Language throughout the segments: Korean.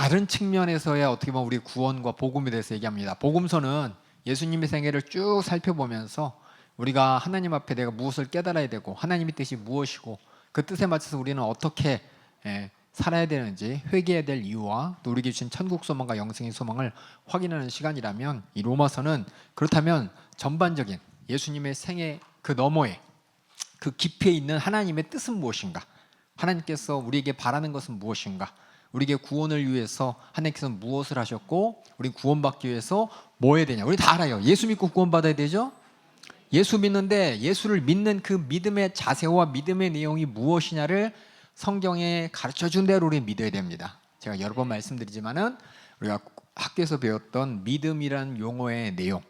다른 측면에서의 어떻게 보면 우리 구원과 복음에 대해서 얘기합니다. 복음서는 예수님의 생애를 쭉 살펴보면서 우리가 하나님 앞에 내가 무엇을 깨달아야 되고 하나님의 뜻이 무엇이고 그 뜻에 맞춰서 우리는 어떻게 살아야 되는지 회개해야 될 이유와 또 우리에게 주신 천국 소망과 영생의 소망을 확인하는 시간이라면, 이 로마서는 그렇다면 전반적인 예수님의 생애 그 너머에 그 깊이에 있는 하나님의 뜻은 무엇인가, 하나님께서 우리에게 바라는 것은 무엇인가, 우리에게 구원을 위해서 하나님께서 무엇을 하셨고 우리 구원받기 위해서 뭐 해야 되냐, 우리 다 알아요. 예수 믿고 구원받아야 되죠. 예수 믿는데 예수를 믿는 그 믿음의 자세와 믿음의 내용이 무엇이냐를 성경에 가르쳐준 대로 우리 믿어야 됩니다. 제가 여러 번 말씀드리지만은 우리가 학교에서 배웠던 믿음이라는 용어의 내용,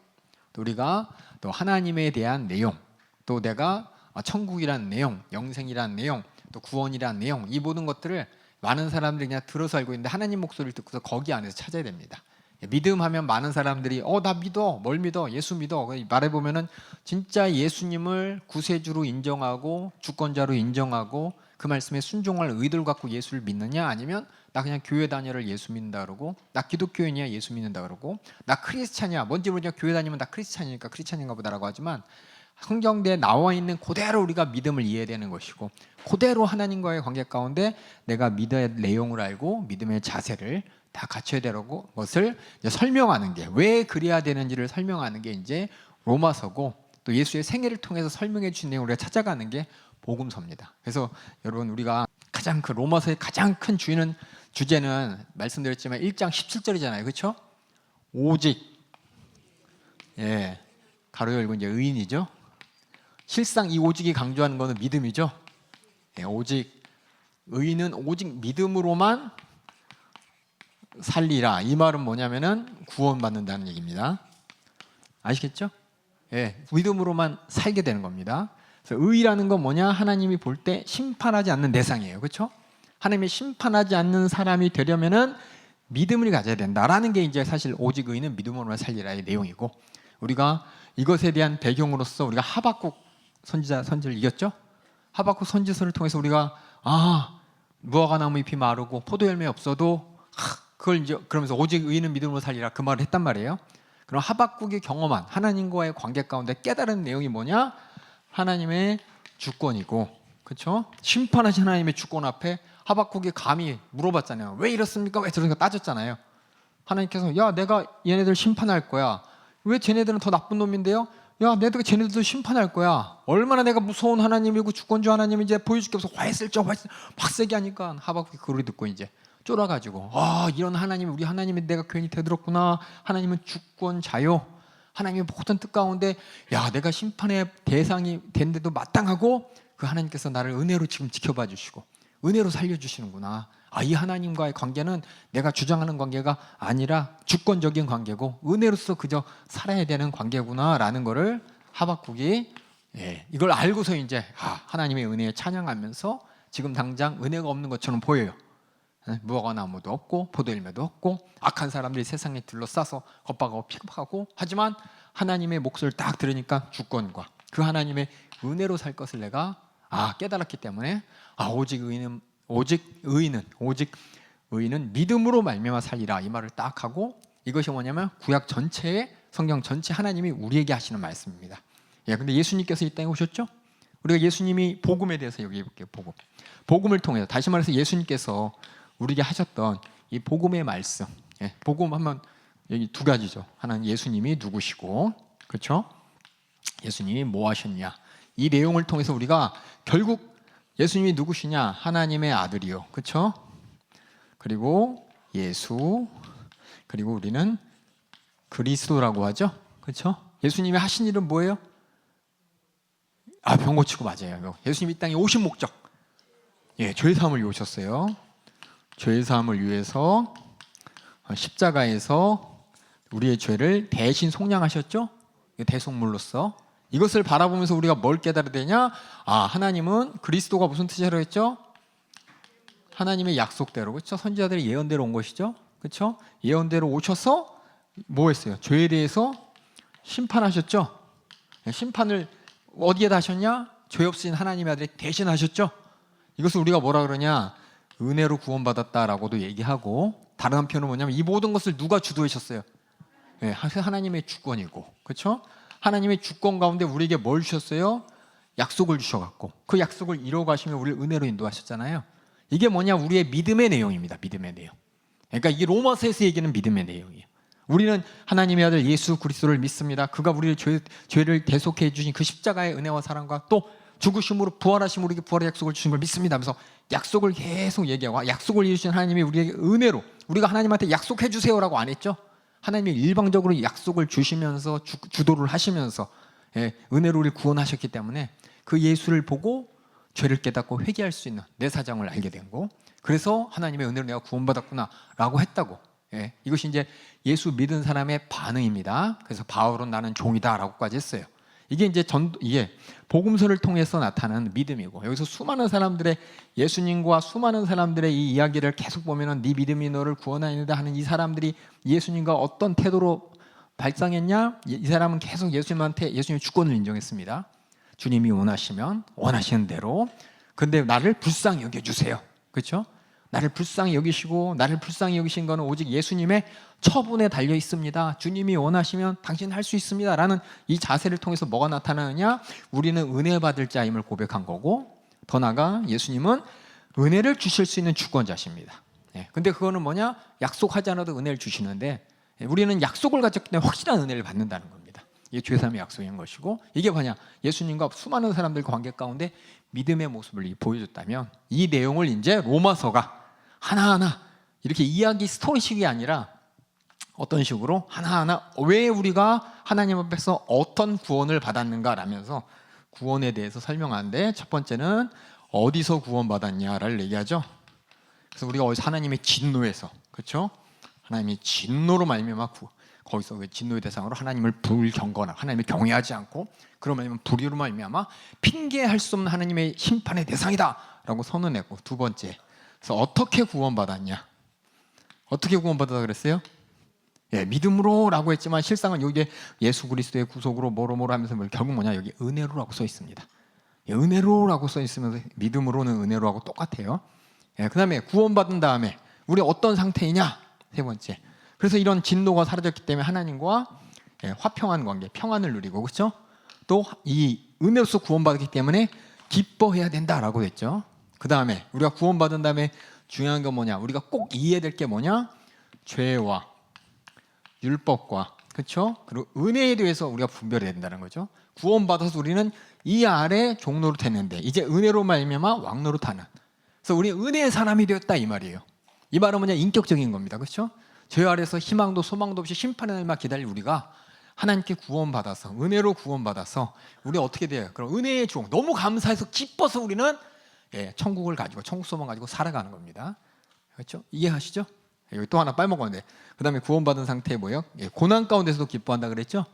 또 우리가 또 하나님에 대한 내용, 또 내가 천국이라는 내용, 영생이라는 내용, 또 구원이라는 내용, 이 모든 것들을 많은 사람들이 그냥 들어서 알고 있는데 하나님 목소리를 듣고서 거기 안에서 찾아야 됩니다. 믿음 하면 많은 사람들이 나 믿어, 뭘 믿어, 예수 믿어 말해보면은 진짜 예수님을 구세주로 인정하고 주권자로 인정하고 그 말씀에 순종할 의도를 갖고 예수를 믿느냐, 아니면 나 그냥 교회 다녀를 예수 믿는다 그러고, 나 기독교인이야 예수 믿는다 그러고, 나 크리스찬이야, 뭔지 모르지만 교회 다니면 나 크리스찬이니까 크리스찬인가 보다라고 하지만, 성경대에 나와 있는 그대로 우리가 믿음을 이해되는 것이고 그대로 하나님과의 관계 가운데 내가 믿어야 할 내용을 알고 믿음의 자세를 다 갖춰야 되라고 것을 이제 설명하는 게, 왜 그래야 되는지를 설명하는 게 이제 로마서고, 또 예수의 생애를 통해서 설명해 주신 내용을 우리가 찾아가는 게 복음서입니다. 그래서 여러분, 우리가 가장 그 로마서의 가장 큰 주제는 말씀드렸지만 1장 17절이잖아요. 그렇죠? 오직, 가로 열고 이제 의인이죠. 실상 이 오직이 강조하는 것은 믿음이죠. 오직 의인은 오직 믿음으로만 살리라. 이 말은 뭐냐면은 구원받는다는 얘기입니다. 아시겠죠? 믿음으로만 살게 되는 겁니다. 그래서 의라는 건 뭐냐? 하나님이 볼 때 심판하지 않는 대상이에요. 그렇죠? 하나님이 심판하지 않는 사람이 되려면은 믿음을 가져야 된다라는 게 이제 사실 오직 의인은 믿음으로만 살리라의 내용이고, 우리가 이것에 대한 배경으로서 우리가 하박국 선지를 이겼죠? 하박국 선지서를 통해서 우리가 무화과 나무 잎이 마르고 포도 열매 없어도 그걸 이제 그러면서 오직 의인은 믿음으로 살리라 그 말을 했단 말이에요. 그럼 하박국이 경험한 하나님과의 관계 가운데 깨달은 내용이 뭐냐? 하나님의 주권이고, 그렇죠? 심판하신 하나님의 주권 앞에 하박국이 감히 물어봤잖아요. 왜 이렇습니까? 왜 저러니까 따졌잖아요. 하나님께서 야, 내가 얘네들 심판할 거야. 왜 쟤네들은 더 나쁜 놈인데요? 야, 내가 쟤네들도 심판할 거야. 얼마나 내가 무서운 하나님이고 주권주 하나님인지 보여줄 게 없어. 화했을죠. 막 세게 하니까 하박국이 그걸 듣고 이제 쫄아가지고, 이런 하나님, 우리 하나님이 내가 괜히 대들었구나. 하나님은 주권자요. 하나님의 모든 뜻 가운데 내가 심판의 대상이 된데도 마땅하고 그 하나님께서 나를 은혜로 지금 지켜봐 주시고 은혜로 살려주시는구나. 이 하나님과의 관계는 내가 주장하는 관계가 아니라 주권적인 관계고 은혜로서 그저 살아야 되는 관계구나 라는 거를 하박국이 이걸 알고서 이제 하나님의 은혜에 찬양하면서 지금 당장 은혜가 없는 것처럼 보여요. 무화과 나무도 없고 포도 열매도 없고 악한 사람들이 세상에 둘러싸서 겁박하고 핍박하고, 하지만 하나님의 목소리를 딱 들으니까 주권과 그 하나님의 은혜로 살 것을 내가 깨달았기 때문에 오직 의인은 믿음으로 말미암아 살리라 이 말을 딱 하고, 이것이 뭐냐면 구약 전체의 성경 전체 하나님이 우리에게 하시는 말씀입니다. 근데 예수님께서 이 땅에 오셨죠? 우리가 예수님이 복음에 대해서 얘기해 볼게요. 복음을 통해서, 다시 말해서 예수님께서 우리에게 하셨던 이 복음의 말씀, 복음 하면 여기 두 가지죠. 하나는 예수님이 누구시고, 그렇죠? 예수님이 뭐 하셨냐, 이 내용을 통해서 우리가 결국 예수님이 누구시냐, 하나님의 아들이요, 그렇죠? 그리고 예수, 그리고 우리는 그리스도라고 하죠, 그렇죠? 예수님이 하신 일은 뭐예요? 병 고치고, 맞아요. 예수님이 이 땅에 오신 목적, 죄 사함을 위해 오셨어요. 죄 사함을 위해서 십자가에서 우리의 죄를 대신 속량하셨죠? 대속물로서. 이것을 바라보면서 우리가 뭘 깨달아야 되냐? 하나님은, 그리스도가 무슨 뜻이라고 했죠? 하나님의 약속대로, 그렇죠? 선지자들의 예언대로 온 것이죠, 그렇죠? 예언대로 오셔서 뭐 했어요? 죄에 대해서 심판하셨죠? 심판을 어디에다 하셨냐? 죄 없으신 하나님의 아들이 대신 하셨죠? 이것을 우리가 뭐라 그러냐? 은혜로 구원받았다라고도 얘기하고, 다른 한편은 뭐냐면 이 모든 것을 누가 주도하셨어요? 예, 하나님의 주권이고, 그렇죠? 하나님의 주권 가운데 우리에게 뭘 주셨어요? 약속을 주셔갖고 그 약속을 이루어가시며 우리를 은혜로 인도하셨잖아요. 이게 뭐냐? 우리의 믿음의 내용입니다. 믿음의 내용. 그러니까 이게 로마서에서 얘기하는 믿음의 내용이에요. 우리는 하나님의 아들 예수 그리스도를 믿습니다. 그가 우리의 죄를 대속해 주신 그 십자가의 은혜와 사랑과 또 죽으심으로 부활하심으로 우리에게 부활의 약속을 주신 걸 믿습니다 하면서 약속을 계속 얘기하고, 약속을 이루신 하나님이 우리에게 은혜로, 우리가 하나님한테 약속해 주세요라고 안 했죠. 하나님이 일방적으로 약속을 주시면서 주도를 하시면서 은혜로 우리를 구원하셨기 때문에 그 예수를 보고 죄를 깨닫고 회개할 수 있는 내 사정을 알게 된 거, 그래서 하나님의 은혜로 내가 구원받았구나 라고 했다고. 이것이 이제 예수 믿은 사람의 반응입니다. 그래서 바울은 나는 종이다 라고까지 했어요. 이게 이제 이게 복음서를 통해서 나타나는 믿음이고, 여기서 수많은 사람들의, 예수님과 수많은 사람들의 이 이야기를 계속 보면은 네 믿음이 너를 구원하는다 하는 이 사람들이 예수님과 어떤 태도로 발상했냐? 이 사람은 계속 예수님한테 예수님의 주권을 인정했습니다. 주님이 원하시면 원하시는 대로, 근데 나를 불쌍히 여겨주세요. 그렇죠? 나를 불쌍히 여기시고, 나를 불쌍히 여기신 거는 오직 예수님의 처분에 달려 있습니다. 주님이 원하시면 당신 할 수 있습니다 라는 이 자세를 통해서 뭐가 나타나느냐? 우리는 은혜 받을 자임을 고백한 거고, 더 나아가 예수님은 은혜를 주실 수 있는 주권자십니다. 근데 그거는 뭐냐? 약속하지 않아도 은혜를 주시는데, 우리는 약속을 가졌기 때문에 확실한 은혜를 받는다는 겁니다. 이게 죄사함의 약속인 것이고, 이게 뭐냐? 예수님과 수많은 사람들 관계 가운데 믿음의 모습을 보여줬다면, 이 내용을 이제 로마서가 하나하나 이렇게 이야기 스토리식이 아니라 어떤 식으로 하나하나 왜 우리가 하나님 앞에서 어떤 구원을 받았는가 라면서 구원에 대해서 설명하는데, 첫 번째는 어디서 구원받았냐를 얘기하죠. 그래서 우리가 어디서 하나님의 진노에서, 그렇죠? 하나님의 진노로 말미암아 거기서 그 진노의 대상으로 하나님을 불경거나 하나님을 경외하지 않고, 그러면 불의로 말미암아 핑계할 수 없는 하나님의 심판의 대상이다라고 선언했고, 두 번째, 그래서 어떻게 구원받았냐? 어떻게 구원받았다 그랬어요? 믿음으로라고 했지만 실상은 여기에 예수 그리스도의 구속으로 뭐로 하면서 결국 뭐냐? 여기 은혜로라고 써 있습니다. 은혜로라고 써 있으면서 믿음으로는 은혜로하고 똑같아요. 그 다음에 구원받은 다음에 우리 어떤 상태이냐? 세 번째. 그래서 이런 진노가 사라졌기 때문에 하나님과 화평한 관계, 평안을 누리고, 그렇죠? 또 이 은혜로서 구원받았기 때문에 기뻐해야 된다라고 했죠. 그 다음에 우리가 구원받은 다음에 중요한 건 뭐냐? 우리가 꼭 이해해야 될 게 뭐냐? 죄와 율법과, 그렇죠? 그리고 은혜에 대해서 우리가 분별해야 된다는 거죠. 구원받아서 우리는 이 아래 종노릇 했는데 이제 은혜로 말미암아 왕노릇하는, 그래서 우리 은혜의 사람이 되었다 이 말이에요. 이 말은 뭐냐? 인격적인 겁니다. 그렇죠? 죄 아래서 희망도 소망도 없이 심판의 날만 기다릴 우리가 하나님께 구원받아서, 은혜로 구원받아서 우리 어떻게 돼요? 그럼 은혜의 종, 너무 감사해서 기뻐서 우리는 천국을 가지고, 천국 소망 가지고 살아가는 겁니다. 그렇죠? 이해하시죠? 여기 또 하나 빨먹었는데, 그 다음에 구원받은 상태에 뭐예요? 고난 가운데서도 기뻐한다 그랬죠?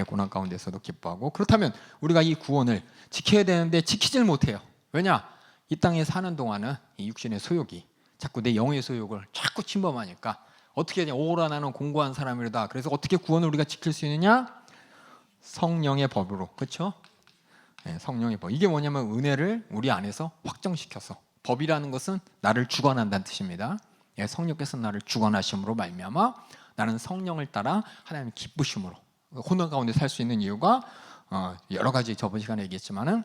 고난 가운데서도 기뻐하고. 그렇다면 우리가 이 구원을 지켜야 되는데 지키질 못해요. 왜냐? 이 땅에 사는 동안은 이 육신의 소욕이 자꾸 내 영의 소욕을 자꾸 침범하니까 어떻게 하냐? 오라 나는 공고한 사람이다. 그래서 어떻게 구원을 우리가 지킬 수 있느냐? 성령의 법으로. 그렇죠? 성령의 법. 이게 뭐냐면 은혜를 우리 안에서 확정시켜서, 법이라는 것은 나를 주관한다는 뜻입니다. 성령께서 나를 주관하심으로 말미암아 나는 성령을 따라 하나님의 기쁘심으로 고난 가운데 살 수 있는 이유가 여러 가지, 저번 시간에 얘기했지만은,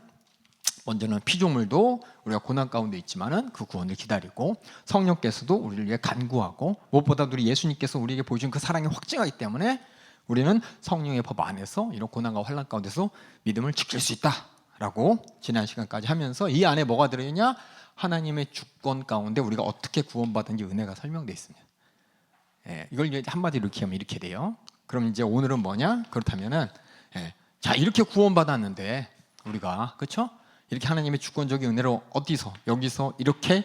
먼저는 피조물도 우리가 고난 가운데 있지만은 그 구원을 기다리고, 성령께서도 우리를 위해 간구하고, 무엇보다 우리 예수님께서 우리에게 보여준 그 사랑이 확증하기 때문에 우리는 성령의 법 안에서 이런 고난과 환난 가운데서 믿음을 지킬 수 있다라고 지난 시간까지 하면서, 이 안에 뭐가 들어있냐? 하나님의 주권 가운데 우리가 어떻게 구원받은지 은혜가 설명되어 있습니다. 이걸 이제 한마디로 이렇게 하면 이렇게 돼요. 그럼 이제 오늘은 뭐냐? 그렇다면은 자, 이렇게 구원받았는데 우리가, 그렇죠? 이렇게 하나님의 주권적인 은혜로 어디서, 여기서 이렇게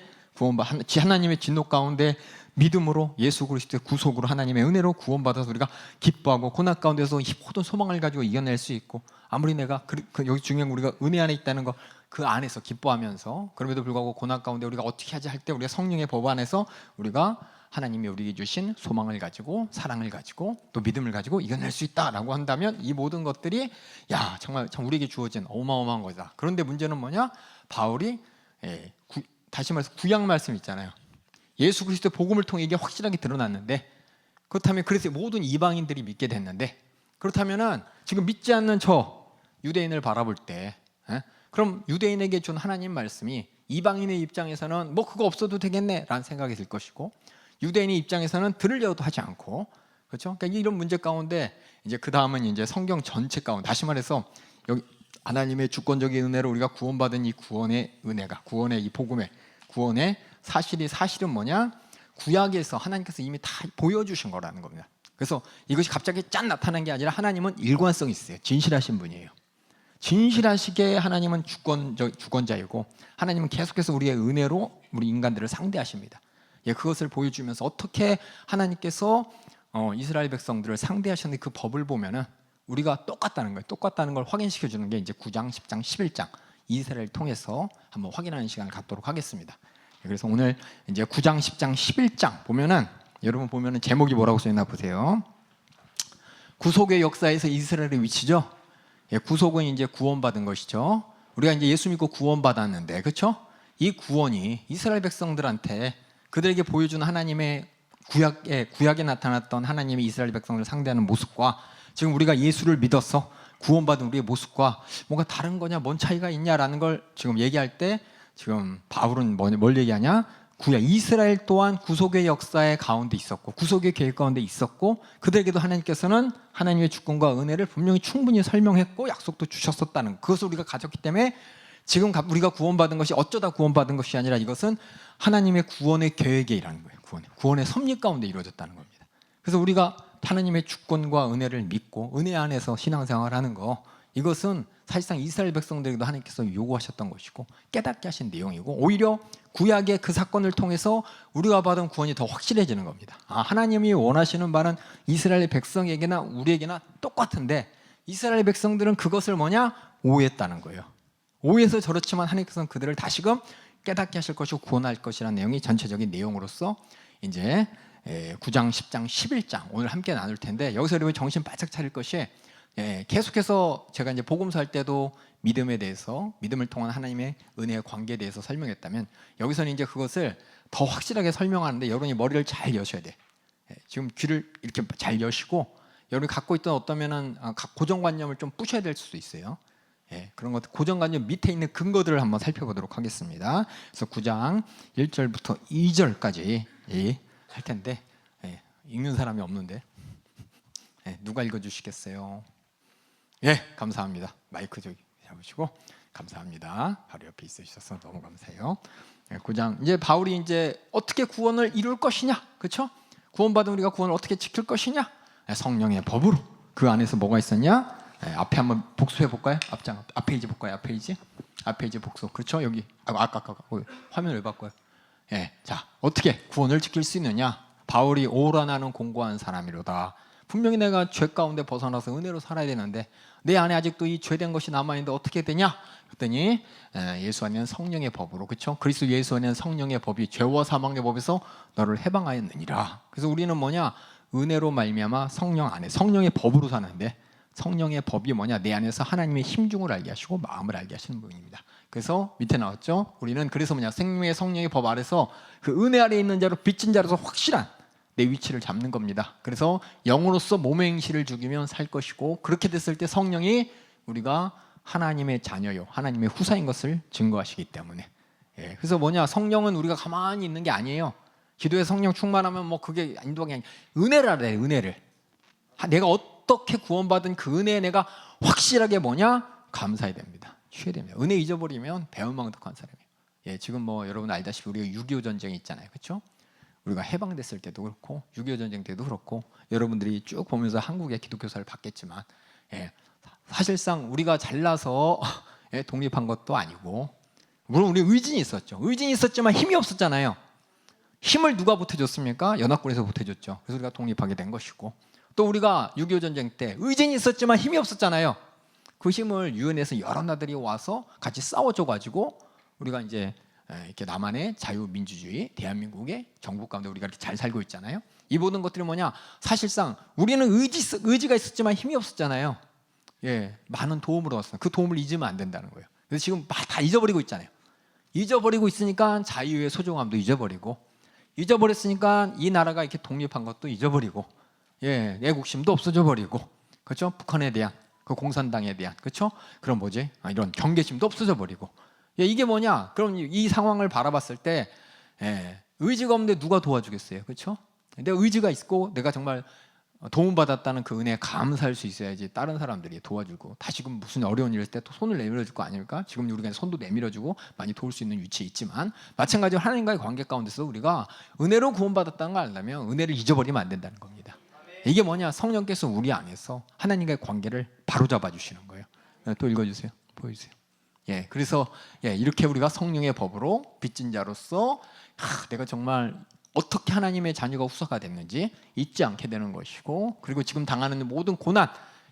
하나님의 진노 가운데 믿음으로 예수 그리스도의 구속으로 하나님의 은혜로 구원받아서 우리가 기뻐하고, 고난 가운데서 이 모든 소망을 가지고 이겨낼 수 있고, 아무리 내가 여기 중요한 우리가 은혜 안에 있다는 거, 그 안에서 기뻐하면서, 그럼에도 불구하고 고난 가운데 우리가 어떻게 하지 할 때 우리가 성령의 법 안에서 우리가 하나님이 우리에게 주신 소망을 가지고, 사랑을 가지고, 또 믿음을 가지고 이겨낼 수 있다라고 한다면, 이 모든 것들이 정말 참 우리에게 주어진 어마어마한 거다. 그런데 문제는 뭐냐? 바울이 다시 말해서 구약 말씀 있잖아요. 예수 그리스도의 복음을 통해 이게 확실하게 드러났는데, 그렇다면 그래서 모든 이방인들이 믿게 됐는데, 그렇다면은 지금 믿지 않는 저 유대인을 바라볼 때, 그럼 유대인에게 준 하나님 말씀이 이방인의 입장에서는 뭐 그거 없어도 되겠네라는 생각이 들 것이고, 유대인의 입장에서는 들으려도 하지 않고, 그렇죠? 그러니까 이런 문제 가운데 이제 그 다음은 이제 성경 전체 가운데, 다시 말해서 여기 하나님의 주권적인 은혜로 우리가 구원받은 이 구원의 은혜가, 구원의 이 복음의 구원의 사실은 뭐냐? 구약에서 하나님께서 이미 다 보여주신 거라는 겁니다. 그래서 이것이 갑자기 짠 나타난 게 아니라 하나님은 일관성이 있어요. 진실하신 분이에요. 진실하시게 하나님은 주권자이고, 하나님은 계속해서 우리의 은혜로 우리 인간들을 상대하십니다. 그것을 보여주면서 어떻게 하나님께서 이스라엘 백성들을 상대하셨는데 그 법을 보면은 우리가 똑같다는 거예요. 똑같다는 걸 확인시켜 주는 게 이제 9장, 10장, 11장 이스라엘을 통해서 한번 확인하는 시간을 갖도록 하겠습니다. 그래서 오늘 이제 9장, 10장, 11장 보면은, 여러분 보면은 제목이 뭐라고 써 있나 보세요. 구속의 역사에서 이스라엘의 위치죠. 구속은 이제 구원받은 것이죠. 우리가 이제 예수 믿고 구원받았는데, 그렇죠? 이 구원이 이스라엘 백성들한테 그들에게 보여준 하나님의 구약에 나타났던 하나님이 이스라엘 백성을 상대하는 모습과 지금 우리가 예수를 믿어서 구원받은 우리의 모습과 뭔가 다른 거냐, 뭔 차이가 있냐라는 걸 지금 얘기할 때, 지금 바울은 뭘 얘기하냐? 구약 이스라엘 또한 구속의 역사의 가운데 있었고, 구속의 계획 가운데 있었고, 그들에게도 하나님께서는 하나님의 주권과 은혜를 분명히 충분히 설명했고 약속도 주셨었다는, 그것을 우리가 가졌기 때문에 지금 우리가 구원받은 것이 어쩌다 구원받은 것이 아니라 이것은 하나님의 구원의 계획에 일하는 거예요. 구원의 섭리 가운데 이루어졌다는 겁니다. 그래서 우리가 하나님의 주권과 은혜를 믿고 은혜 안에서 신앙생활을 하는 거, 이것은 사실상 이스라엘 백성들에게도 하나님께서 요구하셨던 것이고 깨닫게 하신 내용이고, 오히려 구약의 그 사건을 통해서 우리가 받은 구원이 더 확실해지는 겁니다. 하나님이 원하시는 바는 이스라엘 백성에게나 우리에게나 똑같은데 이스라엘 백성들은 그것을 뭐냐? 오해했다는 거예요. 오해해서 저렇지만 하나님께서는 그들을 다시금 깨닫게 하실 것이고 구원할 것이라는 내용이 전체적인 내용으로서 이제 9장, 10장, 11장 오늘 함께 나눌 텐데, 여기서 여러분 정신 바짝 차릴 것이, 계속해서 제가 이제 복음서 할 때도 믿음에 대해서, 믿음을 통한 하나님의 은혜의 관계에 대해서 설명했다면, 여기서는 이제 그것을 더 확실하게 설명하는데 여러분이 머리를 잘 여셔야 돼. 지금 귀를 이렇게 잘 여시고, 여러분이 갖고 있던 어떠면은 고정관념을 좀 부셔야 될 수도 있어요. 그런 것, 고정관념 밑에 있는 근거들을 한번 살펴보도록 하겠습니다. 그래서 9장 1절부터 2절까지 할 텐데, 읽는 사람이 없는데 누가 읽어주시겠어요? 감사합니다. 마이크 저기 잡으시고 감사합니다. 바로 옆에 있으셔서 너무 감사해요. 9장, 이제 바울이 이제 어떻게 구원을 이룰 것이냐, 그렇죠? 구원받은 우리가 구원을 어떻게 지킬 것이냐? 성령의 법으로. 그 안에서 뭐가 있었냐? 앞에 한번 복수해 볼까요? 앞 페이지 볼까요? 앞 페이지 복수. 그렇죠? 여기 아까 화면 왜 바꿔요? 자, 어떻게 구원을 지킬 수 있느냐? 바울이 오라나는 공고한 사람이로다. 분명히 내가 죄 가운데 벗어나서 은혜로 살아야 되는데 내 안에 아직도 이 죄된 것이 남아있는데 어떻게 되냐? 그랬더니 예수 안에는 성령의 법으로, 그렇죠? 그리스도 예수 안에는 성령의 법이 죄와 사망의 법에서 너를 해방하였느니라. 그래서 우리는 뭐냐? 은혜로 말미암아 성령 안에, 성령의 법으로 사는데, 성령의 법이 뭐냐? 내 안에서 하나님의 힘중을 알게 하시고 마음을 알게 하시는 분입니다. 그래서 밑에 나왔죠? 우리는 그래서 뭐냐? 생명의 성령의 법 아래서 그 은혜 아래 있는 자로 빚진 자로서 확실한 내 위치를 잡는 겁니다. 그래서 영으로서 몸의 행실을 죽이면 살 것이고, 그렇게 됐을 때 성령이 우리가 하나님의 자녀요, 하나님의 후사인 것을 증거하시기 때문에. 그래서 뭐냐? 성령은 우리가 가만히 있는 게 아니에요. 기도에 성령 충만하면 뭐 그게 인도하는 게 아니라 은혜를 알아야 돼. 은혜를. 내가 어떻게 구원받은 그 은혜에 내가 확실하게 뭐냐? 감사해야 됩니다. 취해야 됩니다. 은혜 잊어버리면 배은망덕한 사람이에요. 지금 뭐 여러분 알다시피 우리가 6.25 전쟁이 있잖아요, 그렇죠? 우리가 해방됐을 때도 그렇고 6.25 전쟁 때도 그렇고, 여러분들이 쭉 보면서 한국의 기독교사를 봤겠지만, 사실상 우리가 잘나서 독립한 것도 아니고, 물론 우리 의진이 있었죠. 의진이 있었지만 힘이 없었잖아요. 힘을 누가 보태줬습니까? 연합군에서 보태줬죠. 그래서 우리가 독립하게 된 것이고, 또 우리가 6.25 전쟁 때 의진이 있었지만 힘이 없었잖아요. 그 힘을 유엔에서 여러 나라들이 와서 같이 싸워줘가지고 우리가 이제 이렇게 남한의 자유민주주의 대한민국의 정부 가운데 우리가 이렇게 잘 살고 있잖아요. 이 모든 것들이 뭐냐? 사실상 우리는 의지가 있었지만 힘이 없었잖아요. 많은 도움을 얻었어요. 그 도움을 잊으면 안 된다는 거예요. 그래서 지금 다 잊어버리고 있잖아요. 잊어버리고 있으니까 자유의 소중함도 잊어버리고, 잊어버렸으니까 이 나라가 이렇게 독립한 것도 잊어버리고, 예, 애국심도 없어져 버리고, 그렇죠? 북한에 대한 그 공산당에 대한, 그렇죠? 그런 뭐지? 이런 경계심도 없어져 버리고, 예, 이게 뭐냐? 그럼 이 상황을 바라봤을 때, 예, 의지가 없는데 누가 도와주겠어요, 그렇죠? 내 의지가 있고 내가 정말 도움받았다는 그 은혜에 감사할 수 있어야지 다른 사람들이 도와주고, 다시금 무슨 어려운 일 때 또 손을 내밀어줄 거 아닙니까? 지금 우리가 손도 내밀어주고 많이 도울 수 있는 위치에 있지만, 마찬가지로 하나님과의 관계 가운데서 우리가 은혜로 구원받았다는 걸 알려면 은혜를 잊어버리면 안 된다는 겁니다. 이게 뭐냐? 성령께서 우리 안에서 하나님과의 관계를 바로잡아 주시는 거예요. 또 읽어주세요. 보여주세요. 예, 그래서 예, 이렇게 우리가 성령의 법으로 빚진 자로서 내가 정말 어떻게 하나님의 자녀가 후사가 됐는지 잊지 않게 되는 것이고, 그리고 지금 당하는 모든 고난,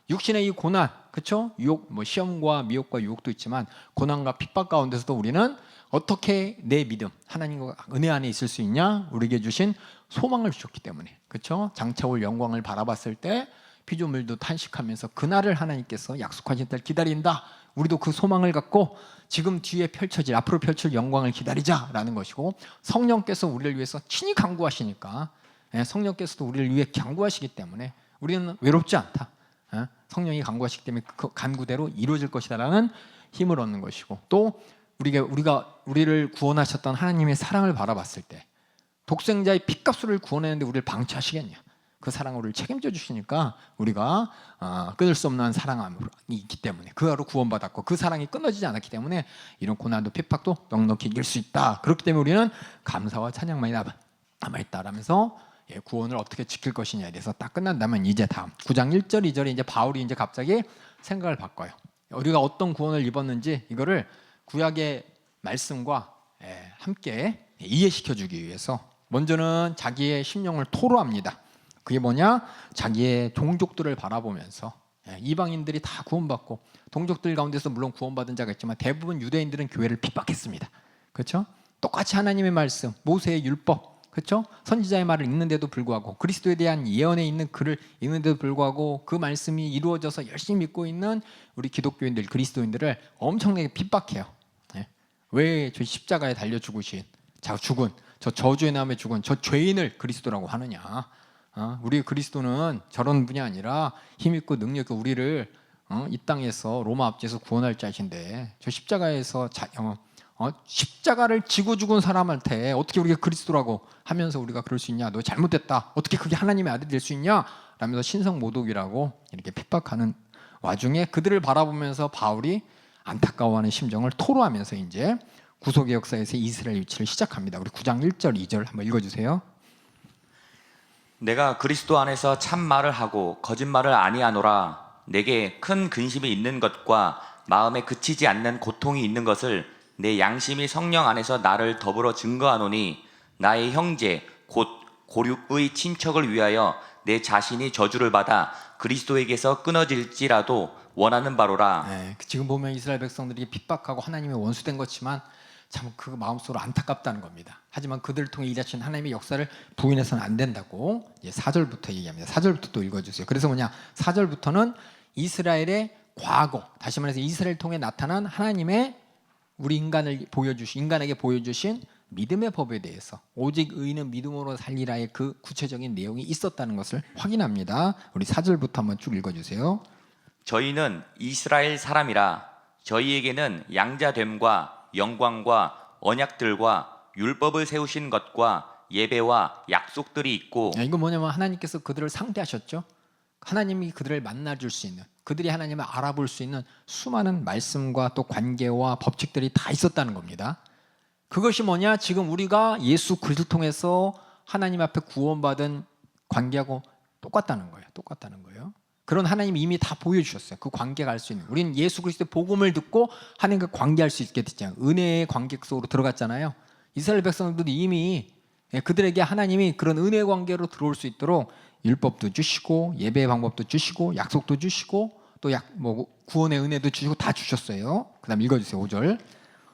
육신의 이 고난, 그렇죠? 유혹, 뭐 시험과 미혹과 유혹도 있지만 고난과 핍박 가운데서도 우리는 어떻게 내 믿음, 하나님과 은혜 안에 있을 수 있냐? 우리에게 주신 소망을 주셨기 때문에, 그렇죠? 장차 올 영광을 바라봤을 때 피조물도 탄식하면서 그날을 하나님께서 약속하신 때를 기다린다. 우리도 그 소망을 갖고 지금 뒤에 펼쳐질, 앞으로 펼칠 영광을 기다리자라는 것이고, 성령께서 우리를 위해서 친히 간구하시니까, 성령께서도 우리를 위해 간구하시기 때문에 우리는 외롭지 않다. 성령이 간구하시기 때문에 그 간구대로 이루어질 것이다라는 힘을 얻는 것이고, 또 우리를 구원하셨던 하나님의 사랑을 바라봤을 때, 독생자의 핏값을 구원했는데 우리를 방치하시겠냐? 그 사랑을 우리를 책임져 주시니까 우리가 끊을 수 없는 사랑이 있기 때문에, 그하로 구원받았고 그 사랑이 끊어지지 않았기 때문에 이런 고난도 핍박도 넉넉히 이길 수 있다. 그렇기 때문에 우리는 감사와 찬양만이 남아있다라면서, 예, 구원을 어떻게 지킬 것이냐에 대해서 딱 끝난다면, 이제 다음 9장 1절 2절에 이제 바울이 이제 갑자기 생각을 바꿔요. 우리가 어떤 구원을 입었는지 이거를 구약의 말씀과 함께 이해시켜주기 위해서 먼저는 자기의 심령을 토로합니다. 그게 뭐냐? 자기의 동족들을 바라보면서, 이방인들이 다 구원받고 동족들 가운데서 물론 구원받은 자가 있지만 대부분 유대인들은 교회를 핍박했습니다. 그렇죠? 똑같이 하나님의 말씀, 모세의 율법, 그렇죠? 선지자의 말을 읽는데도 불구하고, 그리스도에 대한 예언에 있는 글을 읽는데도 불구하고 그 말씀이 이루어져서 열심히 믿고 있는 우리 기독교인들, 그리스도인들을 엄청나게 핍박해요. 왜 저 십자가에 달려 죽으신 저 저주의 나음에 죽은 저 죄인을 그리스도라고 하느냐? 우리 그리스도는 저런 분이 아니라 힘있고 능력있고 우리를 이 땅에서 로마 압제에서 구원할 자신데, 저 십자가에서 십자가를 지고 죽은 사람한테 어떻게 우리가 그리스도라고 하면서 우리가 그럴 수 있냐? 너 잘못됐다. 어떻게 그게 하나님의 아들이 될 수 있냐? 라면서 신성모독이라고 이렇게 핍박하는 와중에 그들을 바라보면서 바울이 안타까워하는 심정을 토로하면서 이제 구속의 역사에서 이스라엘 위치를 시작합니다. 우리 9장 1절 2절 한번 읽어주세요. 내가 그리스도 안에서 참 말을 하고 거짓말을 아니하노라. 내게 큰 근심이 있는 것과 마음에 그치지 않는 고통이 있는 것을 내 양심이 성령 안에서 나를 더불어 증거하노니, 나의 형제 곧 고륙의 친척을 위하여 내 자신이 저주를 받아 그리스도에게서 끊어질지라도 원하는 바로라. 지금 보면 이스라엘 백성들이 핍박하고 하나님의 원수된 것지만 참 그 마음속으로 안타깝다는 겁니다. 하지만 그들을 통해 일하신 하나님의 역사를 부인해서는 안 된다고 4절부터 얘기합니다. 4절부터 또 읽어주세요. 그래서 뭐냐? 4절부터는 이스라엘의 과거, 다시 말해서 이스라엘 통해 나타난 하나님의 우리 인간에게 보여주신 믿음의 법에 대해서, 오직 의인은 믿음으로 살리라의 그 구체적인 내용이 있었다는 것을 확인합니다. 우리 4절부터 한번 쭉 읽어주세요. 저희는 이스라엘 사람이라. 저희에게는 양자됨과 영광과 언약들과 율법을 세우신 것과 예배와 약속들이 있고. 이건 뭐냐면 하나님께서 그들을 상대하셨죠. 하나님이 그들을 만나줄 수 있는, 그들이 하나님을 알아볼 수 있는 수많은 말씀과 또 관계와 법칙들이 다 있었다는 겁니다. 그것이 뭐냐? 지금 우리가 예수 그리스도를 통해서 하나님 앞에 구원받은 관계하고 똑같다는 거예요. 그런 하나님이 이미 다 보여주셨어요. 그 관계가 알 수 있는, 우리는 예수 그리스도의 복음을 듣고 하나님과 관계할 수 있게 됐잖아요. 은혜의 관계 속으로 들어갔잖아요. 이스라엘 백성들도 이미 그들에게 하나님이 그런 은혜 관계로 들어올 수 있도록 율법도 주시고 예배의 방법도 주시고 약속도 주시고 또 구원의 은혜도 주시고 다 주셨어요. 그 다음 읽어주세요. 5절.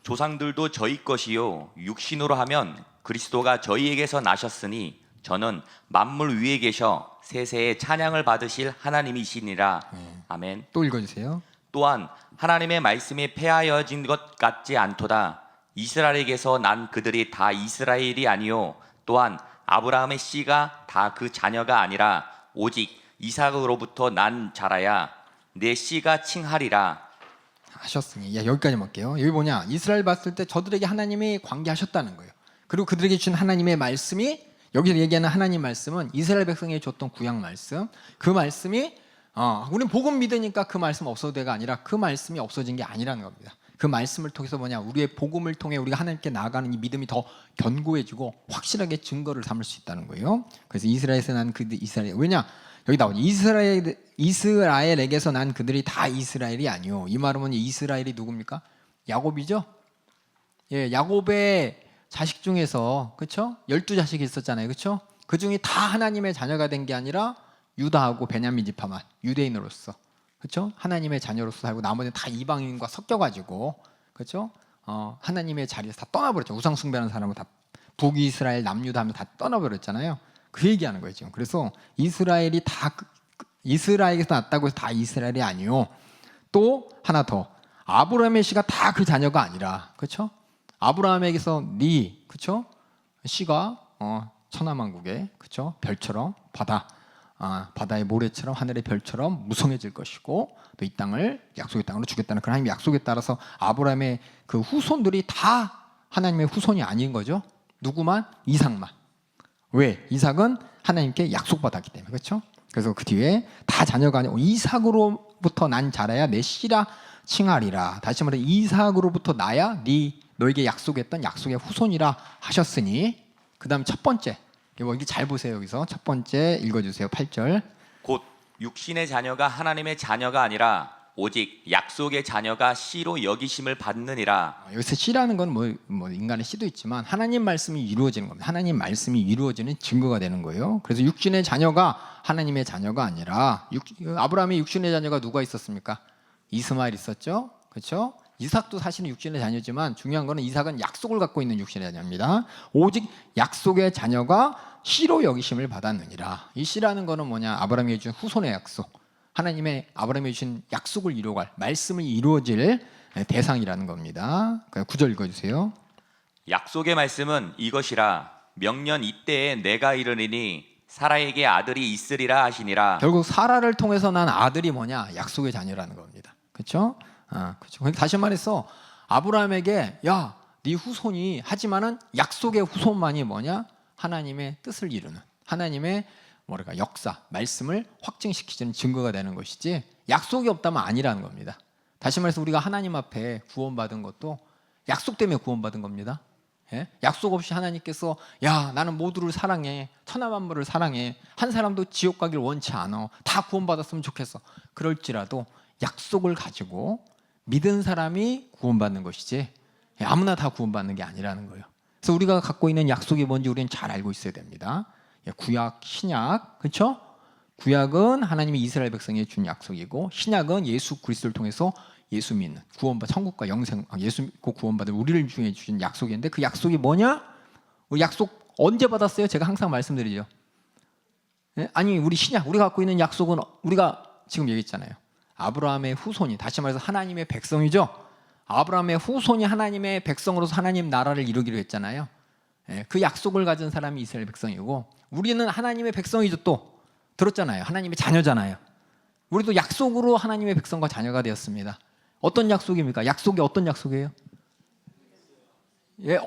조상들도 저희 것이요 육신으로 하면 그리스도가 저희에게서 나셨으니 저는 만물 위에 계셔 세세의 찬양을 받으실 하나님이시니라. 아멘. 또 읽어주세요. 또한 하나님의 말씀이 폐하여진 것 같지 않도다. 이스라엘에게서 난 그들이 다 이스라엘이 아니요 또한 아브라함의 씨가 다 그 자녀가 아니라 오직 이삭으로부터 난 자라야 내 씨가 칭하리라. 하셨으니, 여기까지 볼게요. 여기 뭐냐, 이스라엘 봤을 때 저들에게 하나님이 관계하셨다는 거예요. 그리고 그들에게 주신 하나님의 말씀이, 여기서 얘기하는 하나님 말씀은 이스라엘 백성에게 줬던 구약 말씀, 그 말씀이 우리는 복음 믿으니까 그 말씀 없어도 돼가 아니라 그 말씀이 없어진 게 아니라는 겁니다. 그 말씀을 통해서 뭐냐, 우리의 복음을 통해 우리가 하나님께 나아가는 이 믿음이 더 견고해지고 확실하게 증거를 삼을 수 있다는 거예요. 그래서 이스라엘에서 난 그들 이스라엘, 왜냐 여기 나오죠. 이스라엘에게서 난 그들이 다 이스라엘이 아니요. 이 말은 이스라엘이 누굽니까? 야곱이죠. 예, 야곱의 자식 중에서, 그렇죠? 12자식이 있었잖아요, 그렇죠? 그 중에 다 하나님의 자녀가 된 게 아니라 유다하고 베냐민 지파만 유대인으로서, 그렇죠? 하나님의 자녀로서 살고 나머지는 다 이방인과 섞여가지고, 그렇죠? 하나님의 자리에서 다 떠나버렸죠. 우상 숭배하는 사람을 다 북이스라엘, 남유다 하면 다 떠나버렸잖아요. 그 얘기하는 거예요 지금. 그래서 이스라엘이 다 이스라엘에서 났다고 해서 다 이스라엘이 아니요. 또 하나 더, 아브라함의 씨가 다 그 자녀가 아니라, 그렇죠? 아브라함에게서 그렇죠? 씨가 천하만국에, 그렇죠? 별처럼 바다의 모래처럼 하늘의 별처럼 무성해질 것이고, 또 이 땅을 약속의 땅으로 주겠다는 그 하나님의 약속에 따라서 아브라함의 그 후손들이 다 하나님의 후손이 아닌 거죠. 누구만? 이삭만. 왜? 이삭은 하나님께 약속받았기 때문에, 그렇죠? 그래서 그 뒤에 다 자녀가 아니고 이삭으로부터 난 자라야 내 씨라 칭하리라. 다시 말해 이삭으로부터 나야 너에게 약속했던 약속의 후손이라 하셨으니, 그 다음 첫 번째, 이게 잘 보세요. 여기서 첫 번째 읽어주세요. 8절. 곧 육신의 자녀가 하나님의 자녀가 아니라 오직 약속의 자녀가 씨로 여기심을 받느니라. 여기서 씨라는 건 뭐 인간의 씨도 있지만 하나님 말씀이 이루어지는 겁니다. 하나님 말씀이 이루어지는 증거가 되는 거예요. 그래서 육신의 자녀가 하나님의 자녀가 아니라, 아브라함의 육신의 자녀가 누가 있었습니까? 이스마엘 있었죠, 그렇죠? 이삭도 사실은 육신의 자녀지만 중요한 거는 이삭은 약속을 갖고 있는 육신의 자녀입니다. 오직 약속의 자녀가 씨로 여기심을 받았느니라. 이 씨라는 거는 뭐냐, 아브라함이 준 후손의 약속, 하나님의 아브라함이 주신 약속을 이루어갈, 말씀을 이루어질 대상이라는 겁니다. 9절 읽어주세요. 약속의 말씀은 이것이라. 명년 이때에 내가 이르리니 사라에게 아들이 있으리라 하시니라. 결국 사라를 통해서 난 아들이 뭐냐, 약속의 자녀라는 겁니다. 그렇죠? 그렇죠. 다시 말해서 아브라함에게 네 후손이, 하지만은 약속의 후손만이 뭐냐, 하나님의 뜻을 이루는, 하나님의 역사, 말씀을 확증시키는 증거가 되는 것이지, 약속이 없다면 아니라는 겁니다. 다시 말해서 우리가 하나님 앞에 구원받은 것도 약속 때문에 구원받은 겁니다. 예? 약속 없이 하나님께서 나는 모두를 사랑해, 천하 만물을 사랑해, 한 사람도 지옥 가길 원치 않아, 다 구원받았으면 좋겠어, 그럴지라도 약속을 가지고 믿은 사람이 구원받는 것이지 아무나 다 구원받는 게 아니라는 거예요. 그래서 우리가 갖고 있는 약속이 뭔지 우리는 잘 알고 있어야 됩니다. 구약, 신약, 그렇죠? 구약은 하나님이 이스라엘 백성에 준 약속이고, 신약은 예수 그리스도를 통해서 예수 믿는, 천국과 영생, 예수 믿고 구원받을 우리를 중에 주신 약속인데, 그 약속이 뭐냐? 우리 약속 언제 받았어요? 제가 항상 말씀드리죠. 아니, 우리 신약, 우리가 갖고 있는 약속은 우리가 지금 얘기했잖아요. 아브라함의 후손이, 다시 말해서 하나님의 백성이죠. 아브라함의 후손이 하나님의 백성으로서 하나님 나라를 이루기로 했잖아요. 그 약속을 가진 사람이 이스라엘 백성이고, 우리는 하나님의 백성이죠. 또 들었잖아요. 하나님의 자녀잖아요. 우리도 약속으로 하나님의 백성과 자녀가 되었습니다. 어떤 약속입니까? 약속이 어떤 약속이에요?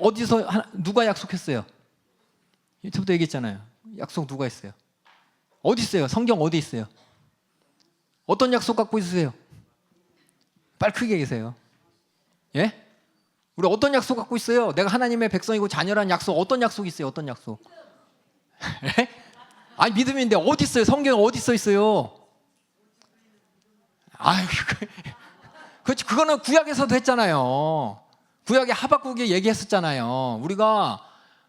어디서 누가 약속했어요? 저부터 얘기했잖아요. 약속 누가 했어요? 어디 있어요? 성경 어디 있어요? 어떤 약속 갖고 있으세요? 빨리 크게 얘기하세요. 예? 우리 어떤 약속 갖고 있어요? 내가 하나님의 백성이고 자녀라는 약속, 어떤 약속이 있어요? 어떤 약속? 아니, 믿음인데 어디 있어요? 성경 어디 써 있어요? 아유, 그렇지, 그거는 구약에서도 했잖아요. 구약에 하박국에 얘기했었잖아요. 우리가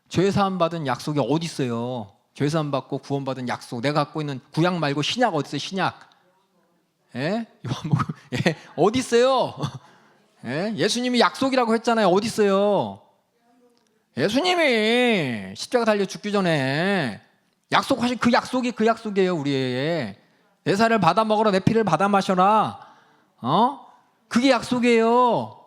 죄 사함 받은 약속이 어디 있어요? 죄 사함 받고 구원받은 약속, 내가 갖고 있는 구약 말고 신약 어디 있어요? 신약. 어디 있어요? 예수님이 약속이라고 했잖아요. 어디 있어요? 예수님이 십자가 달려 죽기 전에 약속하신 그 약속이 그 약속이에요. 우리의 내 살을 받아 먹어라, 내 피를 받아 마셔라. 그게 약속이에요.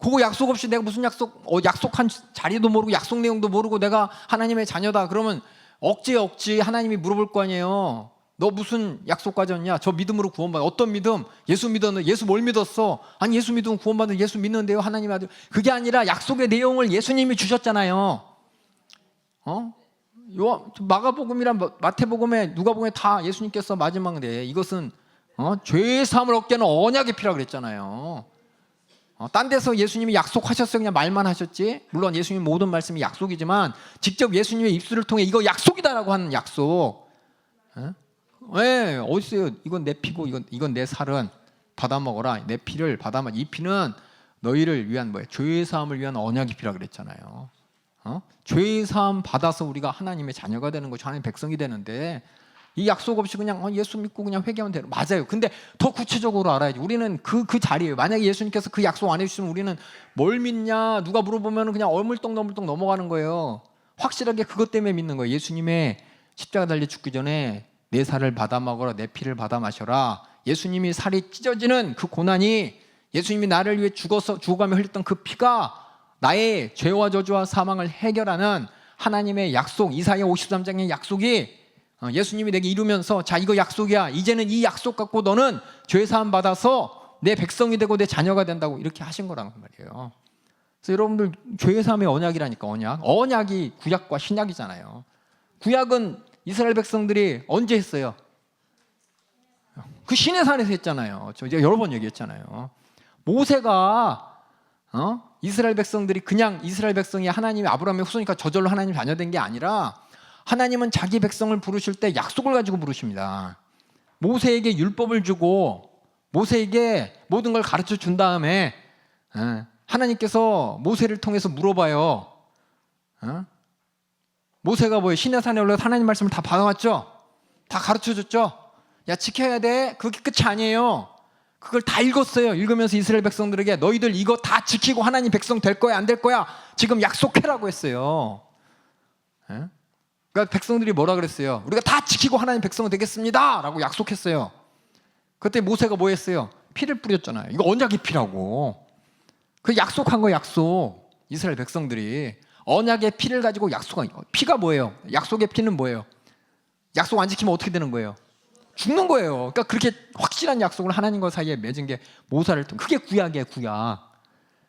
그거 약속 없이 내가 무슨 약속한 자리도 모르고 약속 내용도 모르고 내가 하나님의 자녀다 그러면 억지 하나님이 물어볼 거 아니에요. 너 무슨 약속 가졌냐? 저 믿음으로 구원받아. 어떤 믿음? 예수 믿었는데 예수 뭘 믿었어? 아니 예수 믿으면 구원받는 예수 믿는데요 하나님 아들. 그게 아니라 약속의 내용을 예수님이 주셨잖아요. 마가복음이랑 마태복음에 누가복음에 다 예수님께서 마지막에 이것은 죄의 사함을 얻게 하는 언약이 필요하다고 그랬잖아요. 딴 데서 예수님이 약속하셨어요. 그냥 말만 하셨지. 물론 예수님 모든 말씀이 약속이지만 직접 예수님의 입술을 통해 이거 약속이다라고 하는 약속. 왜 어디 있어요? 이건 내 피고 이건 내 살은 받아 먹어라. 내 피를 받아 먹. 이 피는 너희를 위한 뭐예요? 죄의 사함을 위한 언약이 필요하다고 그랬잖아요. 죄의 사함 받아서 우리가 하나님의 자녀가 되는 것이 하나님의 백성이 되는데 이 약속 없이 그냥 예수 믿고 그냥 회개하면 되는 맞아요. 근데 더 구체적으로 알아야지. 우리는 그 자리예요. 만약에 예수님께서 그 약속 안 해주시면 우리는 뭘 믿냐 누가 물어보면 그냥 얼물떡 넘어가는 거예요. 확실하게 그것 때문에 믿는 거예요. 예수님의 십자가 달려 죽기 전에 내 살을 받아 먹어라 내 피를 받아 마셔라. 예수님이 살이 찢어지는 그 고난이 예수님이 나를 위해 죽어가며 흘렸던 그 피가 나의 죄와 저주와 사망을 해결하는 하나님의 약속 이사야 53장의 약속이 예수님이 내게 이루면서 자 이거 약속이야. 이제는 이 약속 갖고 너는 죄 사함 받아서 내 백성이 되고 내 자녀가 된다고 이렇게 하신 거란 말이에요. 그래서 여러분들 죄 사함의 언약이라니까 언약이 구약과 신약이잖아요. 구약은 이스라엘 백성들이 언제 했어요? 그 시내산에서 했잖아요. 저 이제 여러 번 얘기했잖아요. 모세가 이스라엘 백성들이 그냥 이스라엘 백성이 하나님의 아브라함의 후손이니까 저절로 하나님 자녀된 게 아니라 하나님은 자기 백성을 부르실 때 약속을 가지고 부르십니다. 모세에게 율법을 주고 모세에게 모든 걸 가르쳐 준 다음에 하나님께서 모세를 통해서 물어봐요. 모세가 뭐예요? 시내산에 올라가서 하나님 말씀을 다 받아왔죠? 다 가르쳐 줬죠? 야 지켜야 돼. 그게 끝이 아니에요. 그걸 다 읽었어요. 읽으면서 이스라엘 백성들에게 너희들 이거 다 지키고 하나님 백성 될 거야 안 될 거야 지금 약속해라고 했어요. 그러니까 백성들이 뭐라 그랬어요? 우리가 다 지키고 하나님 백성은 되겠습니다 라고 약속했어요. 그때 모세가 뭐 했어요? 피를 뿌렸잖아요. 이거 언약의 피라고. 그 약속한 거 약속. 이스라엘 백성들이 언약의 피를 가지고 약속한 피가 뭐예요? 약속의 피는 뭐예요? 약속 안 지키면 어떻게 되는 거예요? 죽는 거예요. 그러니까 그렇게 확실한 약속을 하나님과 사이에 맺은 게 모세를 통해 그게 구약이에요. 구약.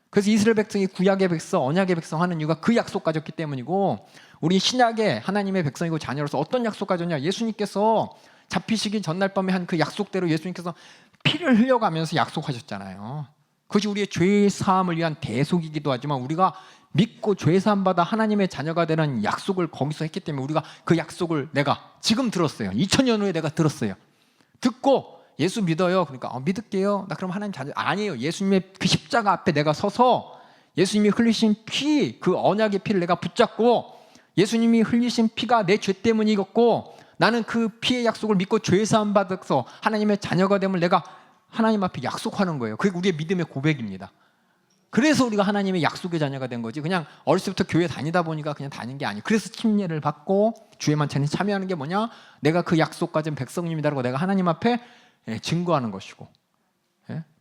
그래서 이스라엘 백성이 구약의 백성, 언약의 백성 하는 이유가 그 약속 가졌기 때문이고 우리 신약의 하나님의 백성이고 자녀로서 어떤 약속 가졌냐? 예수님께서 잡히시기 전날 밤에 한 그 약속대로 예수님께서 피를 흘려가면서 약속하셨잖아요. 그것이 우리의 죄 사함을 위한 대속이기도 하지만 우리가 믿고 죄 사함 받아 하나님의 자녀가 되는 약속을 거기서 했기 때문에 우리가 그 약속을 내가 지금 들었어요. 2000년 후에 내가 들었어요. 듣고 예수 믿어요. 그러니까 믿을게요. 나 그럼 하나님 자녀 아니에요. 예수님의 그 십자가 앞에 내가 서서 예수님이 흘리신 피, 그 언약의 피를 내가 붙잡고 예수님이 흘리신 피가 내 죄 때문이었고 나는 그 피의 약속을 믿고 죄 사함 받아서 하나님의 자녀가 됨을 내가 하나님 앞에 약속하는 거예요. 그게 우리의 믿음의 고백입니다. 그래서 우리가 하나님의 약속의 자녀가 된 거지 그냥 어렸을 때부터 교회 다니다 보니까 그냥 다닌 게 아니에요. 그래서 침례를 받고 주의 만찬에 참여하는 게 뭐냐? 내가 그 약속 가진 백성님이다라고 내가 하나님 앞에 증거하는 것이고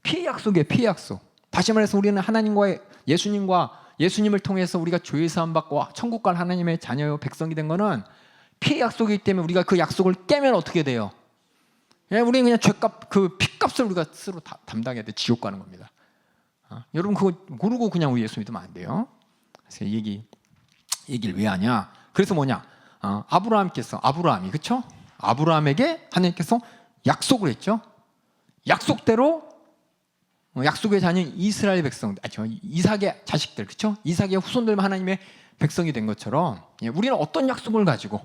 피의 약속이에요. 피의 약속. 다시 말해서 우리는 하나님과의 예수님을 통해서 우리가 죄의 사함 받고 천국 갈 하나님의 자녀요 백성이 된 거는 피의 약속이기 때문에 우리가 그 약속을 깨면 어떻게 돼요? 우리는 그냥 죄값 그 피값을 우리가 스스로 담당해야 돼. 지옥 가는 겁니다. 여러분 그거 모르고 그냥 우리 예수 믿으면 안 돼요. 그래서 얘기를 왜 하냐? 그래서 뭐냐? 아브라함이 그렇죠? 아브라함에게 하나님께서 약속을 했죠. 약속대로 약속의 자녀인 이스라엘 백성들, 이삭의 자식들, 그렇죠? 이삭의 후손들만 하나님의 백성이 된 것처럼 우리는 어떤 약속을 가지고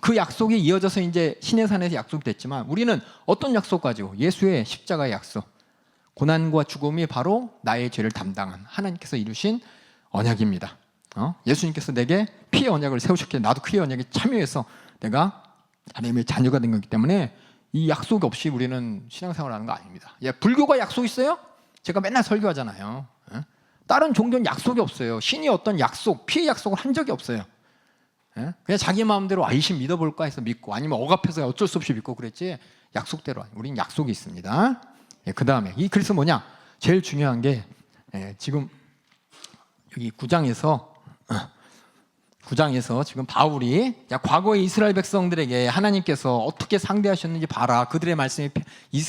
그 약속이 이어져서 이제 시내산에서 약속이 됐지만 우리는 어떤 약속 가지고 예수의 십자가의 약속. 고난과 죽음이 바로 나의 죄를 담당한 하나님께서 이루신 언약입니다. 예수님께서 내게 피의 언약을 세우셨기에 나도 피의 언약에 참여해서 내가 하나님의 자녀가 된 거기 때문에 이 약속 없이 우리는 신앙생활을 하는 거 아닙니다. 불교가 약속 있어요? 제가 맨날 설교하잖아요. 다른 종교는 약속이 없어요. 신이 어떤 약속, 피의 약속을 한 적이 없어요. 그냥 자기 마음대로 이 신 믿어볼까 해서 믿고 아니면 억압해서 어쩔 수 없이 믿고 그랬지 약속대로 우리는 약속이 있습니다. 그 다음에 그래서 뭐냐? 제일 중요한 게 지금 여기 9장에서 지금 바울이 야 과거의 이스라엘 백성들에게 하나님께서 어떻게 상대하셨는지 봐라. 그들의 말씀에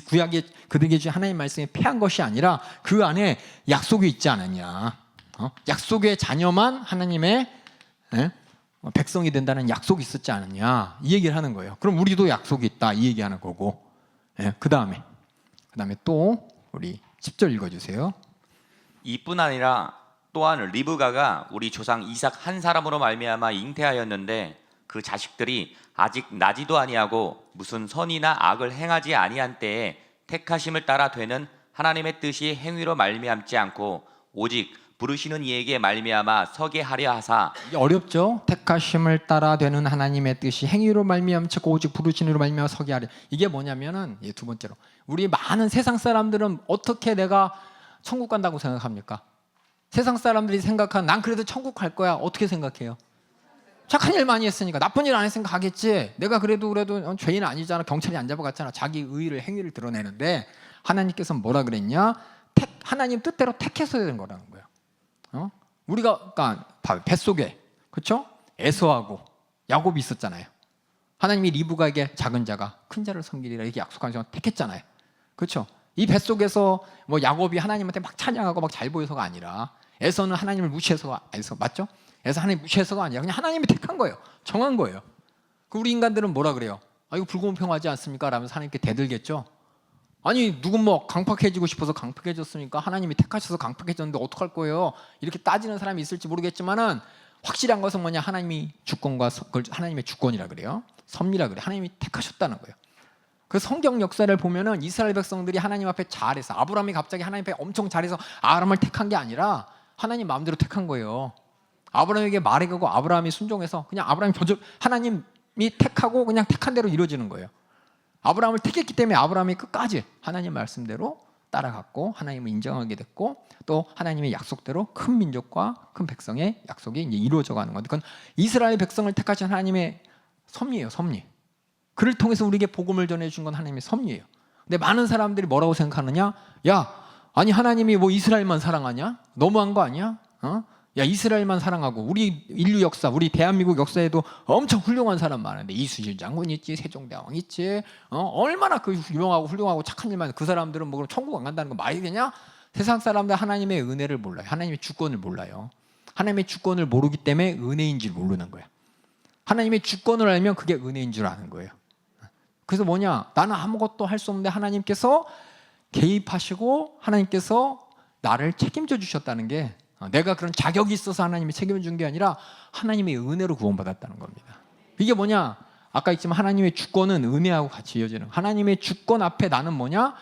구약에 그들에게 주신 하나님 말씀에 패한 것이 아니라 그 안에 약속이 있지 않느냐. 약속의 자녀만 하나님의 백성이 된다는 약속이 있었지 않느냐. 이 얘기를 하는 거예요. 그럼 우리도 약속이 있다. 이 얘기하는 거고. 그 다음에 또 우리 10절 읽어주세요. 이뿐 아니라 또한 리브가가 우리 조상 이삭 한 사람으로 말미암아 잉태하였는데 그 자식들이 아직 나지도 아니하고 무슨 선이나 악을 행하지 아니한 때에 택하심을 따라 되는 하나님의 뜻이 행위로 말미암지 않고 오직 부르시는 이에게 말미암아 서게 하려 하사. 이게 어렵죠? 택하심을 따라 되는 하나님의 뜻이 행위로 말미암고 오직 부르시는 이로 말미암아 서게 하려. 이게 뭐냐면은 두 번째로 우리 많은 세상 사람들은 어떻게 내가 천국 간다고 생각합니까? 세상 사람들이 생각한 난 그래도 천국 갈 거야. 어떻게 생각해요? 착한 일 많이 했으니까. 나쁜 일 안 했으니까 가겠지. 내가 그래도 죄인 아니잖아. 경찰이 안 잡아갔잖아. 자기 의의를 행위를 드러내는데 하나님께서 뭐라 그랬냐? 하나님 뜻대로 택해서 되는 거라는 거예요. 우리가 그러니까 뱃속에 그렇죠? 에서하고 야곱이 있었잖아요. 하나님이 리브가에게 작은 자가 큰 자를 섬기리라 이렇게 약속한 시간 택했잖아요. 그렇죠? 이 뱃속에서 뭐 야곱이 하나님한테 막 찬양하고 막 잘 보여서가 아니라 에서는 하나님을 무시해서가 맞죠? 에서 하나님 무시해서가 아니라 그냥 하나님이 택한 거예요. 정한 거예요. 그 우리 인간들은 뭐라 그래요? 이거 불공평하지 않습니까? 라면서 하나님께 대들겠죠. 아니 누군 뭐 강팍해지고 싶어서 강팍해졌으니까 하나님이 택하셔서 강팍해졌는데 어떡할 거예요? 이렇게 따지는 사람이 있을지 모르겠지만은 확실한 것은 뭐냐? 하나님이 주권과 그걸 하나님의 주권이라 그래요. 섭리라 그래. 하나님이 택하셨다는 거예요. 그 성경 역사를 보면은 이스라엘 백성들이 하나님 앞에 잘해서 아브라함이 갑자기 하나님 앞에 엄청 잘해서 아람을 택한 게 아니라 하나님 마음대로 택한 거예요. 아브라함에게 말해가고 아브라함이 순종해서 그냥 하나님이 택하고 그냥 택한 대로 이루어지는 거예요. 아브라함을 택했기 때문에 아브라함이 끝까지 하나님 말씀대로 따라갔고 하나님을 인정하게 됐고 또 하나님의 약속대로 큰 민족과 큰 백성의 약속이 이제 이루어져 가는 건데 그건 이스라엘 백성을 택하신 하나님의 섭리예요. 섭리. 그를 통해서 우리에게 복음을 전해준 건 하나님의 섭리예요. 근데 많은 사람들이 뭐라고 생각하느냐? 아니 하나님이 뭐 이스라엘만 사랑하냐? 너무한 거 아니야? 이스라엘만 사랑하고 우리 인류 역사, 우리 대한민국 역사에도 엄청 훌륭한 사람 많은데 이순신 장군 있지, 세종대왕 있지, 얼마나 그 유명하고 훌륭하고 착한 일만 그 사람들은 뭐 그럼 천국 안 간다는 거 말이 되냐? 세상 사람들 하나님의 은혜를 몰라요. 하나님의 주권을 몰라요. 하나님의 주권을 모르기 때문에 은혜인 줄 모르는 거예요. 하나님의 주권을 알면 그게 은혜인 줄 아는 거예요. 그래서 뭐냐? 나는 아무것도 할 수 없는데 하나님께서 개입하시고 하나님께서 나를 책임져 주셨다는 게 내가 그런 자격이 있어서 하나님이 책임을 준 게 아니라 하나님의 은혜로 구원받았다는 겁니다. 이게 뭐냐? 아까 있지만 하나님의 주권은 은혜하고 같이 이어지는 하나님의 주권 앞에 나는 뭐냐?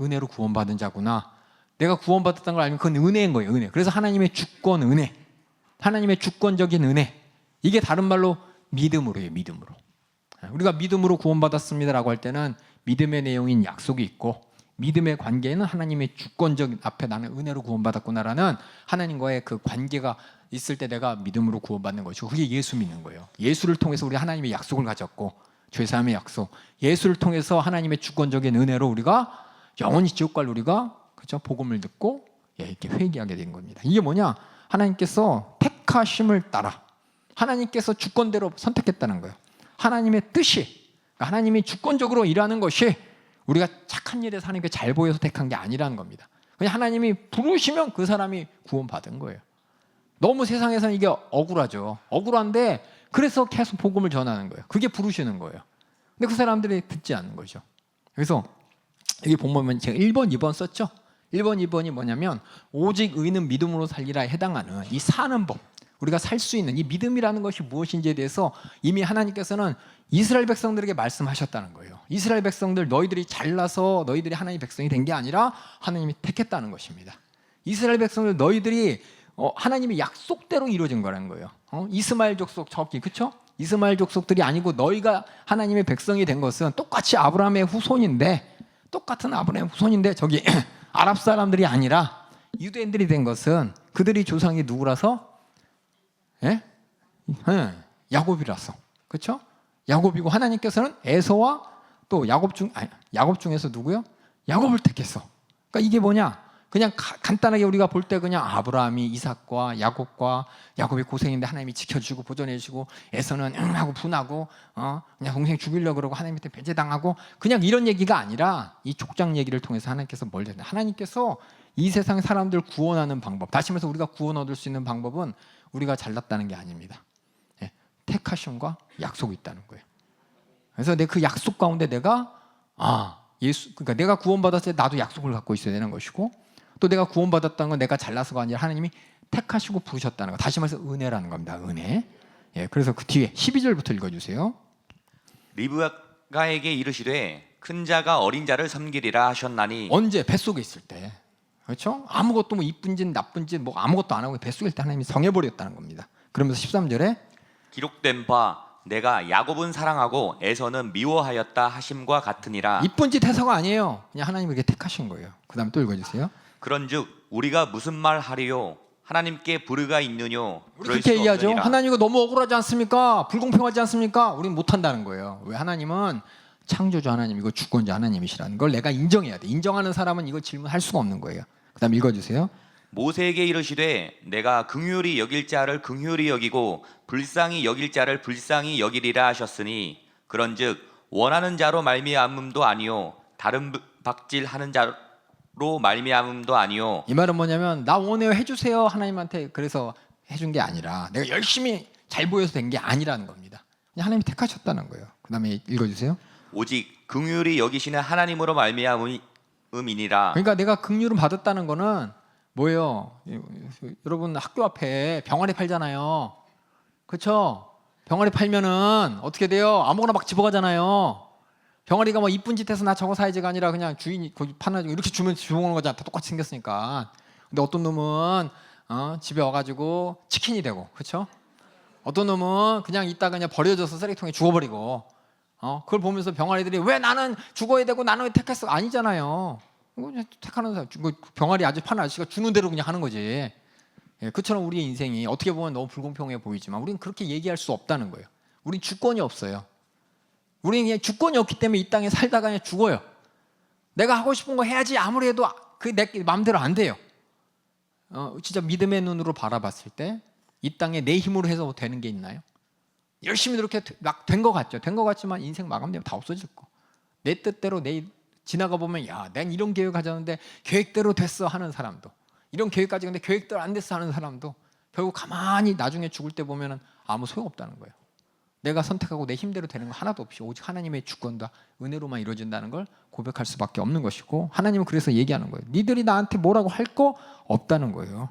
은혜로 구원받은 자구나. 내가 구원받았다는 걸 알면 그건 은혜인 거예요. 은혜. 그래서 하나님의 주권 은혜. 하나님의 주권적인 은혜. 이게 다른 말로 믿음으로예요. 믿음으로. 우리가 믿음으로 구원받았습니다라고 할 때는 믿음의 내용인 약속이 있고 믿음의 관계는 하나님의 주권적인 앞에 나는 은혜로 구원받았구나라는 하나님과의 그 관계가 있을 때 내가 믿음으로 구원받는 것이고 그게 예수 믿는 거예요. 예수를 통해서 우리 하나님의 약속을 가졌고 죄사함의 약속, 예수를 통해서 하나님의 주권적인 은혜로 우리가 영원히 지옥 갈 우리가 그죠? 복음을 듣고 이렇게 회개하게 된 겁니다. 이게 뭐냐? 하나님께서 택하심을 따라 하나님께서 주권대로 선택했다는 거예요. 하나님의 뜻이 하나님이 주권적으로 일하는 것이 우리가 착한 일에서 하나님께 잘 보여서 택한 게 아니라는 겁니다. 그냥 하나님이 부르시면 그 사람이 구원받은 거예요. 너무 세상에서는 이게 억울하죠. 억울한데 그래서 계속 복음을 전하는 거예요. 그게 부르시는 거예요. 근데 그 사람들이 듣지 않는 거죠. 그래서 여기 보면 제가 1번, 2번 썼죠. 1번, 2번이 뭐냐면 오직 의는 믿음으로 살리라 해당하는 이 사는 법, 우리가 살 수 있는 이 믿음이라는 것이 무엇인지에 대해서 이미 하나님께서는 이스라엘 백성들에게 말씀하셨다는 거예요. 이스라엘 백성들 너희들이 잘나서 너희들이 하나님의 백성이 된 게 아니라 하나님이 택했다는 것입니다. 이스라엘 백성들 너희들이 하나님의 약속대로 이루어진 거라는 거예요. 이스마엘 족속 저기 그렇죠? 이스마엘 족속들이 아니고 너희가 하나님의 백성이 된 것은 똑같이 아브라함의 후손인데 똑같은 아브라함의 후손인데 저기 아랍 사람들이 아니라 유대인들이 된 것은 그들이 조상이 누구라서? 야곱이라서. 그렇죠? 야곱이고 하나님께서는 에서와 또 야곱 중에서 누구요? 야곱을 택했어. 그러니까 이게 뭐냐? 그냥 간단하게 우리가 볼 때 그냥 아브라함이 이삭과 야곱이 고생인데 하나님이 지켜주고 보존해주고 에서는 응 하고 분하고 그냥 동생 죽이려고 그러고 하나님한테 배제당하고 그냥 이런 얘기가 아니라 이 족장 얘기를 통해서 하나님께서 뭘 했냐, 하나님께서 이 세상 사람들 구원하는 방법, 다시 말해서 우리가 구원 얻을 수 있는 방법은 우리가 잘났다는 게 아닙니다. 예, 택하심과 약속이 있다는 거예요. 그래서 내 그 약속 가운데 내가 그러니까 내가 구원받았을 때 나도 약속을 갖고 있어야 되는 것이고, 또 내가 구원받았다는 건 내가 잘나서가 아니라 하나님이 택하시고 부르셨다는 거. 다시 말해서 은혜라는 겁니다. 은혜. 예, 그래서 그 뒤에 12절부터 읽어주세요. 리브가에게 이르시되 큰 자가 어린 자를 섬기리라 하셨나니. 언제? 뱃속에 있을 때. 그렇죠? 아무것도 뭐 이쁜 짓 나쁜 짓 뭐 아무것도 안 하고 뱃속에 있을 때 하나님이 성해버렸다는 겁니다. 그러면서 13절에 기록된 바 내가 야곱은 사랑하고 에서는 미워하였다 하심과 같으니라. 이쁜 짓 해서가 아니에요. 그냥 하나님이 그렇게 택하신 거예요. 그 다음에 또 읽어주세요. 그런즉 우리가 무슨 말 하리요? 하나님께 불의가 있느뇨? 우리 그렇게 얘기하죠. 하나님 이거 너무 억울하지 않습니까? 불공평하지 않습니까? 우리는 못한다는 거예요. 왜? 하나님은 창조주 하나님이고 주권자 하나님이시라는 걸 내가 인정해야 돼. 인정하는 사람은 이거 질문할 수가 없는 거예요. 그 다음 읽어주세요. 모세에게 이르시되 내가 긍휼히 여길 자를 긍휼히 여기고 불쌍히 여길 자를 불쌍히 여기리라 하셨으니 그런즉 원하는 자로 말미암음도 아니요 다른 박질하는 자로 말미암음도 아니요. 이 말은 뭐냐면 나 원해요 해주세요 하나님한테 그래서 해준 게 아니라 내가 열심히 잘 보여서 된 게 아니라는 겁니다. 그냥 하나님이 택하셨다는 거예요. 그 다음에 읽어주세요. 오직 긍휼히 여기시는 하나님으로 말미암음이니라. 그러니까 내가 긍휼을 받았다는 거는 뭐예요? 여러분 학교 앞에 병아리 팔잖아요. 그렇죠? 병아리 팔면은 어떻게 돼요? 아무거나 막 집어가잖아요. 병아리가 뭐 이쁜 짓 해서 나 저거 사야지가 아니라 그냥 주인이 거기 파놔주고 이렇게 주면 주먹는 거잖아. 다 똑같이 생겼으니까. 근데 어떤 놈은 집에 와가지고 치킨이 되고, 그렇죠? 어떤 놈은 그냥 이따가 그냥 버려져서 쓰레기통에 죽어버리고, 그걸 보면서 병아리들이 왜 나는 죽어야 되고 나는 왜 택했어? 아니잖아요. 택하는 사람, 병아리 아주 파는 아저씨가 주는 대로 그냥 하는 거지. 예, 그처럼 우리의 인생이 어떻게 보면 너무 불공평해 보이지만 우리는 그렇게 얘기할 수 없다는 거예요. 우린 주권이 없어요. 우리는 그냥 주권이 없기 때문에 이 땅에 살다가 그냥 죽어요. 내가 하고 싶은 거 해야지 아무리 해도 그 내 마음대로 안 돼요. 진짜 믿음의 눈으로 바라봤을 때 이 땅에 내 힘으로 해서 되는 게 있나요? 열심히 이렇게 막 된 것 같죠. 된 것 같지만 인생 마감되면 다 없어질 거. 내 뜻대로 지나가 보면 난 이런 계획 가졌는데 계획대로 됐어 하는 사람도, 이런 계획까지 근데 계획대로 안 됐어 하는 사람도 결국 가만히 나중에 죽을 때 보면은 아무 소용없다는 거예요. 내가 선택하고 내 힘대로 되는 거 하나도 없이 오직 하나님의 주권과 은혜로만 이루어진다는 걸 고백할 수밖에 없는 것이고, 하나님은 그래서 얘기하는 거예요. 니들이 나한테 뭐라고 할 거 없다는 거예요.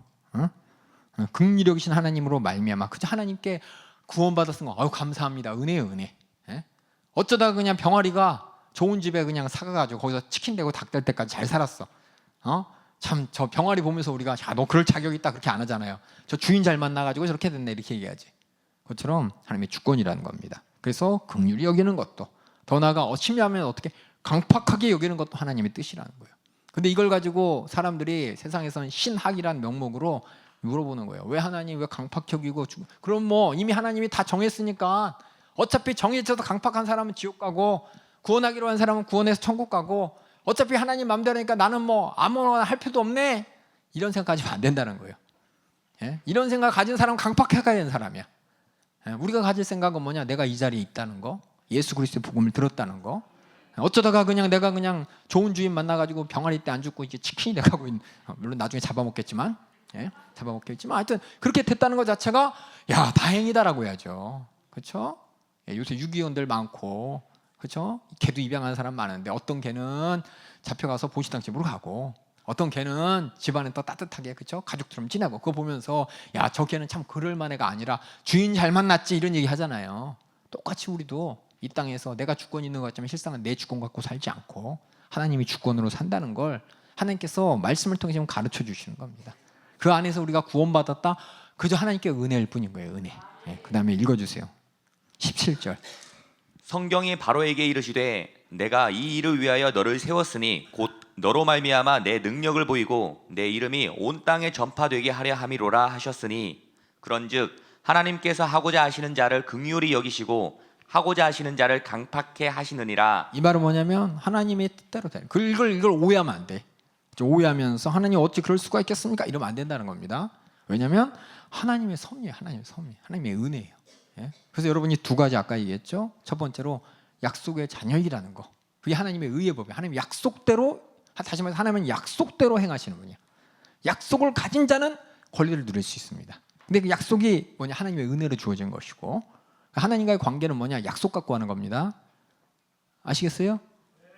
긍휼히 여기신 하나님으로 말미암아 그저 하나님께 구원받았은 거 감사합니다. 은혜예요, 은혜. 어쩌다가 그냥 병아리가 좋은 집에 그냥 사가가지고 거기서 치킨 되고 닭 될 때까지 잘 살았어. 참 저 병아리 보면서 우리가 너 그럴 자격 있다 그렇게 안 하잖아요. 저 주인 잘 만나가지고 저렇게 됐네 이렇게 얘기하지. 그것처럼 하나님의 주권이라는 겁니다. 그래서 긍휼히 여기는 것도, 더 나아가 심야하면 어떻게 강팍하게 여기는 것도 하나님의 뜻이라는 거예요. 근데 이걸 가지고 사람들이 세상에서는 신학이라는 명목으로 물어보는 거예요. 왜 하나님 왜 강팍 여기고 그럼 뭐 이미 하나님이 다 정했으니까 어차피 정해져서 강팍한 사람은 지옥 가고 구원하기로 한 사람은 구원해서 천국 가고 어차피 하나님 맘대로니까 나는 뭐 아무거나 할 필요도 없네, 이런 생각 가지면 안 된다는 거예요. 이런 생각 가진 사람은 강팍해 가야 되는 사람이야. 우리가 가질 생각은 뭐냐? 내가 이 자리에 있다는 거, 예수 그리스도의 복음을 들었다는 거. 어쩌다가 그냥 내가 그냥 좋은 주인 만나가지고 병아리 때 안 죽고 이제 치킨이 돼가고 있는, 물론 나중에 잡아먹겠지만 하여튼 그렇게 됐다는 것 자체가 다행이다라고 해야죠. 그렇죠? 요새 유기견들 많고, 그렇죠? 개도 입양하는 사람 많은데 어떤 개는 잡혀가서 보시당 집으로 가고, 어떤 개는 집안에 또 따뜻하게, 그렇죠? 가족처럼 지내고, 그거 보면서 저 개는 참 그럴만 애가 아니라 주인 잘 만났지 이런 얘기 하잖아요. 똑같이 우리도 이 땅에서 내가 주권이 있는 것 같지만 실상은 내 주권 갖고 살지 않고 하나님이 주권으로 산다는 걸 하나님께서 말씀을 통해 지금 가르쳐 주시는 겁니다. 그 안에서 우리가 구원받았다, 그저 하나님께 은혜일 뿐인 거예요. 은혜. 그 다음에 읽어주세요. 17절. 성경이 바로에게 이르시되 내가 이 일을 위하여 너를 세웠으니 곧 너로 말미암아 내 능력을 보이고 내 이름이 온 땅에 전파되게 하려 함이로라 하셨으니 그런즉 하나님께서 하고자 하시는 자를 긍휼히 여기시고 하고자 하시는 자를 강팍해 하시느니라. 이 말은 뭐냐면 하나님의 뜻대로 되는, 이걸 오해하면 안 돼. 오해하면서 하나님 어찌 그럴 수가 있겠습니까? 이러면 안 된다는 겁니다. 왜냐하면 하나님의 섭리예요. 하나님의 섭리, 하나님의 은혜예요. 예? 그래서 여러분이 두 가지 아까 얘기했죠. 첫 번째로 약속의 자녀이라는 거. 그게 하나님의 의의 법이에요. 하나님 약속대로, 다시 말해서 하나님은 약속대로 행하시는 분이에요. 약속을 가진 자는 권리를 누릴 수 있습니다. 근데 그 약속이 뭐냐? 하나님의 은혜로 주어진 것이고, 하나님과의 관계는 뭐냐? 약속 갖고 하는 겁니다. 아시겠어요?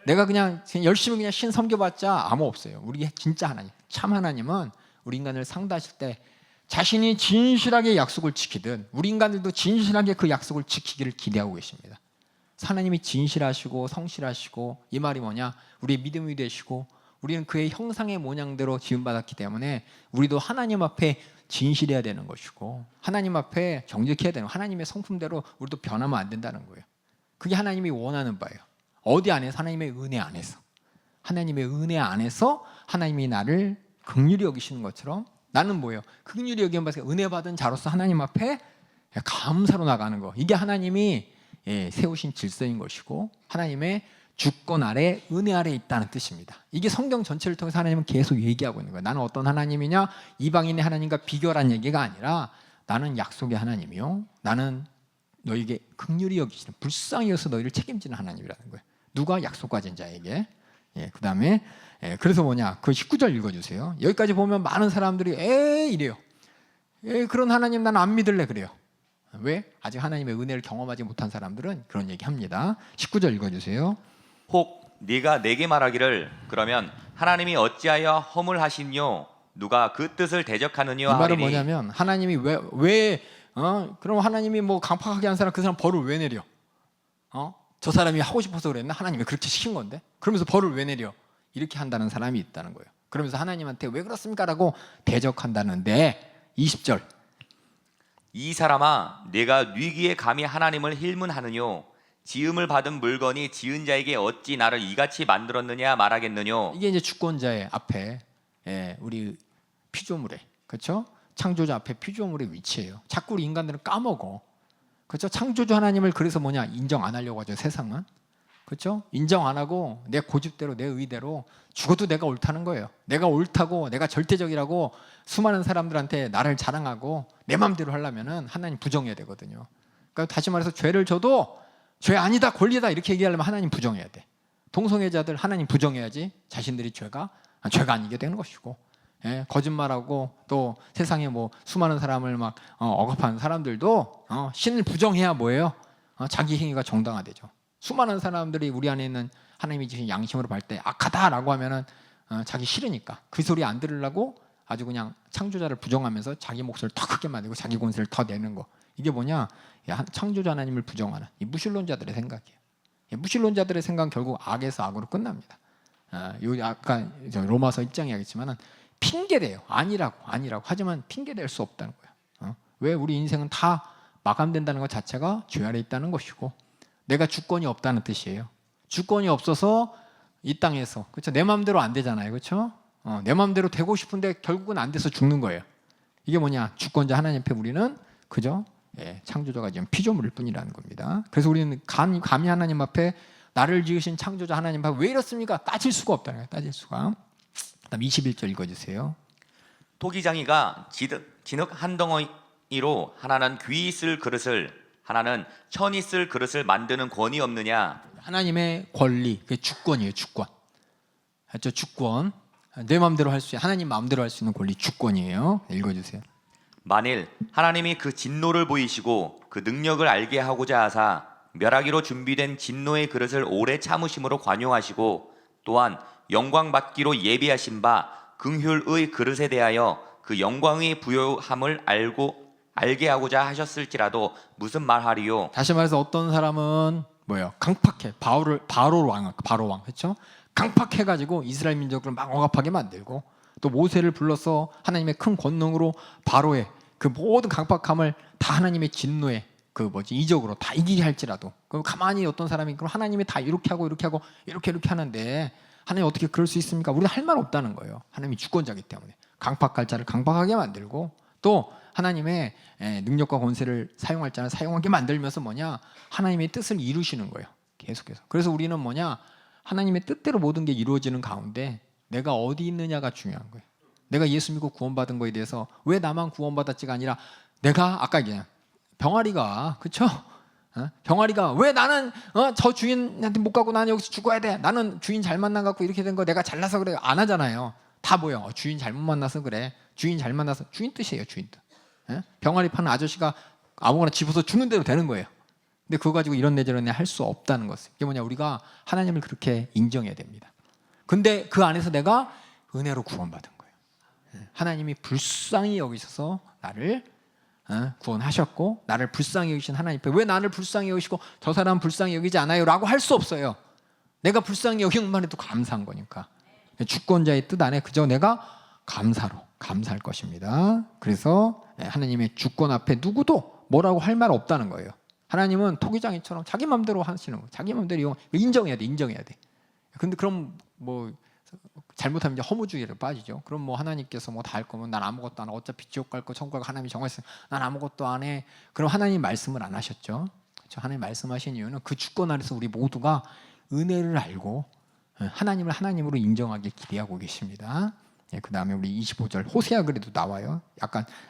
내가 그냥 열심히 그냥 신 섬겨봤자 아무 없어요. 우리 진짜 하나님, 참 하나님은 우리 인간을 상대하실 때 자신이 진실하게 약속을 지키든 우리 인간들도 진실하게 그 약속을 지키기를 기대하고 계십니다. 하나님이 진실하시고 성실하시고, 이 말이 뭐냐? 우리의 믿음이 되시고 우리는 그의 형상의 모양대로 지음받았기 때문에 우리도 하나님 앞에 진실해야 되는 것이고, 하나님 앞에 정직해야 되는, 하나님의 성품대로 우리도 변하면 안 된다는 거예요. 그게 하나님이 원하는 바예요. 어디 안에서? 하나님의 은혜 안에서. 하나님의 은혜 안에서 하나님이 나를 긍휼히 여기시는 것처럼 나는 뭐예요? 긍휼히 여김받아서 은혜 받은 자로서 하나님 앞에 감사로 나가는 거. 이게 하나님이 세우신 질서인 것이고, 하나님의 주권 아래, 은혜 아래 있다는 뜻입니다. 이게 성경 전체를 통해서 하나님은 계속 얘기하고 있는 거예요. 나는 어떤 하나님이냐? 이방인의 하나님과 비교란 얘기가 아니라 나는 약속의 하나님이요, 나는 너에게 긍휼히 여기시는, 불쌍히 여서 너희를 책임지는 하나님이라는 거예요. 누가? 약속 가진 자에게. 그 다음에 그래서 뭐냐? 그 19절 읽어주세요. 여기까지 보면 많은 사람들이 이래요. 그런 하나님 나는 안 믿을래 그래요. 왜? 아직 하나님의 은혜를 경험하지 못한 사람들은 그런 얘기합니다. 19절 읽어주세요. 혹 네가 내게 말하기를 그러면 하나님이 어찌하여 허물하시뇨? 누가 그 뜻을 대적하느뇨? 이 말은 하리니. 뭐냐면 하나님이 그럼 하나님이 뭐 강팍하게 한 사람, 그 사람 벌을 왜 내려? 저 사람이 하고 싶어서 그랬나? 하나님이 그렇게 시킨 건데? 그러면서 벌을 왜 내려? 이렇게 한다는 사람이 있다는 거예요. 그러면서 하나님한테 왜 그렇습니까? 라고 대적한다는데, 20절. 이 사람아, 내가 뉘기에 감히 하나님을 힐문하느뇨? 지음을 받은 물건이 지은 자에게 어찌 나를 이같이 만들었느냐 말하겠느뇨? 이게 이제 주권자의 앞에 우리 피조물의, 그렇죠? 창조자 앞에 피조물의 위치예요. 자꾸 우리 인간들은 까먹어. 그렇죠? 창조주 하나님을 그래서 뭐냐? 인정 안 하려고 하죠, 세상은. 그렇죠? 인정 안 하고 내 고집대로, 내 의대로 죽어도 내가 옳다는 거예요. 내가 옳다고, 내가 절대적이라고 수많은 사람들한테 나를 자랑하고 내 마음대로 하려면은 하나님 부정해야 되거든요. 그러니까 다시 말해서 죄를 져도 죄 아니다, 권리다 이렇게 얘기하려면 하나님 부정해야 돼. 동성애자들 하나님 부정해야지 자신들이 죄가 아니게 되는 것이고, 거짓말하고 또 세상에 뭐 수많은 사람을 막 억압하는 사람들도 신을 부정해야 뭐예요? 자기 행위가 정당화되죠. 수많은 사람들이 우리 안에 있는 하나님이 주신 양심으로 볼 때 악하다라고 하면은 자기 싫으니까 그 소리 안 들으려고 아주 그냥 창조자를 부정하면서 자기 몫을 더 크게 만들고 자기 권세를 더 내는 거. 이게 뭐냐? 창조자 하나님을 부정하는 이 무신론자들의 생각이에요. 무신론자들의 생각은 결국 악에서 악으로 끝납니다. 요 아까 로마서 1장에 하겠지만은 핑계대요. 아니라고. 하지만 핑계댈 수 없다는 거예요. 왜? 우리 인생은 다 마감된다는 것 자체가 죄 아래 있다는 것이고, 내가 주권이 없다는 뜻이에요. 주권이 없어서 이 땅에서, 그렇죠? 내 마음대로 안 되잖아요, 그렇죠? 내 마음대로 되고 싶은데 결국은 안 돼서 죽는 거예요. 이게 뭐냐? 주권자 하나님 앞에 우리는 그죠? 창조자가 지금 피조물일 뿐이라는 겁니다. 그래서 우리는 감히 하나님 앞에, 나를 지으신 창조자 하나님 앞에 왜 이렇습니까? 따질 수가 없다는 거예요. 따질 수가. 그다음 21절 읽어주세요. 토기장이가 진흙 한 덩어리로 하나는 귀 있을 그릇을, 하나는 천 있을 그릇을 만드는 권위 없느냐? 하나님의 권리, 그게 주권이에요. 주권. 그렇죠? 주권. 내 마음대로 할 수, 하나님 마음대로 할 수 있는 권리, 주권이에요. 읽어주세요. 만일 하나님이 그 진노를 보이시고 그 능력을 알게 하고자 하사 멸하기로 준비된 진노의 그릇을 오래 참으심으로 관용하시고, 또한 영광 받기로 예비하신 바 긍휼의 그릇에 대하여 그 영광의 부요함을 알게 하고자 하셨을지라도 무슨 말하리요? 다시 말해서 어떤 사람은 뭐예요? 강팍해. 바로 왕, 그렇죠? 강팍해가지고 이스라엘 민족을 막 억압하게 만들고, 또 모세를 불러서 하나님의 큰 권능으로 바로의 그 모든 강팍함을 다 하나님의 진노에 이적으로 다 이기게 할지라도, 그럼 가만히 어떤 사람이 그럼 하나님이 다 이렇게 하고 이렇게 하는데 하나님 어떻게 그럴 수 있습니까? 우리는 할 말 없다는 거예요. 하나님이 주권자이기 때문에 강팍할 자를 강팍하게 만들고, 또 하나님의 능력과 권세를 사용할 자는 사용하게 만들면서 뭐냐? 하나님의 뜻을 이루시는 거예요. 계속해서. 그래서 우리는 뭐냐? 하나님의 뜻대로 모든 게 이루어지는 가운데 내가 어디 있느냐가 중요한 거예요. 내가 예수 믿고 구원받은 거에 대해서 왜 나만 구원받았지가 아니라 내가 아까 얘기한 병아리가 그렇죠? 병아리가 왜 나는 저 주인한테 못 가고 나는 여기서 죽어야 돼. 나는 주인 잘 만나 갖고 이렇게 된 거 내가 잘나서 그래. 안 하잖아요. 다 뭐야? 주인 잘못 만나서 그래. 주인 잘 만나서 주인 뜻이에요. 주인 뜻. 병아리 파는 아저씨가 아무거나 집어서 주는 대로 되는 거예요. 근데 그거 가지고 이런 내 저런 내 할 수 없다는 것은 이게 뭐냐? 우리가 하나님을 그렇게 인정해야 됩니다. 근데 그 안에서 내가 은혜로 구원받은 거예요. 하나님이 불쌍히 여기셔서 나를 구원하셨고 나를 불쌍히 여기신 하나님 앞에 왜 나를 불쌍히 여기시고 저 사람 불쌍히 여기지 않아요? 라고 할 수 없어요. 내가 불쌍히 여기기만 해도 감사한 거니까. 주권자의 뜻 안에 그저 내가 감사할 것입니다. 그래서 하나님의 주권 앞에 누구도 뭐라고 할 말 없다는 거예요. 하나님은 토기장이처럼 자기 마음대로 하시는 거예요. 자기 마음대로 인정해야 돼. 근데 그럼 뭐 잘못하면 이제 허무주의를 빠지죠. 그럼 뭐 하나님께서 뭐 다 할 거면 난 아무것도 안 해. 어차피 지옥 갈 거 천국 갈 거 하나님이 정했으니 난 아무것도 안 해. 그럼 하나님 말씀을 안 하셨죠. 그렇죠? 하나님 말씀하신 이유는 그 주권 아래서 우리 모두가 은혜를 알고 하나님을 하나님으로 인정하길 기대하고 계십니다. 그 다음에 우리 25절 호세아 글에도 나와요.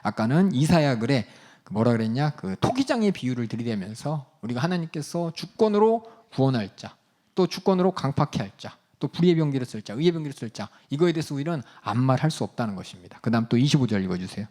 아까는 이사야 글에 뭐라 그랬냐? 그 토기장의 비유를 들이대면서 우리가 하나님께서 주권으로 구원할 자, 또 주권으로 강팍케 할 자, 또 불의의 병기를 쓸 자, 의의 병기를 쓸 자, 이거에 대해서 우리는 아무 말 할 수 없다는 것입니다. 그 다음 또 25절 읽어주세요.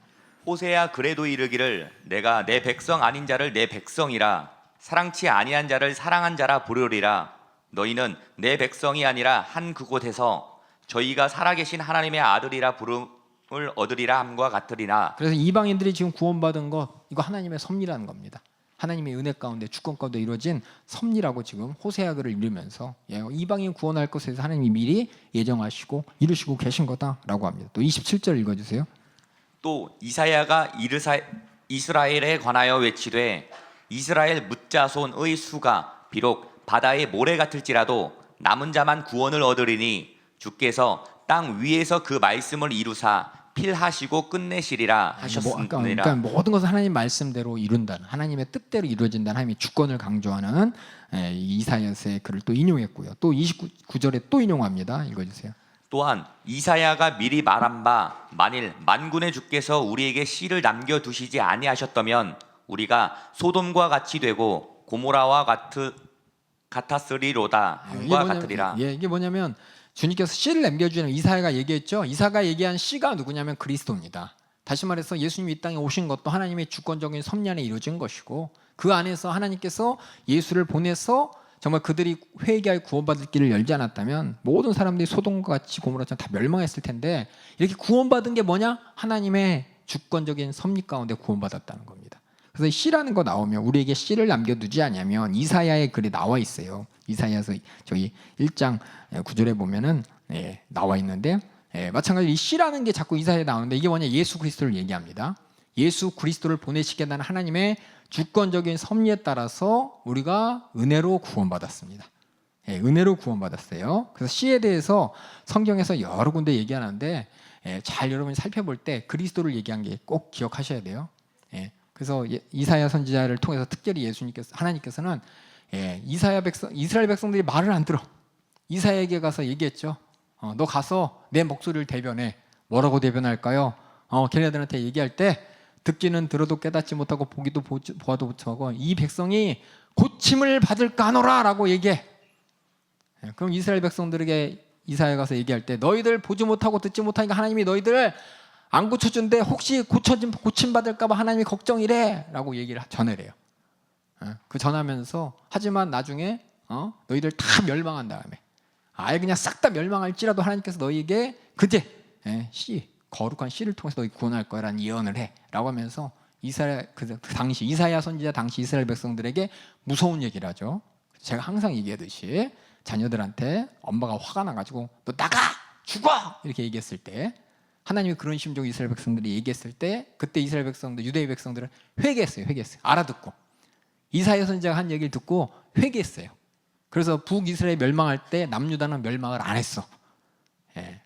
호세야 그래도 이르기를 내가 내 백성 아닌 자를 내 백성이라 사랑치 아니한 자를 사랑한 자라 부르리라. 너희는 내 백성이 아니라 한 그곳에서 저희가 살아계신 하나님의 아들이라 부름을 얻으리라 함과 같으리나. 그래서 이방인들이 지금 구원받은 것 이거 하나님의 섭리라는 겁니다. 하나님의 은혜 가운데 주권 가운데 이루어진 섭리라고 지금 호세아 글을 읽으면서 이방인 구원할 것에 대해서 하나님이 미리 예정하시고 이루시고 계신 거다라고 합니다. 또 27절 읽어주세요. 또 이사야가 이스라엘에 관하여 외치되 이스라엘 뭇자손의 수가 비록 바다의 모래 같을지라도 남은 자만 구원을 얻으리니 주께서 땅 위에서 그 말씀을 이루사 필하시고 끝내시리라 하셨습니다. 그러니까 모든 것은 하나님 말씀대로 이룬다는 하나님의 뜻대로 이루어진다는 하나님의 주권을 강조하는 이사야서의 글을 또 인용했고요. 또 29절에 또 인용합니다. 읽어주세요. 또한 이사야가 미리 말한 바 만일 만군의 주께서 우리에게 씨를 남겨두시지 아니하셨다면 우리가 소돔과 같이 되고 고모라와 같았으리로다 함과 같으리라. 이게 뭐냐면 주님께서 씨를 남겨주는 이사야가 얘기했죠. 이사야가 얘기한 씨가 누구냐면 그리스도입니다. 다시 말해서 예수님이 이 땅에 오신 것도 하나님의 주권적인 섭리 안에 이루어진 것이고 그 안에서 하나님께서 예수를 보내서 정말 그들이 회개하여 구원받을 길을 열지 않았다면 모든 사람들이 소돔과 같이 고모라처럼 다 멸망했을 텐데 이렇게 구원받은 게 뭐냐? 하나님의 주권적인 섭리 가운데 구원받았다는 겁니다. 그래서 씨라는 거 나오면 우리에게 씨를 남겨두지 않냐면 이사야의 글에 나와 있어요. 이사야서 저기 1장 9절에 보면은 나와 있는데 마찬가지로 이 씨라는 게 자꾸 이사야에 나오는데 이게 뭐냐? 예수 그리스도를 얘기합니다. 예수 그리스도를 보내시겠다는 하나님의 주권적인 섭리에 따라서 우리가 은혜로 구원받았습니다. 은혜로 구원받았어요. 그래서 씨에 대해서 성경에서 여러 군데 얘기하는데 잘 여러분이 살펴볼 때 그리스도를 얘기한 게 꼭 기억하셔야 돼요. 그래서 이사야 선지자를 통해서 특별히 하나님께서는 이스라엘 백성들이 말을 안 들어. 이사야에게 가서 얘기했죠. 너 가서 내 목소리를 대변해. 뭐라고 대변할까요? 걔네들한테 얘기할 때 듣기는 들어도 깨닫지 못하고 보기도 보아도 못하고 이 백성이 고침을 받을까 하노라 라고 얘기해. 그럼 이스라엘 백성들에게 이사야 가서 얘기할 때 너희들 보지 못하고 듣지 못하니까 하나님이 너희들을 안 고쳐준대. 혹시 고침 받을까 봐 하나님이 걱정이래 라고 얘기를 전해래요. 그 전하면서 하지만 나중에 너희들 다 멸망한 다음에 아예 그냥 싹 다 멸망할지라도 하나님께서 너희에게 그제 거룩한 씨를 통해서 너희 구원할 거라는 예언을 해라고 하면서 그 당시 이사야 선지자 당시 이스라엘 백성들에게 무서운 얘기를 하죠. 제가 항상 얘기하듯이 자녀들한테 엄마가 화가 나가지고 너 나가 죽어 이렇게 얘기했을 때 하나님이 그런 심정 이스라엘 백성들이 얘기했을 때 그때 이스라엘 백성들 유대의 백성들은 회개했어요. 알아듣고 이사야 선지자가 한 얘기를 듣고 회개했어요. 그래서 북이스라엘 멸망할 때 남유다는 멸망을 안 했어.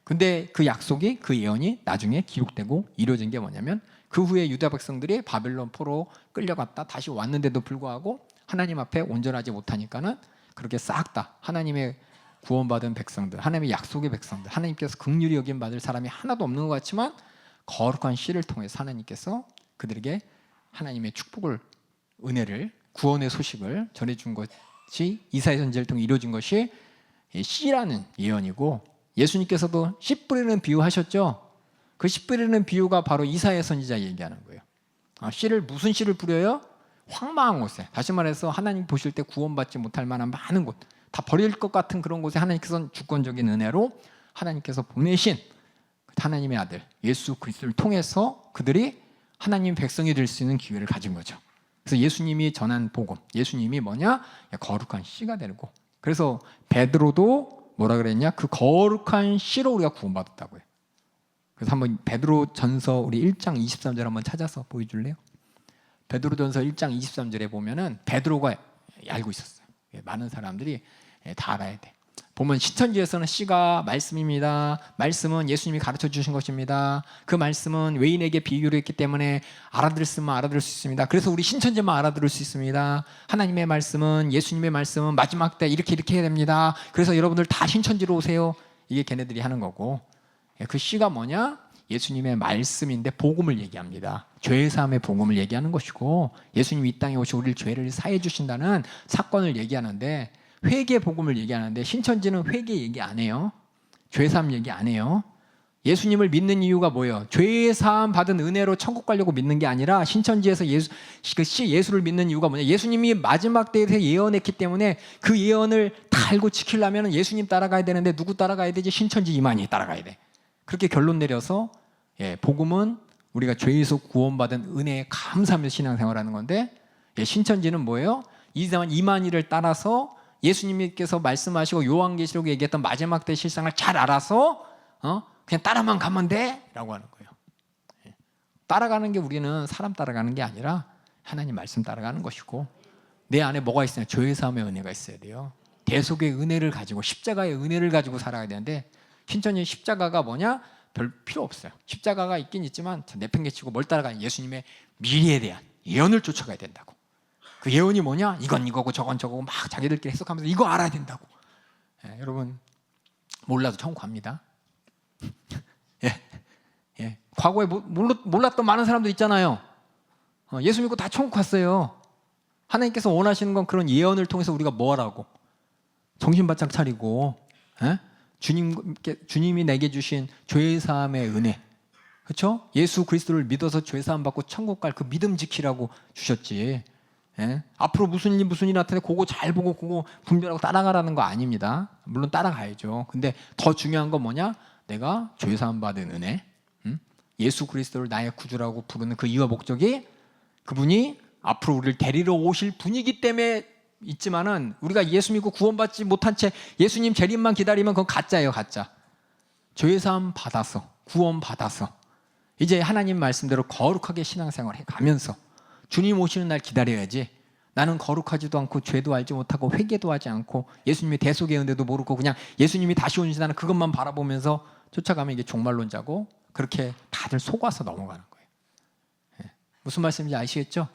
근데 그 약속이 그 예언이 나중에 기록되고 이루어진 게 뭐냐면 그 후에 유다 백성들이 바벨론 포로 끌려갔다 다시 왔는데도 불구하고 하나님 앞에 온전하지 못하니까는 그렇게 싹 다 하나님의 구원받은 백성들, 하나님의 약속의 백성들, 하나님께서 긍휼히 여김 받을 사람이 하나도 없는 것 같지만 거룩한 씨를 통해서 하나님께서 그들에게 하나님의 축복을, 은혜를, 구원의 소식을 전해준 것이 이사야 선지자를 통해 이루어진 것이 씨라는 예언이고, 예수님께서도 씨 뿌리는 비유하셨죠. 그 씨 뿌리는 비유가 바로 이사야 선지자 얘기하는 거예요. 씨를, 무슨 씨를 뿌려요? 황망한 곳에, 다시 말해서 하나님 보실 때 구원받지 못할 만한 많은 곳, 다 버릴 것 같은 그런 곳에 하나님께서는 주권적인 은혜로 하나님께서 보내신 하나님의 아들 예수 그리스도를 통해서 그들이 하나님 백성이 될 수 있는 기회를 가진 거죠. 그래서 예수님이 전한 복음, 예수님이 뭐냐? 거룩한 씨가 되고, 그래서 베드로도 뭐라 그랬냐? 그 거룩한 씨로 우리가 구원받았다고요. 그래서 한번 베드로 전서 우리 1장 23절 한번 찾아서 보여줄래요? 베드로 전서 1장 23절에 보면은 베드로가 알고 있었어요. 많은 사람들이 다 알아야 돼. 보면 신천지에서는 씨가 말씀입니다. 말씀은 예수님이 가르쳐 주신 것입니다. 그 말씀은 외인에게 비유를 했기 때문에 알아들을 수 있습니다. 그래서 우리 신천지만 알아들을 수 있습니다. 하나님의 말씀은, 예수님의 말씀은 마지막 때 이렇게 해야 됩니다. 그래서 여러분들 다 신천지로 오세요. 이게 걔네들이 하는 거고, 그 씨가 뭐냐? 예수님의 말씀인데 복음을 얘기합니다. 죄 사함의 복음을 얘기하는 것이고, 예수님이 이 땅에 오셔 우리를 죄를 사해 주신다는 사건을 얘기하는데, 회개 복음을 얘기하는데, 신천지는 회개 얘기 안 해요. 죄 사함 얘기 안 해요. 예수님을 믿는 이유가 뭐예요? 죄 사함 받은 은혜로 천국 가려고 믿는 게 아니라, 신천지에서 예수를 믿는 이유가 뭐냐? 예수님이 마지막 때에 예언했기 때문에 그 예언을 다 알고 지키려면 예수님 따라가야 되는데, 누구 따라가야 되지? 신천지 이만희 따라가야 돼. 그렇게 결론 내려서 복음은 우리가 죄에서 구원받은 은혜에 감사하면서 신앙생활하는 건데, 신천지는 뭐예요? 이만희를 따라서 예수님께서 말씀하시고 요한계시록에 얘기했던 마지막 때 실상을 잘 알아서 그냥 따라만 가면 돼? 라고 하는 거예요. 따라가는 게, 우리는 사람 따라가는 게 아니라 하나님 말씀 따라가는 것이고, 내 안에 뭐가 있어요? 죄 사함의 은혜가 있어야 돼요. 대속의 은혜를 가지고, 십자가의 은혜를 가지고 살아야 되는데, 신천지 십자가가 뭐냐? 별 필요 없어요. 십자가가 있긴 있지만 내팽개치고 뭘 따라가냐? 예수님의 미래에 대한 예언을 쫓아가야 된다고. 그 예언이 뭐냐? 이건 이거고 저건 저거고 막 자기들끼리 해석하면서 이거 알아야 된다고. 여러분, 몰라도 천국 갑니다. 과거에 몰랐던 많은 사람들 있잖아요. 예수 믿고 다 천국 갔어요. 하나님께서 원하시는 건 그런 예언을 통해서 우리가 뭐 하라고? 정신 바짝 차리고, 주님이 내게 주신 죄 사함의 은혜, 그렇죠? 예수 그리스도를 믿어서 죄 사함 받고 천국 갈 그 믿음 지키라고 주셨지. 앞으로 무슨 일 나타내 그거 잘 보고 그거 분별하고 따라가라는 거 아닙니다. 물론 따라가야죠. 근데 더 중요한 건 뭐냐? 내가 죄 사함 받은 은혜, 예수 그리스도를 나의 구주라고 부르는 그 이유와 목적이, 그분이 앞으로 우리를 데리러 오실 분이기 때문에 있지만은, 우리가 예수 믿고 구원받지 못한 채 예수님 재림만 기다리면 그건 가짜예요, 가짜. 죄 사함 받아서, 구원 받아서 이제 하나님 말씀대로 거룩하게 신앙생활 해가면서 주님 오시는 날 기다려야지. 나는 거룩하지도 않고 죄도 알지 못하고 회개도 하지 않고 예수님의 대속의 은혜도 모르고 그냥 예수님이 다시 오신다는 그것만 바라보면서 쫓아가면 이게 종말론자고, 그렇게 다들 속아서 넘어가는 거예요. 무슨 말씀인지 아시겠죠?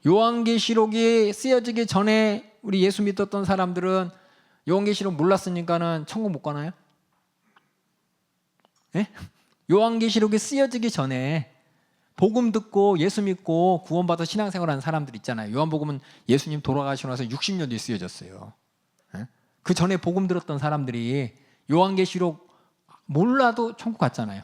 요한계시록이 쓰여지기 전에 우리 예수 믿었던 사람들은 요한계시록 몰랐으니까는 천국 못 가나요? 요한계시록이 쓰여지기 전에 복음 듣고 예수 믿고 구원받아 신앙생활하는 사람들 있잖아요. 요한복음은 예수님 돌아가시고 나서 60년 뒤에 쓰여졌어요. 그 전에 복음 들었던 사람들이 요한계시록 몰라도 천국 갔잖아요.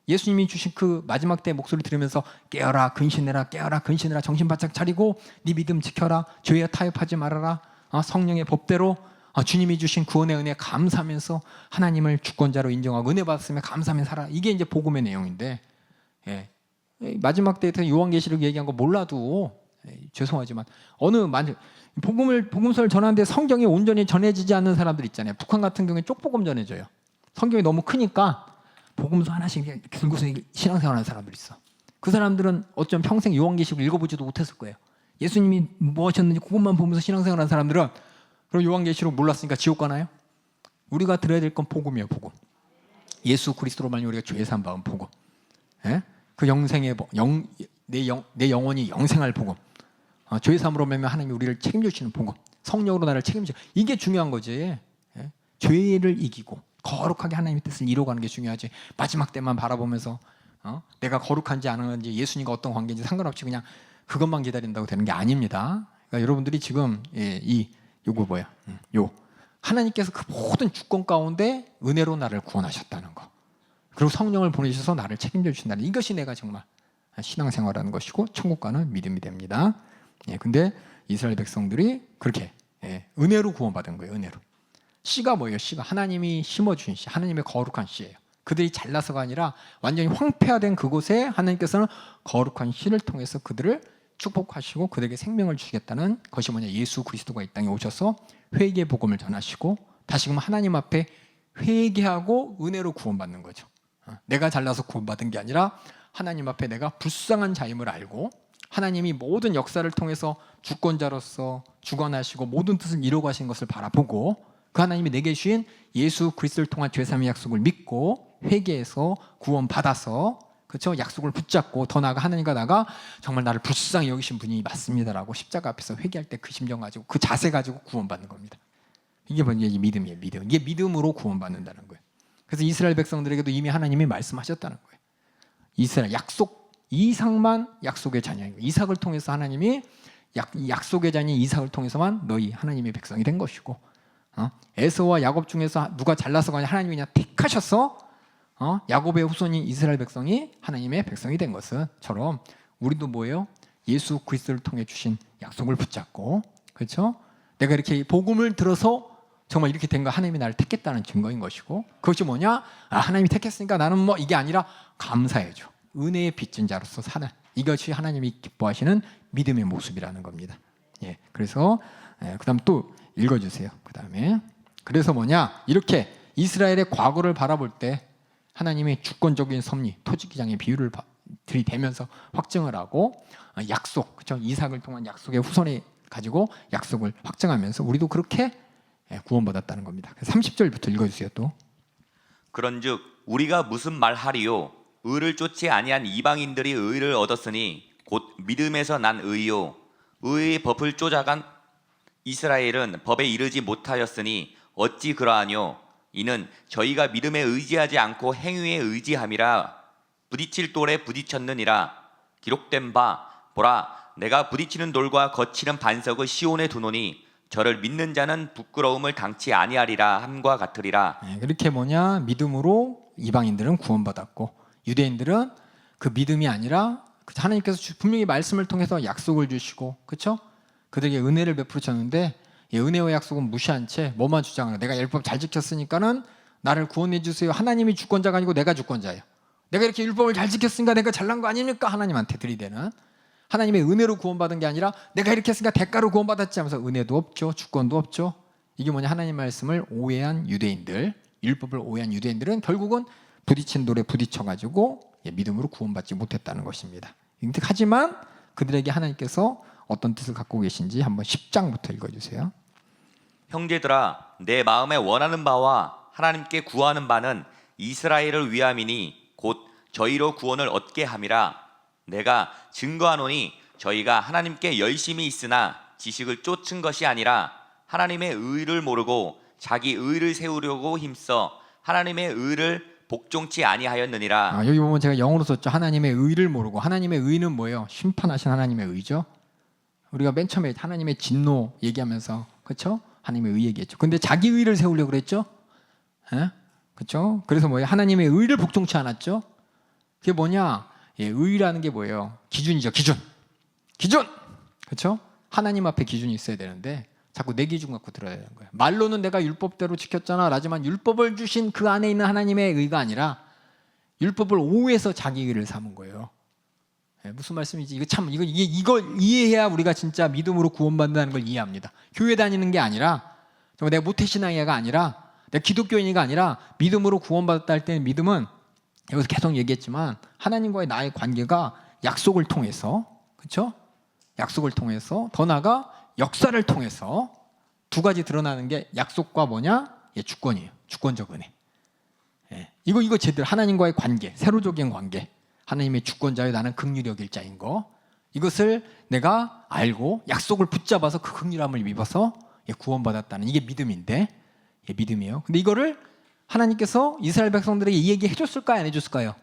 예수님이 주신 그 마지막 때 목소리 들으면서 깨어라 근신해라, 깨어라 근신해라, 정신 바짝 차리고 네 믿음 지켜라, 죄에 타협하지 말아라, 성령의 법대로 주님이 주신 구원의 은혜에 감사하면서 하나님을 주권자로 인정하고 은혜 받았으면 감사하며 살아. 이게 이제 복음의 내용인데, 마지막 때에 요한계시록 얘기한 거 몰라도 죄송하지만 복음서를 전하는데 성경이 온전히 전해지지 않는 사람들 있잖아요. 북한 같은 경우에 쪽복음 전해져요. 성경이 너무 크니까 복음서 하나씩 들고서 신앙생활하는 사람들 있어. 그 사람들은 어쩌면 평생 요한계시록 읽어보지도 못했을 거예요. 예수님이 뭐 하셨는지 그것만 보면서 신앙생활하는 사람들은, 그럼 요한계시록 몰랐으니까 지옥 가나요? 우리가 들어야 될 건 복음이에요. 복음. 예수 그리스도로 말미암아 우리가 죄 사함 받은 복음. 그 영생의 내 영혼이 영생할 복음. 죄 사함으로 말미암아 하나님이 우리를 책임져 주시는 복음. 성령으로 나를 책임져. 이게 중요한 거지. 죄를 이기고 거룩하게 하나님의 뜻을 이루어가는 게 중요하지. 마지막 때만 바라보면서 내가 거룩한지 안 하는지 예수님과 어떤 관계인지 상관없이 그냥 그것만 기다린다고 되는 게 아닙니다. 그러니까 여러분들이 지금 요거 뭐야? 요 하나님께서 그 모든 주권 가운데 은혜로 나를 구원하셨다는 거. 그리고 성령을 보내주셔서 나를 책임져 주신다는 이것이 내가 정말 신앙생활하는 것이고 천국 가는 믿음이 됩니다. 근데 이스라엘 백성들이 그렇게 은혜로 구원받은 거예요. 은혜로. 씨가 뭐예요? 씨가 하나님이 심어주신 씨, 하나님의 거룩한 씨예요. 그들이 잘나서가 아니라 완전히 황폐화된 그곳에 하나님께서는 거룩한 씨를 통해서 그들을 축복하시고 그들에게 생명을 주시겠다는 것이 뭐냐? 예수 그리스도가 이 땅에 오셔서 회개의 복음을 전하시고 다시금 하나님 앞에 회개하고 은혜로 구원받는 거죠. 내가 잘나서 구원받은 게 아니라 하나님 앞에 내가 불쌍한 자임을 알고 하나님이 모든 역사를 통해서 주권자로서 주관하시고 모든 뜻을 이루어가신 것을 바라보고 그 하나님이 내게 주신 예수 그리스도를 통한 죄사함의 약속을 믿고 회개해서 구원받아서 그렇죠? 약속을 붙잡고 더 나아가 하나님과 나가 정말 나를 불쌍히 여기신 분이 맞습니다라고 십자가 앞에서 회개할 때 그 심정 가지고 그 자세 가지고 구원받는 겁니다. 이게 뭐냐? 이 믿음이에요. 믿음. 이게 믿음으로 구원받는다는 거예요. 그래서 이스라엘 백성들에게도 이미 하나님이 말씀하셨다는 거예요. 이스라엘 약속 이삭만 약속의 자녀인 거예요. 이삭을 통해서 하나님이 약속의 자녀 이삭을 통해서만 너희 하나님의 백성이 된 것이고 에서와 야곱 중에서 누가 잘나서가 아니라 하나님이 그냥 택하셔서 야곱의 후손인 이스라엘 백성이 하나님의 백성이 된 것처럼 우리도 뭐예요? 예수 그리스도를 통해 주신 약속을 붙잡고 그렇죠? 내가 이렇게 복음을 들어서 정말 이렇게 된 거 하나님이 나를 택했다는 증거인 것이고 그것이 뭐냐? 하나님이 택했으니까 나는 뭐 이게 아니라 감사해줘. 은혜의 빚진 자로서 사는 이것이 하나님이 기뻐하시는 믿음의 모습이라는 겁니다. 그래서 그다음 또 읽어주세요. 그다음에 그래서 뭐냐? 이렇게 이스라엘의 과거를 바라볼 때 하나님의 주권적인 섭리, 토지기장의 비유를 들이대면서 확증을 하고 약속, 그렇죠? 이삭을 통한 약속의 후손에 가지고 약속을 확증하면서 우리도 그렇게 구원받았다는 겁니다. 30절부터 읽어주세요. 또 그런즉 우리가 무슨 말하리요? 의를 쫓지 아니한 이방인들이 의를 얻었으니 곧 믿음에서 난 의요. 의의 법을 쫓아간 이스라엘은 법에 이르지 못하였으니 어찌 그러하뇨? 이는 저희가 믿음에 의지하지 않고 행위에 의지함이라 부딪힐 돌에 부딪혔느니라. 기록된 바 보라 내가 부딪히는 돌과 거치는 반석을 시온에 두노니 저를 믿는 자는 부끄러움을 당치 아니하리라 함과 같으리라. 그렇게 뭐냐? 믿음으로 이방인들은 구원받았고 유대인들은 그 믿음이 아니라 하나님께서 분명히 말씀을 통해서 약속을 주시고 그렇죠? 그들에게 은혜를 베풀어 줬는데 은혜와 약속은 무시한 채 뭐만 주장하는 내가 율법 잘 지켰으니까는 나를 구원해 주세요. 하나님이 주권자가 아니고 내가 주권자예요. 내가 이렇게 율법을 잘 지켰으니까 내가 잘난 거 아닙니까? 하나님한테 들이대는 하나님의 은혜로 구원받은 게 아니라 내가 이렇게 했으니까 대가로 구원받았지 하면서 은혜도 없죠. 주권도 없죠. 이게 뭐냐? 하나님 말씀을 오해한 유대인들, 율법을 오해한 유대인들은 결국은 부딪힌 돌에 부딪혀가지고 믿음으로 구원받지 못했다는 것입니다. 하지만 그들에게 하나님께서 어떤 뜻을 갖고 계신지 한번 10장부터 읽어주세요. 형제들아 내 마음에 원하는 바와 하나님께 구하는 바는 이스라엘을 위함이니 곧 저희로 구원을 얻게 함이라. 내가 증거하노니 저희가 하나님께 열심히 있으나 지식을 쫓은 것이 아니라 하나님의 의를 모르고 자기 의를 세우려고 힘써 하나님의 의를 복종치 아니하였느니라. 여기 보면 제가 영어로 썼죠. 하나님의 의를 모르고. 하나님의 의는 뭐예요? 심판하신 하나님의 의죠. 우리가 맨 처음에 하나님의 진노 얘기하면서 그렇죠? 하나님의 의 얘기했죠. 근데 자기 의를 세우려고 그랬죠? 그렇죠? 그래서 뭐예요? 하나님의 의를 복종치 않았죠? 그게 뭐냐? 의라는 게 뭐예요? 기준이죠. 기준. 그렇죠? 하나님 앞에 기준이 있어야 되는데 자꾸 내 기준 갖고 들어야 되는 거예요. 말로는 내가 율법대로 지켰잖아 라지만 율법을 주신 그 안에 있는 하나님의 의가 아니라 율법을 오해해서 자기 의를 삼은 거예요. 무슨 말씀이지? 이걸 이해해야 우리가 진짜 믿음으로 구원받는다는 걸 이해합니다. 교회 다니는 게 아니라 정말 내가 모태신앙이가 아니라 내가 기독교인이가 아니라 믿음으로 구원받았다 할 때는 믿음은 여기서 계속 얘기했지만 하나님과의 나의 관계가 약속을 통해서 그렇죠? 약속을 통해서 더 나아가 역사를 통해서 두 가지 드러나는 게 약속과 뭐냐? 주권이에요. 주권적 은혜. 이거 제대로 하나님과의 관계, 세로적인 관계. 하나님의 주권자여 나는 긍휼히 여길 자인 거. 이것을 내가 알고 약속을 붙잡아서 그 긍휼함을 입어서 구원받았다는 이게 믿음인데 믿음이에요. 근데 이거를 하나님께서 이스라엘 백성들에게 이 얘기 해줬을까요? 안 해줬을까요?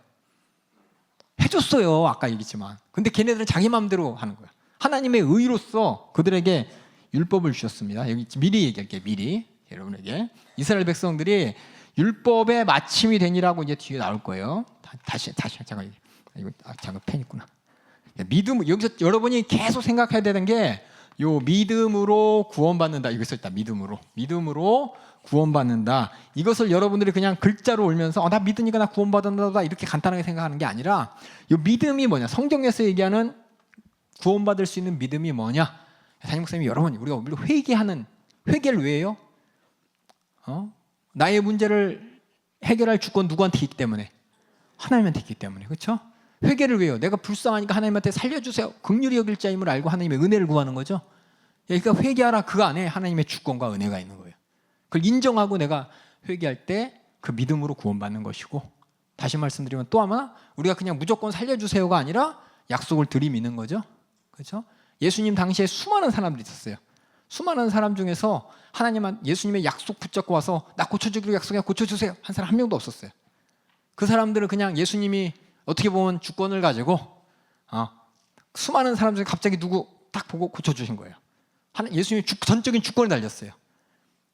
해줬어요. 아까 얘기했지만. 근데 걔네들은 자기 마음대로 하는 거야. 하나님의 의로서 그들에게 율법을 주셨습니다. 여기 미리 얘기할게요. 미리 여러분에게 이스라엘 백성들이 율법의 마침이 되니라고 이제 뒤에 나올 거예요. 다시 잠깐 이거 잠깐 펜 있구나. 믿음 여기서 여러분이 계속 생각해야 되는 게 요 믿음으로 구원받는다 이거 써 있다. 믿음으로 구원받는다. 이것을 여러분들이 그냥 글자로 올면서 나 믿으니까 나 구원받는다 이렇게 간단하게 생각하는 게 아니라 요 믿음이 뭐냐? 성경에서 얘기하는 구원받을 수 있는 믿음이 뭐냐? 담임 목사님이 여러분 우리가 회개를 왜 해요? 나의 문제를 해결할 주권 누구한테 있기 때문에? 하나님한테 있기 때문에. 그렇죠? 회개를 왜요? 내가 불쌍하니까 하나님한테 살려주세요. 긍휼히 여길 자임을 알고 하나님의 은혜를 구하는 거죠. 그러니까 회개하라 그 안에 하나님의 주권과 은혜가 있는 거예요. 그걸 인정하고 내가 회개할 때 그 믿음으로 구원받는 것이고 다시 말씀드리면 또 하나 우리가 그냥 무조건 살려주세요가 아니라 약속을 들이미는 거죠. 그렇죠? 예수님 당시에 수많은 사람들이 있었어요. 수많은 사람 중에서 예수님의 약속 붙잡고 와서 나 고쳐주기로 약속해 고쳐주세요 한 사람 한 명도 없었어요. 그 사람들은 그냥 예수님이 어떻게 보면 주권을 가지고 수많은 사람 중에 갑자기 누구 딱 보고 고쳐주신 거예요. 예수님이 전적인 주권을 달렸어요.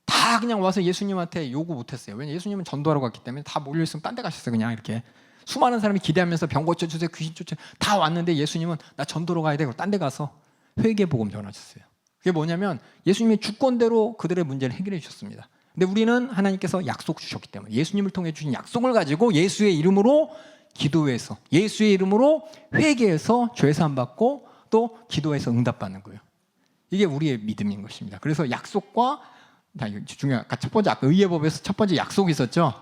다 그냥 와서 예수님한테 요구 못했어요. 왜냐면 예수님은 전도하러 갔기 때문에 다 몰려있으면 딴 데 가셨어요. 그냥 이렇게 수많은 사람이 기대하면서 병 고쳐주세요 귀신 쫓아 다 왔는데 예수님은 나 전도로 가야 되고 딴 데 가서 회개복음 전하셨어요. 그게 뭐냐면 예수님의 주권대로 그들의 문제를 해결해 주셨습니다. 근데 우리는 하나님께서 약속 주셨기 때문에 예수님을 통해 주신 약속을 가지고 예수의 이름으로 기도해서 예수의 이름으로 회개해서 죄사함 받고 또 기도해서 응답받는 거예요. 이게 우리의 믿음인 것입니다. 그래서 약속과 중요한 첫 번째 아까 의의 법에서 첫 번째 약속이 있었죠.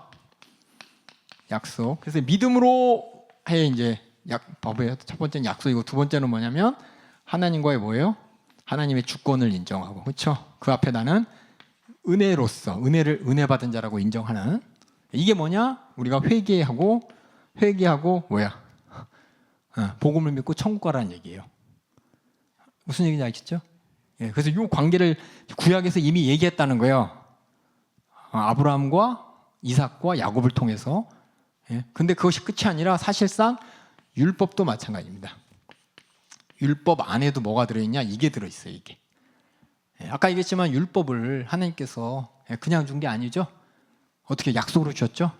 약속. 그래서 믿음으로 해 이제 법의 첫 번째는 약속이고 두 번째는 뭐냐면 하나님과의 뭐예요? 하나님의 주권을 인정하고 그렇죠? 그 앞에 나는 은혜로서 은혜 받은 자라고 인정하는 이게 뭐냐? 우리가 회개하고 뭐야? 복음을 믿고 천국 가라는 얘기예요. 무슨 얘기인지 아시죠? 예, 그래서 이 관계를 구약에서 이미 얘기했다는 거예요. 아브라함과 이삭과 야곱을 통해서. 예, 근데 그것이 끝이 아니라 사실상 율법도 마찬가지입니다. 율법 안에도 뭐가 들어있냐? 이게 들어있어요. 이게. 예, 아까 얘기했지만 율법을 하나님께서 그냥 준 게 아니죠. 어떻게 약속으로 주셨죠?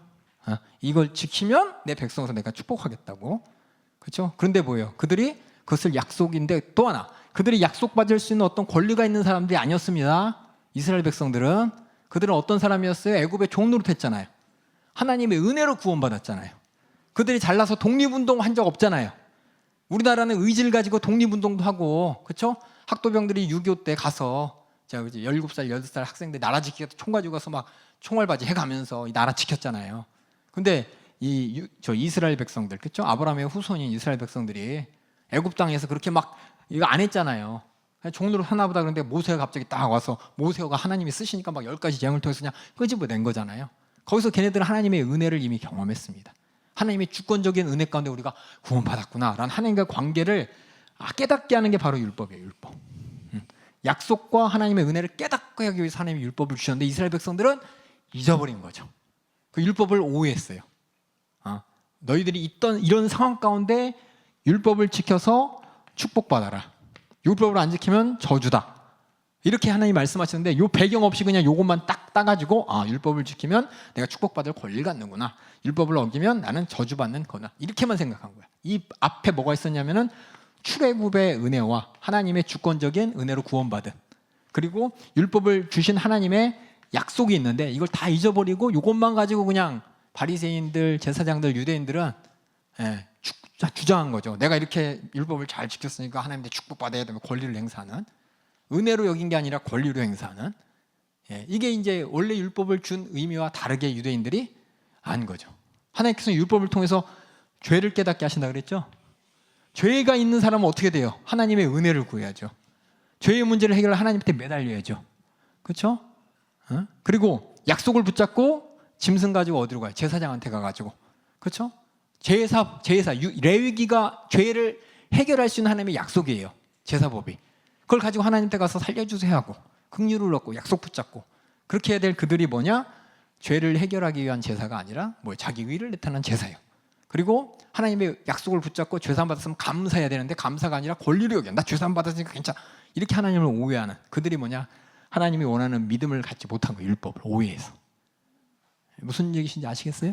이걸 지키면 내 백성에서 내가 축복하겠다고. 그렇죠? 그런데 뭐예요? 그들이 그것을 약속인데 또 하나 그들이 약속받을 수 있는 어떤 권리가 있는 사람들이 아니었습니다. 이스라엘 백성들은 그들은 어떤 사람이었어요? 애굽의 종노릇했잖아요. 하나님의 은혜로 구원받았잖아요. 그들이 잘나서 독립운동 한 적 없잖아요. 우리나라는 의지를 가지고 독립운동도 하고 그렇죠? 학도병들이 6.25 때 가서 17살, 18살 학생들 나라 지키겠다 총 가지고 가서 막 총알바지 해가면서 이 나라 지켰잖아요. 근데 저 이스라엘 백성들 그렇죠? 아브라함의 후손인 이스라엘 백성들이 애굽 땅에서 그렇게 막 이거 안 했잖아요. 종로를 하나보다 그런데 모세가 갑자기 딱 와서 모세가 하나님이 쓰시니까 막 10가지 재앙을 통해서 그냥 끄집어낸 거잖아요. 거기서 걔네들은 하나님의 은혜를 이미 경험했습니다. 하나님의 주권적인 은혜 가운데 우리가 구원받았구나라는 하나님과 관계를 깨닫게 하는 게 바로 율법이에요. 율법. 약속과 하나님의 은혜를 깨닫게 하기 위해서 하나님이 율법을 주셨는데 이스라엘 백성들은 잊어버린 거죠. 그 율법을 오해했어요. 너희들이 있던 이런 상황 가운데 율법을 지켜서 축복받아라. 율법을 안 지키면 저주다. 이렇게 하나님이 말씀하시는데 요 배경 없이 그냥 요것만 딱 따가지고 율법을 지키면 내가 축복받을 권리를 갖는구나. 율법을 어기면 나는 저주받는 거나 이렇게만 생각한 거야. 이 앞에 뭐가 있었냐면은 출애굽의 은혜와 하나님의 주권적인 은혜로 구원받은 그리고 율법을 주신 하나님의 약속이 있는데 이걸 다 잊어버리고 이것만 가지고 그냥 바리새인들, 제사장들, 유대인들은 주장한 거죠. 내가 이렇게 율법을 잘 지켰으니까 하나님한테 축복받아야 되면 권리를 행사하는 은혜로 여긴 게 아니라 권리로 행사하는 이게 이제 원래 율법을 준 의미와 다르게 유대인들이 안 거죠. 하나님께서 율법을 통해서 죄를 깨닫게 하신다 그랬죠. 죄가 있는 사람은 어떻게 돼요? 하나님의 은혜를 구해야죠. 죄의 문제를 해결할 하나님한테 매달려야죠. 그렇죠? 그리고 약속을 붙잡고 짐승 가지고 어디로 가요? 제사장한테 가가지고. 그렇죠? 제사 레위기가 죄를 해결할 수 있는 하나님의 약속이에요. 제사법이. 그걸 가지고 하나님한테 가서 살려주세요 하고 긍휼을 얻고 약속 붙잡고 그렇게 해야 될 그들이 뭐냐? 죄를 해결하기 위한 제사가 아니라 자기 의를 나타내는 제사예요. 그리고 하나님의 약속을 붙잡고 죄사함 받았으면 감사해야 되는데 감사가 아니라 권리를 여겨. 나 죄사함 받았으니까 괜찮아. 이렇게 하나님을 오해하는 그들이 뭐냐? 하나님이 원하는 믿음을 갖지 못한 거예요. 율법을 오해해서. 무슨 얘기신지 아시겠어요?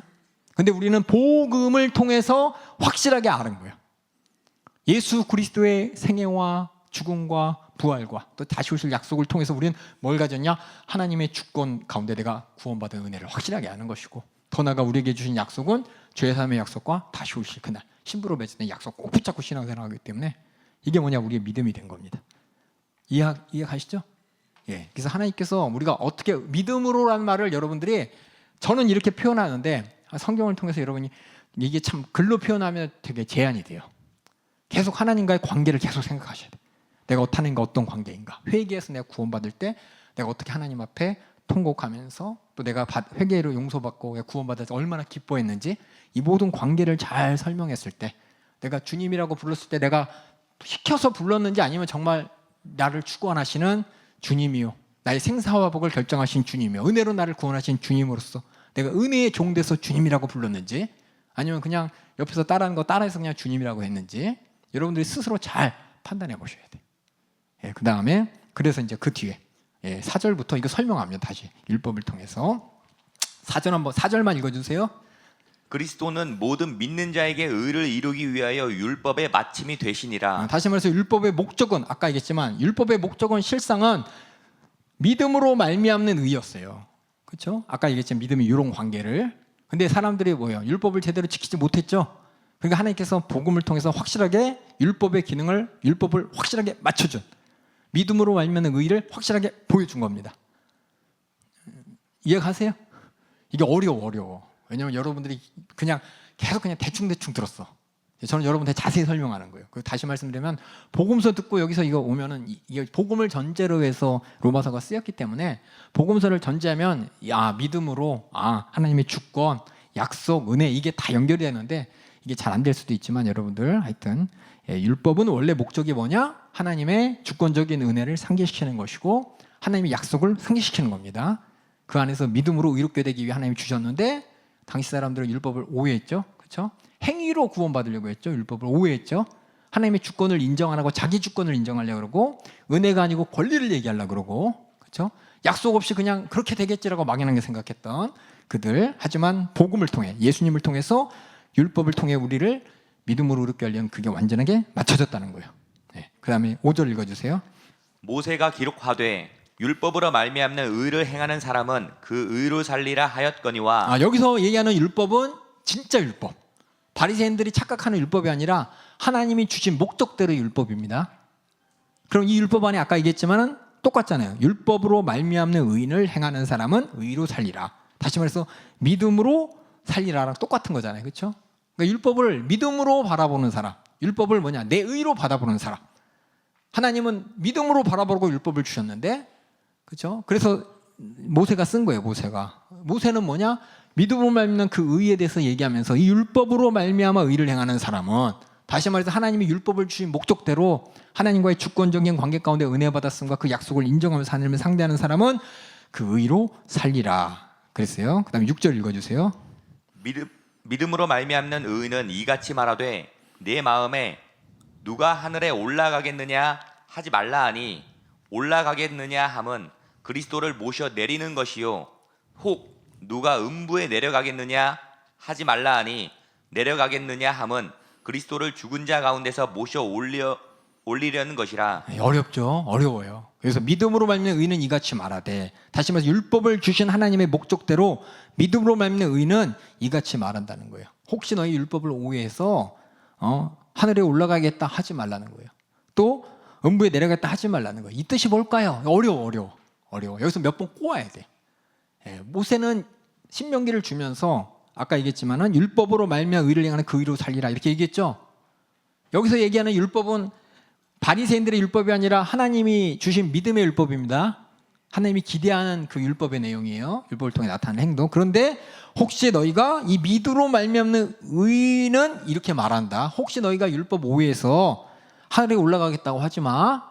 근데 우리는 복음을 통해서 확실하게 아는 거예요. 예수 그리스도의 생애와 죽음과 부활과 또 다시 오실 약속을 통해서 우리는 뭘 가졌냐? 하나님의 주권 가운데 내가 구원받은 은혜를 확실하게 아는 것이고, 더 나아가 우리에게 주신 약속은 죄사함의 약속과 다시 오실 그날 신부로 맺어진 약속 꼭 붙잡고 신앙생활하기 때문에 이게 뭐냐? 우리의 믿음이 된 겁니다. 이해가시죠? 예. 그래서 하나님께서 우리가 어떻게 믿음으로라는 말을 여러분들이, 저는 이렇게 표현하는데 성경을 통해서 여러분이 이게 참 글로 표현하면 되게 제한이 돼요. 계속 하나님과의 관계를 계속 생각하셔야 돼요. 내가 하나님과 어떤 관계인가? 회개해서 내가 구원받을 때 내가 어떻게 하나님 앞에 통곡하면서 또 내가 회개로 용서받고 구원받을 때 얼마나 기뻐했는지, 이 모든 관계를 잘 설명했을 때, 내가 주님이라고 불렀을 때 내가 시켜서 불렀는지 아니면 정말 나를 축원하시는 주님이요, 나의 생사화복을 결정하신 주님이요, 은혜로 나를 구원하신 주님으로서 내가 은혜의 종 돼서 주님이라고 불렀는지, 아니면 그냥 옆에서 따라하는 거 따라해서 그냥 주님이라고 했는지, 여러분들이 스스로 잘 판단해 보셔야 돼요. 예, 그 다음에 그래서 이제 그 뒤에 4절부터 이거 설명합니다. 다시 율법을 통해서 4절만 읽어주세요. 그리스도는 모든 믿는 자에게 의를 이루기 위하여 율법의 마침이 되시니라. 다시 말해서 율법의 목적은 아까 얘기했지만 율법의 목적은 실상은 믿음으로 말미암는 의였어요. 그렇죠? 아까 얘기했지만 믿음이 이런 관계를. 근데 사람들이 뭐예요? 율법을 제대로 지키지 못했죠. 그러니까 하나님께서 복음을 통해서 확실하게 율법의 기능을, 율법을 확실하게 맞춰준, 믿음으로 말미암는 의를 확실하게 보여준 겁니다. 이해가세요? 이게 어려워. 왜냐면 여러분들이 그냥 계속 그냥 대충 들었어. 저는 여러분한테 자세히 설명하는 거예요. 다시 말씀드리면 복음서 듣고 여기서 이거 오면은 이게 복음을 전제로 해서 로마서가 쓰였기 때문에 복음서를 전제하면 믿음으로 하나님의 주권, 약속, 은혜 이게 다 연결이 되는데 이게 잘 안 될 수도 있지만 여러분들 하여튼 율법은 원래 목적이 뭐냐? 하나님의 주권적인 은혜를 상기시키는 것이고 하나님의 약속을 상기시키는 겁니다. 그 안에서 믿음으로 의롭게 되기 위해 하나님이 주셨는데 당시 사람들은 율법을 오해했죠. 그렇죠? 행위로 구원받으려고 했죠. 율법을 오해했죠. 하나님의 주권을 인정 안 하고 자기 주권을 인정하려고 그러고 은혜가 아니고 권리를 얘기하려고 그러고, 그렇죠? 약속 없이 그냥 그렇게 되겠지라고 막연하게 생각했던 그들. 하지만 복음을 통해 예수님을 통해서 율법을 통해 우리를 믿음으로 의롭게 하려는 그게 완전하게 맞춰졌다는 거예요. 그 다음에 5절 읽어주세요. 모세가 기록하되 율법으로 말미암는 의를 행하는 사람은 그 의로 살리라 하였거니와. 여기서 얘기하는 율법은 진짜 율법. 바리새인들이 착각하는 율법이 아니라 하나님이 주신 목적대로의 율법입니다. 그럼 이 율법 안에 아까 얘기했지만은 똑같잖아요. 율법으로 말미암는 의인을 행하는 사람은 의로 살리라. 다시 말해서 믿음으로 살리라랑 똑같은 거잖아요. 그렇죠? 그러니까 율법을 믿음으로 바라보는 사람, 율법을 내 의로 바라보는 사람. 하나님은 믿음으로 바라보고 율법을 주셨는데, 그렇죠? 그래서 모세가 쓴 거예요. 모세는 믿음으로 말미암는 그 의에 대해서 얘기하면서 이 율법으로 말미암아 의를 행하는 사람은, 다시 말해서 하나님이 율법을 주신 목적대로 하나님과의 주권적인 관계 가운데 은혜 받았음과 그 약속을 인정하면서 하나님을 상대하는 사람은 그 의로 살리라 그랬어요. 그 다음에 6절 읽어주세요. 믿음으로 말미암는 의인은 이같이 말하되 내 마음에 누가 하늘에 올라가겠느냐 하지 말라 하니 올라가겠느냐 함은 그리스도를 모셔 내리는 것이요 혹 누가 음부에 내려가겠느냐 하지 말라 하니 내려가겠느냐 함은 그리스도를 죽은 자 가운데서 모셔 올리려는 것이라. 어렵죠. 어려워요. 그래서 믿음으로 말미암는 의는 이같이 말하되, 다시 말해서 율법을 주신 하나님의 목적대로 믿음으로 말미암는 의는 이같이 말한다는 거예요. 혹시 너희 율법을 오해해서 하늘에 올라가겠다 하지 말라는 거예요. 또 음부에 내려가겠다 하지 말라는 거예요. 이 뜻이 뭘까요? 어려워. 여기서 몇 번 꼬아야 돼. 모세는 신명기를 주면서 아까 얘기했지만은 율법으로 말미암아 의를 행하는 그 의로 살리라 이렇게 얘기했죠. 여기서 얘기하는 율법은 바리새인들의 율법이 아니라 하나님이 주신 믿음의 율법입니다. 하나님이 기대하는 그 율법의 내용이에요. 율법을 통해 나타나는 행동. 그런데 혹시 너희가 이 믿음으로 말미암는 의는 이렇게 말한다. 혹시 너희가 율법 오해해서 하늘에 올라가겠다고 하지 마.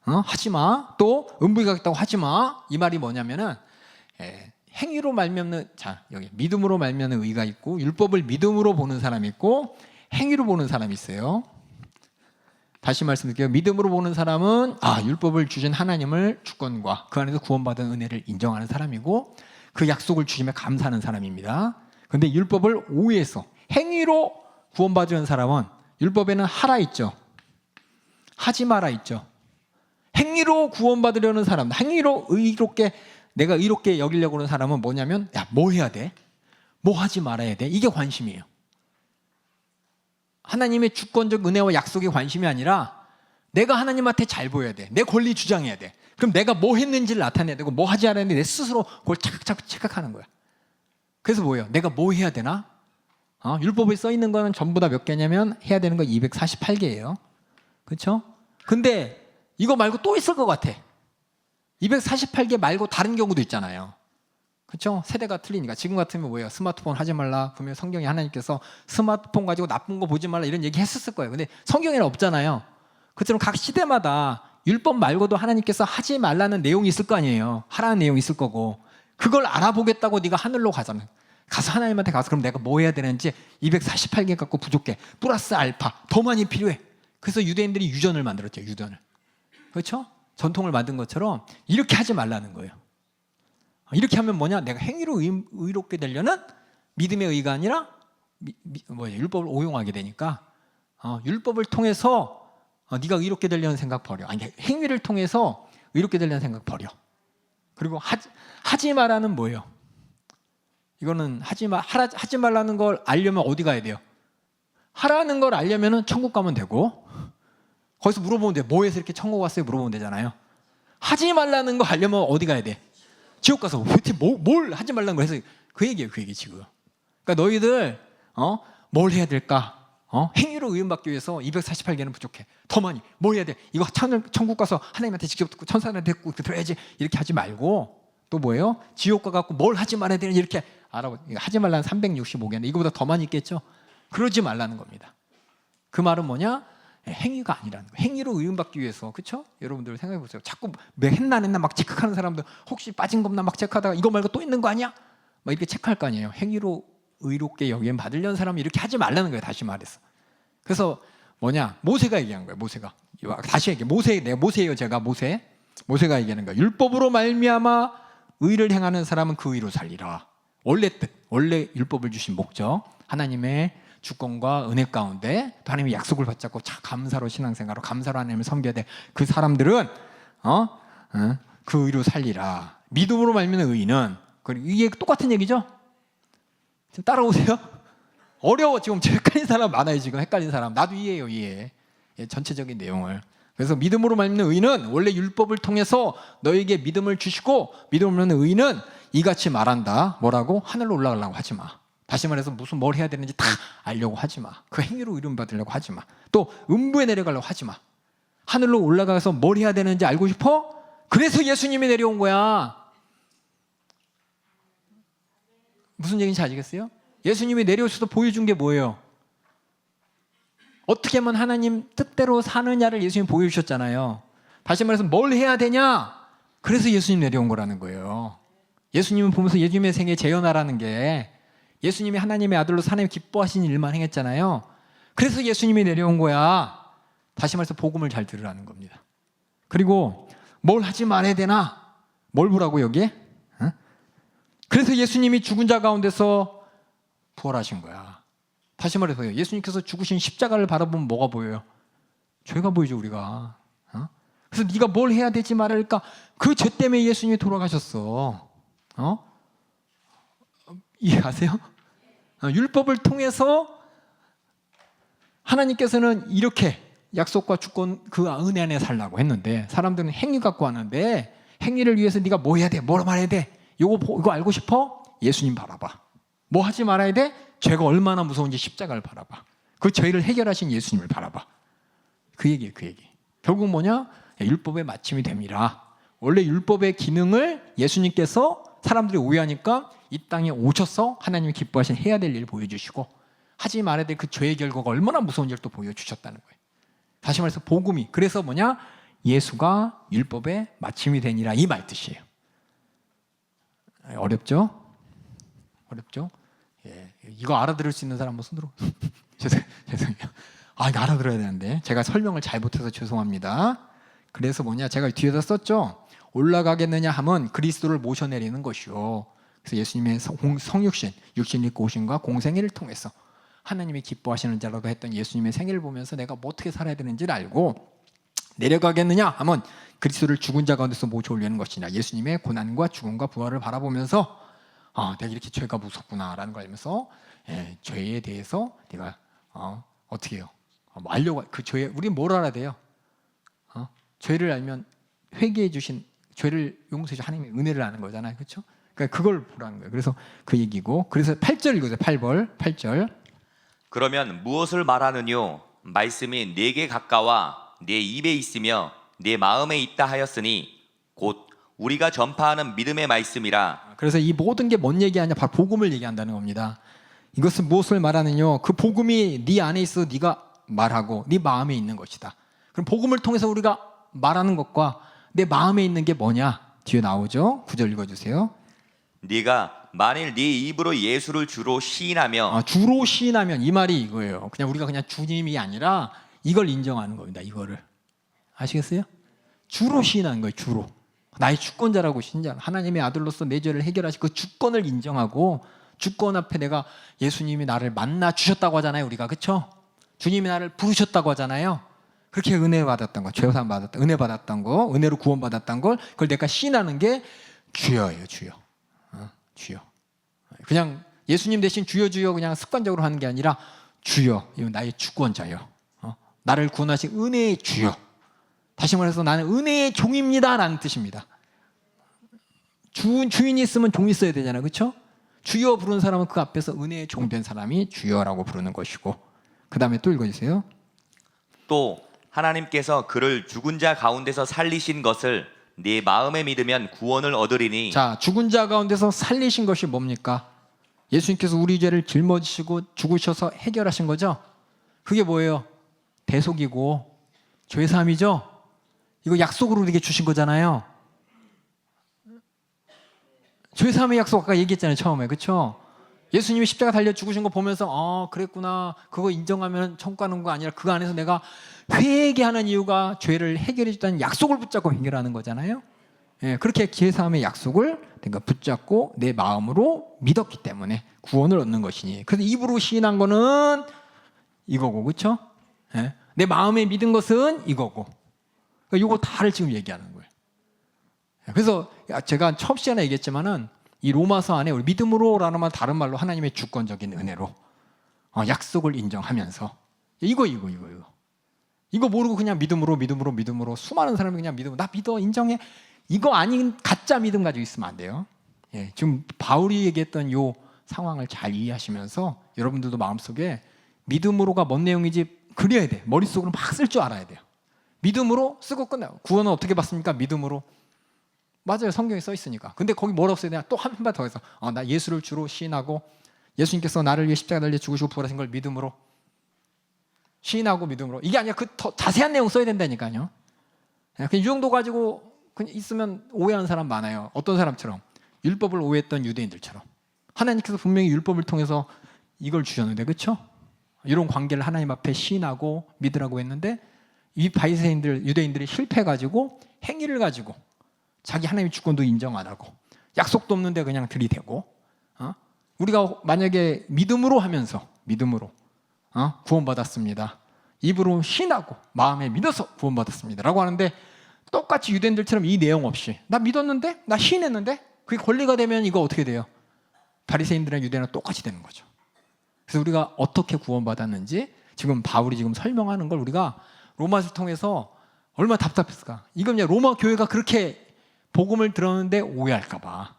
하지 마. 또 음부에 가겠다고 하지 마. 이 말이 뭐냐면은 행위로 말미암는 자 여기 믿음으로 말미암는 의가 있고 율법을 믿음으로 보는 사람이 있고 행위로 보는 사람이 있어요. 다시 말씀드릴게요. 믿음으로 보는 사람은 율법을 주신 하나님을 주권과 그 안에서 구원받은 은혜를 인정하는 사람이고 그 약속을 주심에 감사하는 사람입니다. 그런데 율법을 오해해서 행위로 구원받은 사람은 율법에는 하라 있죠. 하지 마라 있죠. 행위로 구원받으려는 사람, 행위로 의롭게 내가 의롭게 여기려고 하는 사람은 뭐냐면 뭐 해야 돼? 뭐 하지 말아야 돼? 이게 관심이에요. 하나님의 주권적 은혜와 약속에 관심이 아니라 내가 하나님한테 잘 보여야 돼. 내 권리 주장해야 돼. 그럼 내가 뭐 했는지를 나타내야 되고 뭐 하지 않았는데 내 스스로 그걸 착착 착각하는 거야. 그래서 뭐예요? 내가 뭐 해야 되나? 율법에 써 있는 거는 전부 다 몇 개냐면 해야 되는 거 248개예요. 그렇죠? 근데 이거 말고 또 있을 것 같아. 248개 말고 다른 경우도 있잖아요. 그렇죠? 세대가 틀리니까. 지금 같으면 뭐예요? 스마트폰 하지 말라. 분명 성경에 하나님께서 스마트폰 가지고 나쁜 거 보지 말라 이런 얘기 했었을 거예요. 근데 성경에는 없잖아요. 그처럼 각 시대마다 율법 말고도 하나님께서 하지 말라는 내용이 있을 거 아니에요. 하라는 내용이 있을 거고 그걸 알아보겠다고 네가 하늘로 가잖아요. 가서 하나님한테 가서 그럼 내가 뭐 해야 되는지 248개 갖고 부족해. 플러스 알파 더 많이 필요해. 그래서 유대인들이 유전을 만들었죠. 유전을. 그렇죠? 전통을 만든 것처럼 이렇게 하지 말라는 거예요. 이렇게 하면 뭐냐? 내가 행위로 의롭게 되려는 믿음의 의가 아니라 율법을 오용하게 되니까 율법을 통해서 네가 의롭게 되려는 생각 버려. 아니 행위를 통해서 의롭게 되려는 생각 버려. 그리고 하지 마라는 뭐예요? 이거는 하지 말라는 걸 알려면 어디 가야 돼요? 하라는 걸 알려면은 천국 가면 되고 거기서 물어보면 돼. 뭐 해서 이렇게 천국 왔어요? 물어보면 되잖아요. 하지 말라는 거 알려면 어디 가야 돼? 지옥 가서 뭘 하지 말라는 거 해서 그 얘기예요. 그 얘기 지금. 그러니까 너희들 뭘 해야 될까? 행위로 의인받기 위해서 248개는 부족해. 더 많이 뭘 해야 돼? 이거 천국 가서 하나님한테 직접 듣고 천사한테 듣고 들어야지. 이렇게 하지 말고 또 뭐예요? 지옥 가갖고 뭘 하지 말아야 되는 이렇게 알아보. 하지 말라는 365개인데 이거보다 더 많이 있겠죠? 그러지 말라는 겁니다. 그 말은 뭐냐? 행위가 아니라는 거예요. 행위로 의인받기 위해서. 그렇죠? 여러분들 생각해 보세요. 자꾸 왜 했나 막 체크하는 사람들 혹시 빠진 거 없나 막 체크하다가 이거 말고 또 있는 거 아니야? 막 이렇게 체크할 거 아니에요. 행위로 의롭게 여기엔 받으려는 사람은 이렇게 하지 말라는 거예요. 다시 말해서. 그래서 뭐냐? 모세가 얘기한 거예요. 모세가. 다시 얘기해. 모세예요. 제가 모세가 얘기하는 거예요. 율법으로 말미암아 의를 행하는 사람은 그 의로 살리라. 원래 뜻, 원래 율법을 주신 목적, 하나님의 주권과 은혜 가운데 또 하나님의 약속을 받잡고 감사로 신앙생활로 감사로 하나님을 섬겨야 돼. 그 사람들은 그 의로 살리라. 믿음으로 말미암는 의는 이게 똑같은 얘기죠? 지금 따라오세요? 어려워. 지금 헷갈린 사람 많아요. 지금 헷갈린 사람. 나도 이해해요. 이해. 전체적인 내용을. 그래서 믿음으로 말미암는 의는 원래 율법을 통해서 너에게 믿음을 주시고 믿음으로 말미암는 의는 이같이 말한다. 뭐라고? 하늘로 올라가려고 하지 마. 다시 말해서 무슨 뭘 해야 되는지 다 알려고 하지 마. 그 행위로 이름 받으려고 하지 마. 또 음부에 내려가려고 하지 마. 하늘로 올라가서 뭘 해야 되는지 알고 싶어? 그래서 예수님이 내려온 거야. 무슨 얘기인지 아시겠어요? 예수님이 내려오셔서 보여준 게 뭐예요? 어떻게 하면 하나님 뜻대로 사느냐를 예수님이 보여주셨잖아요. 다시 말해서 뭘 해야 되냐? 그래서 예수님 내려온 거라는 거예요. 예수님을 보면서 예수님의 생애 재현하라는 게 예수님이 하나님의 아들로 하나님 기뻐하신 일만 행했잖아요. 그래서 예수님이 내려온 거야. 다시 말해서 복음을 잘 들으라는 겁니다. 그리고 뭘 하지 말아야 되나? 뭘 보라고 여기에? 그래서 예수님이 죽은 자 가운데서 부활하신 거야. 다시 말해서요. 예수님께서 죽으신 십자가를 바라보면 뭐가 보여요? 죄가 보이죠 우리가. 그래서 네가 뭘 해야 되지 말할까? 그 죄 때문에 예수님이 돌아가셨어. 이해하세요? 율법을 통해서 하나님께서는 이렇게 약속과 주권 그 은혜 안에 살라고 했는데 사람들은 행위 갖고 왔는데 행위를 위해서 네가 뭐 해야 돼? 뭘 말해야 돼? 이거 알고 싶어? 예수님 바라봐. 뭐 하지 말아야 돼? 죄가 얼마나 무서운지 십자가를 바라봐. 그 죄를 해결하신 예수님을 바라봐. 그 얘기예요. 그 얘기. 결국 뭐냐? 율법의 마침이 됩니다. 원래 율법의 기능을 예수님께서 사람들이 오해하니까 이 땅에 오셔서 하나님이 기뻐하신 해야 될 일을 보여주시고 하지 말아야 될 그 죄의 결과가 얼마나 무서운지를 또 보여주셨다는 거예요. 다시 말해서 복음이. 그래서 뭐냐? 예수가 율법의 마침이 되니라 이 말 뜻이에요. 어렵죠? 어렵죠? 예, 이거 알아들을 수 있는 사람 한번 손들어. 죄송해요. 아, 이거 알아들어야 되는데 제가 설명을 잘 못해서 죄송합니다. 그래서 뭐냐, 제가 뒤에다 썼죠. 올라가겠느냐 하면 그리스도를 모셔내리는 것이요. 그래서 예수님의 성육신, 육신 입고 오신과 공생애를 통해서 하나님이 기뻐하시는 자라고 했던 예수님의 생애를 보면서 내가 뭐 어떻게 살아야 되는지를 알고 내려가겠느냐 하면 그리스도를 죽은 자 가운데서 모셔 올리는 것이냐, 예수님의 고난과 죽음과 부활을 바라보면서 내가 이렇게 죄가 무섭구나라는 걸 알면서 죄에 대해서 내가 어떻게 해요? 알려고 그 죄 우리 뭘 알아야 돼요? 죄를 알면 회개해 주신 죄를 용서해 주신 하나님의 은혜를 아는 거잖아요, 그렇죠? 그러니까 그걸 보라는 거예요. 그래서 그 얘기고, 그래서 8절 읽으세요. 8절. 그러면 무엇을 말하느뇨? 말씀이 내게 가까워 내 입에 있으며 내 마음에 있다 하였으니 곧 우리가 전파하는 믿음의 말씀이라. 그래서 이 모든 게 뭔 얘기하냐? 바로 복음을 얘기한다는 겁니다. 이것은 무엇을 말하느뇨? 그 복음이 네 안에 있어 네가 말하고 네 마음에 있는 것이다. 그럼 복음을 통해서 우리가 말하는 것과 내 마음에 있는 게 뭐냐? 뒤에 나오죠. 9절 읽어주세요. 네가 만일 네 입으로 예수를 주로 시인하며. 주로 시인하면, 이 말이 이거예요. 그냥 우리가 그냥 주님이 아니라 이걸 인정하는 겁니다. 이거를 아시겠어요? 주로 시인하는 거예요. 주로 나의 주권자라고 신장, 하나님의 아들로서 내 죄를 해결하시 그 주권을 인정하고, 주권 앞에 내가 예수님이 나를 만나 주셨다고 하잖아요. 우리가 그렇죠? 주님이 나를 부르셨다고 하잖아요. 그렇게 은혜 받았던 거, 죄사함 받았던, 은혜 받았던 거, 은혜로 구원 받았던 걸, 그걸 내가 시인하는 게 주여예요. 주여. 주여. 그냥 예수님 대신 주여 주여 그냥 습관적으로 하는 게 아니라 주여, 이거 나의 주권자요. 나를 구원하신 은혜의 주여. 다시 말해서 나는 은혜의 종입니다라는 뜻입니다. 주인이 있으면 종이 있어야 되잖아요, 그렇죠? 주여 부르는 사람은 그 앞에서 은혜의 종된 사람이 주여라고 부르는 것이고, 그 다음에 또 읽어주세요. 또 하나님께서 그를 죽은 자 가운데서 살리신 것을 네 마음에 믿으면 구원을 얻으리니. 자, 죽은 자 가운데서 살리신 것이 뭡니까? 예수님께서 우리 죄를 짊어지시고 죽으셔서 해결하신 거죠. 그게 뭐예요? 대속이고 죄사함이죠. 이거 약속으로 우리에게 주신 거잖아요. 죄사함의 약속 아까 얘기했잖아요, 처음에. 그렇죠? 예수님이 십자가 달려 죽으신 거 보면서 그랬구나, 그거 인정하면 천국 가는 거 아니라 그 안에서 내가 회개하는 이유가 죄를 해결해 주다는 약속을 붙잡고 해결하는 거잖아요. 그렇게 죄사함의 약속을 내가 붙잡고 내 마음으로 믿었기 때문에 구원을 얻는 것이니. 그래서 입으로 시인한 거는 이거고, 그렇죠? 내 마음에 믿은 것은 이거고. 그러니까 이거 다를 지금 얘기하는 거예요. 그래서 제가 첫 시간에 얘기했지만은 이 로마서 안에 우리 믿음으로라는 말, 다른 말로 하나님의 주권적인 은혜로 약속을 인정하면서 이거 모르고 그냥 믿음으로 수많은 사람이 그냥 믿음으로 나 믿어 인정해, 이거 아닌 가짜 믿음 가지고 있으면 안 돼요. 지금 바울이 얘기했던 요 상황을 잘 이해하시면서 여러분들도 마음속에 믿음으로가 뭔 내용인지 그려야 돼. 머릿속으로 막 쓸 줄 알아야 돼요. 믿음으로 쓰고 끝나요. 구원은 어떻게 받습니까? 믿음으로. 맞아요, 성경에 써 있으니까. 근데 거기 뭐라고 써야 되냐? 또 한 번 더 해서 나 예수를 주로 시인하고 예수님께서 나를 위해 십자가 달려 죽으시고 부활하신 걸 믿음으로 시인하고 믿음으로. 이게 아니라 그 더 자세한 내용 써야 된다니까요. 그냥 이 정도 가지고 그냥 있으면 오해하는 사람 많아요. 어떤 사람처럼? 율법을 오해했던 유대인들처럼. 하나님께서 분명히 율법을 통해서 이걸 주셨는데, 그렇죠? 이런 관계를 하나님 앞에 시인하고 믿으라고 했는데 이 바리새인들, 유대인들이 실패해가지고 행위를 가지고 자기 하나님의 주권도 인정 안 하고 약속도 없는데 그냥 들이대고, 우리가 만약에 믿음으로 하면서 믿음으로 구원받았습니다, 입으로 신하고 마음에 믿어서 구원받았습니다 라고 하는데, 똑같이 유대인들처럼 이 내용 없이 나 믿었는데, 나 신했는데, 그게 권리가 되면 이거 어떻게 돼요? 바리새인들이랑 유대인이랑 똑같이 되는 거죠. 그래서 우리가 어떻게 구원받았는지 지금 바울이 지금 설명하는 걸 우리가 로마서를 통해서 얼마나 답답했을까. 이건 그냥 로마 교회가 그렇게 복음을 들었는데 오해할까 봐.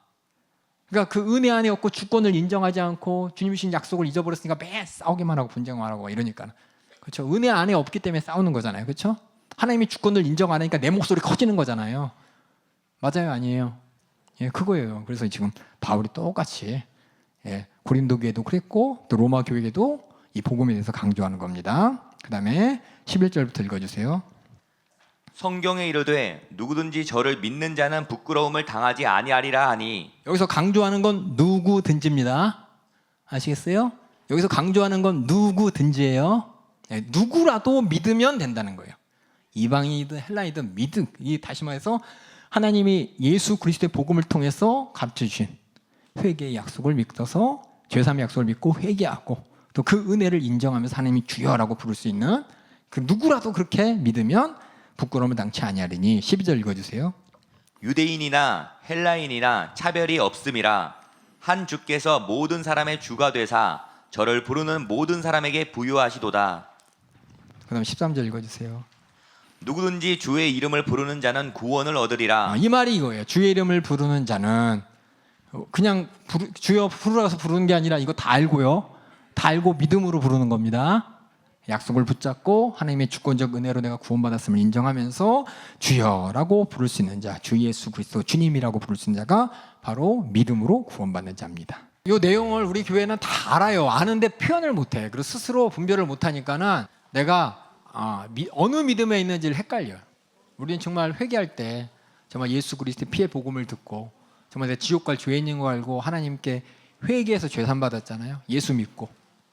그러니까 그 은혜 안에 없고 주권을 인정하지 않고 주님이 주신 약속을 잊어버렸으니까 매일 싸우기만 하고 분쟁만 하고 이러니까. 그렇죠? 은혜 안에 없기 때문에 싸우는 거잖아요. 그렇죠? 하나님이 주권을 인정 안 하니까 내 목소리 커지는 거잖아요. 맞아요, 아니에요? 그거예요. 그래서 지금 바울이 똑같이 고린도 교회도 그랬고 또 로마 교회에도 이 복음에 대해서 강조하는 겁니다. 그 다음에 11절부터 읽어주세요. 성경에 이르되 누구든지 저를 믿는 자는 부끄러움을 당하지 아니하리라 하니 여기서 강조하는 건 누구든지입니다. 아시겠어요? 여기서 강조하는 건 누구든지예요. 네, 누구라도 믿으면 된다는 거예요. 이방인이든 헬라이든 믿음. 이 다시 말해서 하나님이 예수 그리스도의 복음을 통해서 값주신 회개의 약속을 믿어서 죄사함의 약속을 믿고 회개하고 또 그 은혜를 인정하면서 하나님이 주여라고 부를 수 있는 그 누구라도 그렇게 믿으면 부끄러움을 당치 아니하리니. 12절 읽어주세요. 유대인이나 헬라인이나 차별이 없음이라 한 주께서 모든 사람의 주가 되사 저를 부르는 모든 사람에게 부유하시도다. 그 다음 13절 읽어주세요. 누구든지 주의 이름을 부르는 자는 구원을 얻으리라. 이 말이 이거예요. 주의 이름을 부르는 자는 그냥 주여 부르라서 부르는 게 아니라 이거 다 알고요. 다 알고 믿음으로 부르는 겁니다. 약속을 붙잡고 하나님의 주권적 은혜로 내가 구원받았음을 인정하면서 주여라고 부를 수 있는 자, 주 예수 그리스도 주님이라고 부를 수 있는 자가 바로 믿음으로 구원받는 자입니다. 이 내용을 우리 교회는 다 알아요. 아는데 표현을 못해. 그리고 스스로 분별을 못하니까는 내가 어느 믿음에 있는지를 헷갈려요. 우리는 정말 회개할 때 정말 예수 그리스도의 피의 복음을 듣고 정말 내 지옥 갈 죄인인 거 알고 하나님께 회개해서 죄산 받았잖아요. 예수 믿고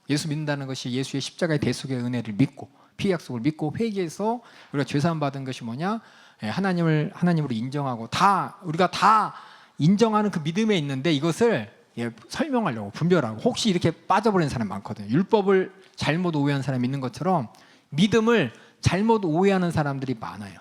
예수 믿는다는 것이 예수의 십자가의 대속의 은혜를 믿고 피의 약속을 믿고 회개해서 우리가 죄산 받은 것이 뭐냐? 하나님으로 인정하고 다 우리가 다 인정하는 그 믿음에 있는데 이것을 설명하려고 분별하고 혹시 이렇게 빠져버리는 사람 많거든요. 율법을 잘못 오해한 사람이 있는 것처럼 믿음을 잘못 오해하는 사람들이 많아요.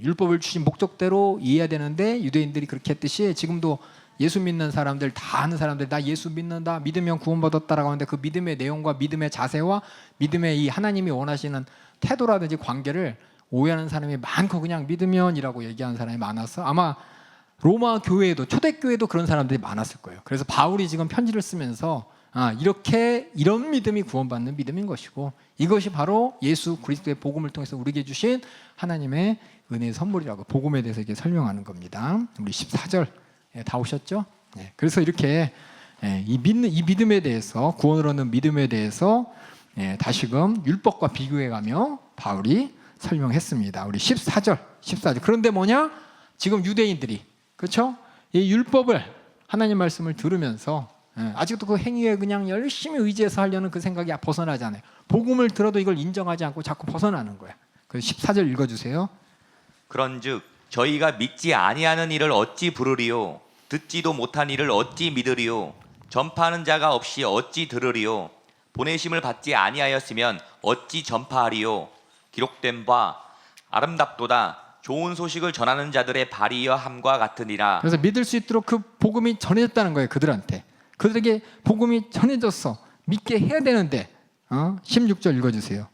율법을 주신 목적대로 이해해야 되는데 유대인들이 그렇게 했듯이 지금도 예수 믿는 사람들 다 아는 사람들 나 예수 믿는다 믿으면 구원받았다라고 하는데 그 믿음의 내용과 믿음의 자세와 믿음의 이 하나님이 원하시는 태도라든지 관계를 오해하는 사람이 많고 그냥 믿으면이라고 얘기하는 사람이 많아서 아마 로마 교회에도 초대교회도 그런 사람들이 많았을 거예요. 그래서 바울이 지금 편지를 쓰면서 이런 믿음이 구원받는 믿음인 것이고 이것이 바로 예수 그리스도의 복음을 통해서 우리에게 주신 하나님의 은혜의 선물이라고 복음에 대해서 이렇게 설명하는 겁니다. 우리 14절 다 오셨죠? 그래서 이렇게 이 믿음에 대해서 구원을 얻는 믿음에 대해서 다시금 율법과 비교해가며 바울이 설명했습니다. 우리 14절. 그런데 뭐냐? 지금 유대인들이 그렇죠? 이 율법을 하나님 말씀을 들으면서 아직도 그 행위에 그냥 열심히 의지해서 하려는 그 생각이 벗어나지 않아요. 복음을 들어도 이걸 인정하지 않고 자꾸 벗어나는 거야. 그래서 14절 읽어주세요. 그런즉 저희가 믿지 아니하는 일을 어찌 부르리요? 듣지도 못한 일을 어찌 믿으리요? 전파하는 자가 없이 어찌 들으리요? 보내심을 받지 아니하였으면 어찌 전파하리요? 기록된 바 아름답도다. 좋은 소식을 전하는 자들의 발이여 함과 같으니라. 그래서 믿을 수 있도록 그 복음이 전해졌다는 거예요. 그들한테. 그들에게 복음이 전해졌어. 믿게 해야 되는데 16절 읽어주세요.